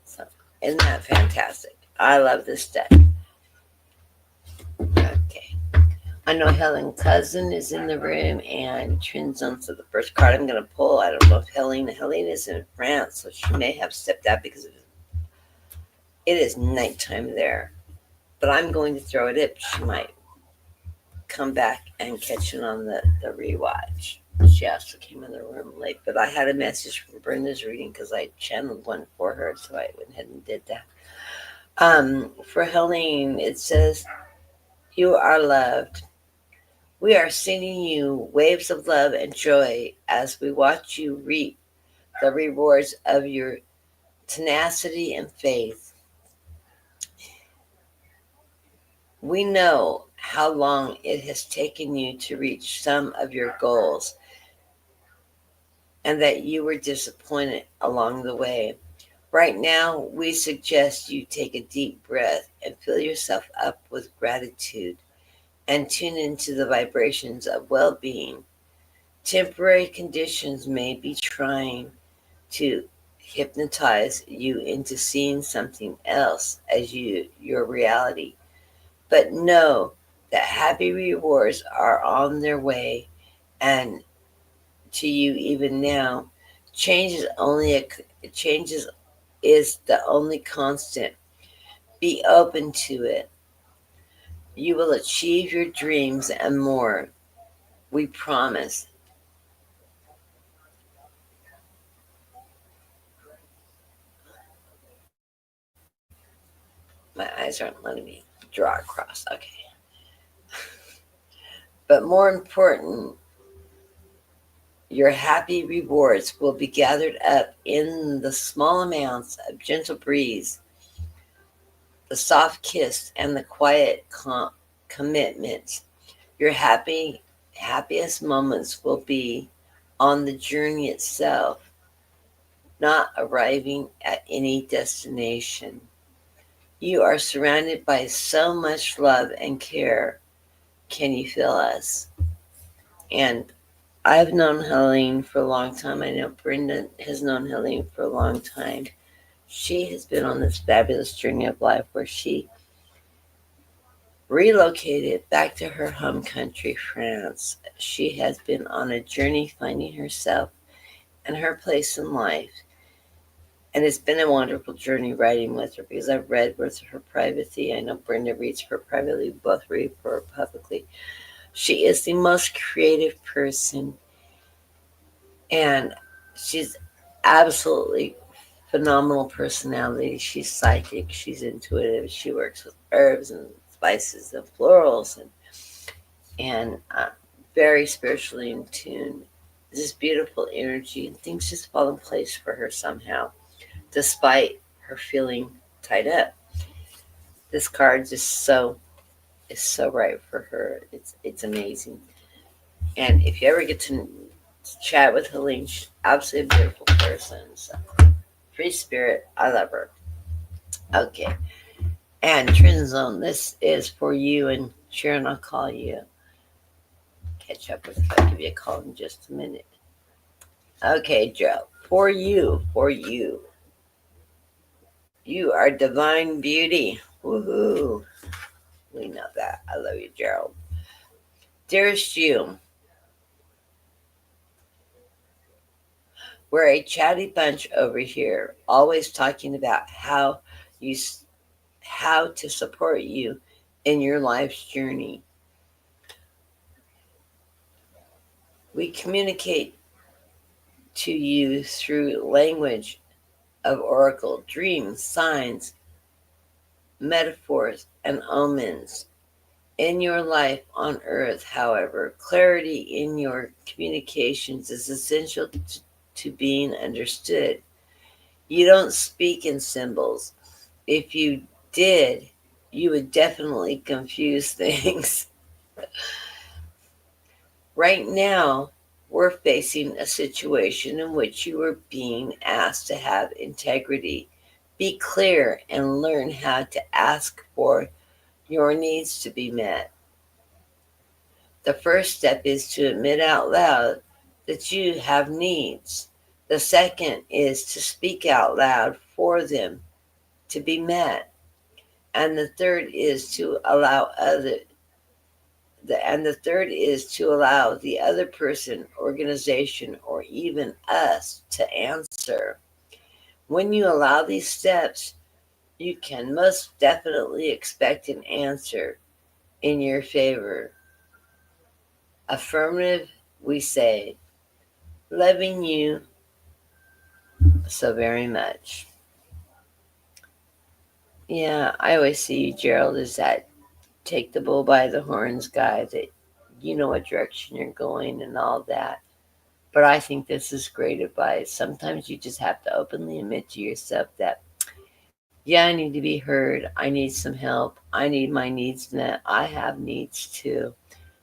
So, isn't that fantastic? I love this deck. Okay. I know Helen Cousin is in the room and Trinzone. So the first card I'm going to pull, I don't know if Helene is in France, so she may have stepped out because it is nighttime there. But I'm going to throw it up. She might come back and catch it on the rewatch. She also came in the room late, but I had a message from Brenda's reading because I channeled one for her, so I went ahead and did that. For Helene, it says, "You are loved. We are sending you waves of love and joy as we watch you reap the rewards of your tenacity and faith. We know how long it has taken you to reach some of your goals and that you were disappointed along the way. Right now, we suggest you take a deep breath and fill yourself up with gratitude and tune into the vibrations of well being. Temporary conditions may be trying to hypnotize you into seeing something else as your reality. But know that happy rewards are on their way and to you even now. Change is only a changes is the only constant. Be open to it. You will achieve your dreams and more. We promise." My eyes aren't letting me draw across. Okay. But more important, your happy rewards will be gathered up in the small amounts of gentle breeze, the soft kiss, and the quiet commitment. Your happiest moments will be on the journey itself, not arriving at any destination. You are surrounded by so much love and care. Can you feel us? And I've known Helene for a long time. I know Brenda has known Helene for a long time. She has been on this fabulous journey of life where she relocated back to her home country, France. She has been on a journey finding herself and her place in life. And it's been a wonderful journey writing with her because I've read with her privately. I know Brenda reads for her privately. We both read for her publicly. She is the most creative person, and she's absolutely phenomenal personality. She's psychic. She's intuitive. She works with herbs and spices and florals, and and very spiritually in tune. This beautiful energy, and things just fall in place for her somehow, despite her feeling tied up. This card just is so right for her. It's amazing. And if you ever get to chat with Helene, she's absolutely a beautiful person. So free spirit, I love her. Okay. And Trinzone, this is for you, and Sharon, I'll call you. Catch up with you. I'll give you a call in just a minute. Okay, Joe. For you, for you. You are divine beauty. Woohoo. We know that. I love you, Gerald. Dearest you, we're a chatty bunch over here, always talking about you how to support you in your life's journey. We communicate to you through language of oracle, dreams, signs, metaphors, and omens. In your life on earth, however, clarity in your communications is essential to being understood. You don't speak in symbols. If you did, you would definitely confuse things. Right now, we're facing a situation in which you are being asked to have integrity, be clear, and learn how to ask for your needs to be met. The first step is to admit out loud that you have needs. The second is to speak out loud for them to be met. And the third is to allow the other person, organization, or even us to answer. When you allow these steps, you can most definitely expect an answer in your favor. Affirmative, we say, loving you so very much. Yeah, I always see you, Gerald, as that take the bull by the horns guy, that you know what direction you're going and all that. But I think this is great advice. Sometimes you just have to openly admit to yourself that, yeah, I need to be heard. I need some help. I need my needs met. I have needs too.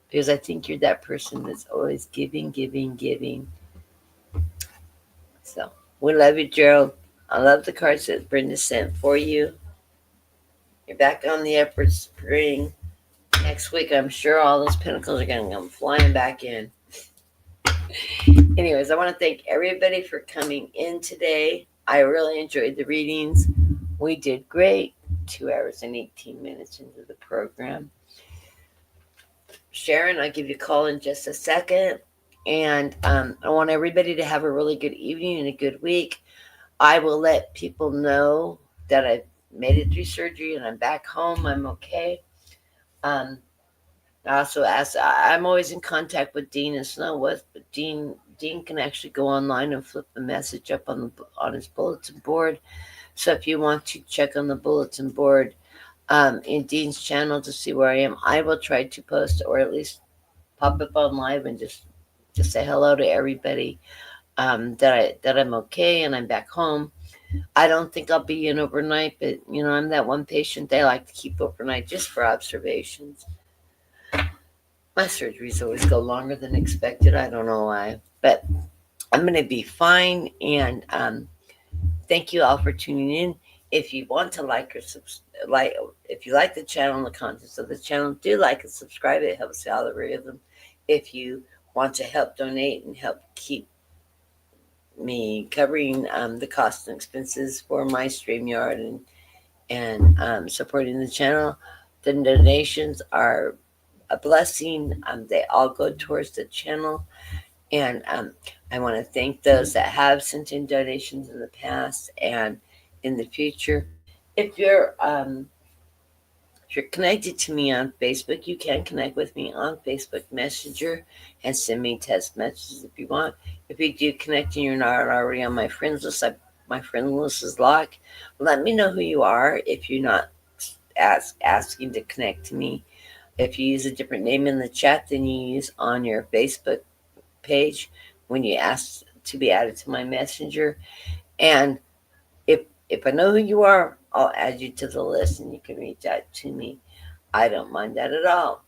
Because I think you're that person that's always giving, giving, giving. So we love you, Gerald. I love the cards that Brenda sent for you. You're back on the upward spring. Next week, I'm sure all those pentacles are going to come flying back in. Anyways, I want to thank everybody for coming in today. I really enjoyed the readings. We did great. 2 hours and 18 minutes into the program. Sharon, I'll give you a call in just a second. And I want everybody to have a really good evening and a good week. I will let people know that I made it through surgery and I'm back home. I'm okay. I also asked, I'm always in contact with Dean and Snow with, but Dean can actually go online and flip the message up on his bulletin board. So if you want to check on the bulletin board in Dean's channel to see where I am, I will try to post or at least pop up on live and just say hello to everybody, that I'm okay and I'm back home. I don't think I'll be in overnight, but I'm that one patient they like to keep overnight just for observations. My surgeries always go longer than expected. I don't know why, but I'm going to be fine. And thank you all for tuning in. If you want to if you like the channel and the contents of the channel, do like and subscribe. It helps the algorithm. If you want to help donate and help keep me covering the costs and expenses for my StreamYard and supporting the channel, the donations are a blessing. They all go towards the channel. And I want to thank those that have sent in donations in the past and in the future. If you're connected to me on Facebook, you can connect with me on Facebook Messenger and send me text messages if you want. If you do connect and you're not already on my friends list, my friend list is locked. Let me know who you are if you're not asking to connect to me. If you use a different name in the chat than you use on your Facebook page when you ask to be added to my messenger, and if I know who you are, I'll add you to the list and you can reach out to me. I don't mind that at all.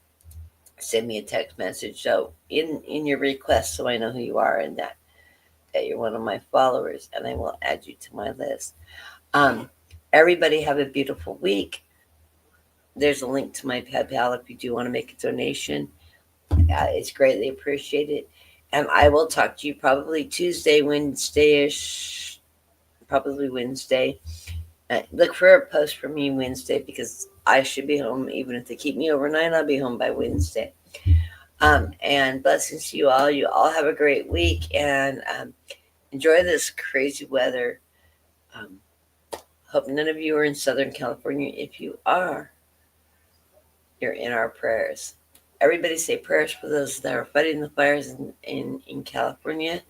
Send me a text message so in your request so I know who you are and that you're one of my followers, and I will add you to my list. Um, Everybody have a beautiful week. There's a link to my PayPal if you do want to make a donation. It's greatly appreciated. And I will talk to you probably Tuesday, Wednesday-ish, probably Wednesday. Look for a post from me Wednesday because I should be home. Even if they keep me overnight, I'll be home by Wednesday. And blessings to you all. You all have a great week and enjoy this crazy weather. Um, Hope none of you are in Southern California. If you are, you're in our prayers. Everybody say prayers for those that are fighting the fires in California.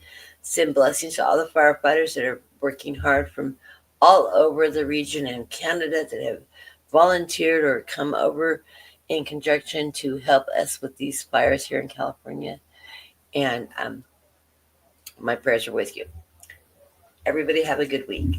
Send blessings to all the firefighters that are working hard from all over the region and Canada that have volunteered or come over in conjunction to help us with these fires here in California. And my prayers are with you. Everybody have a good week.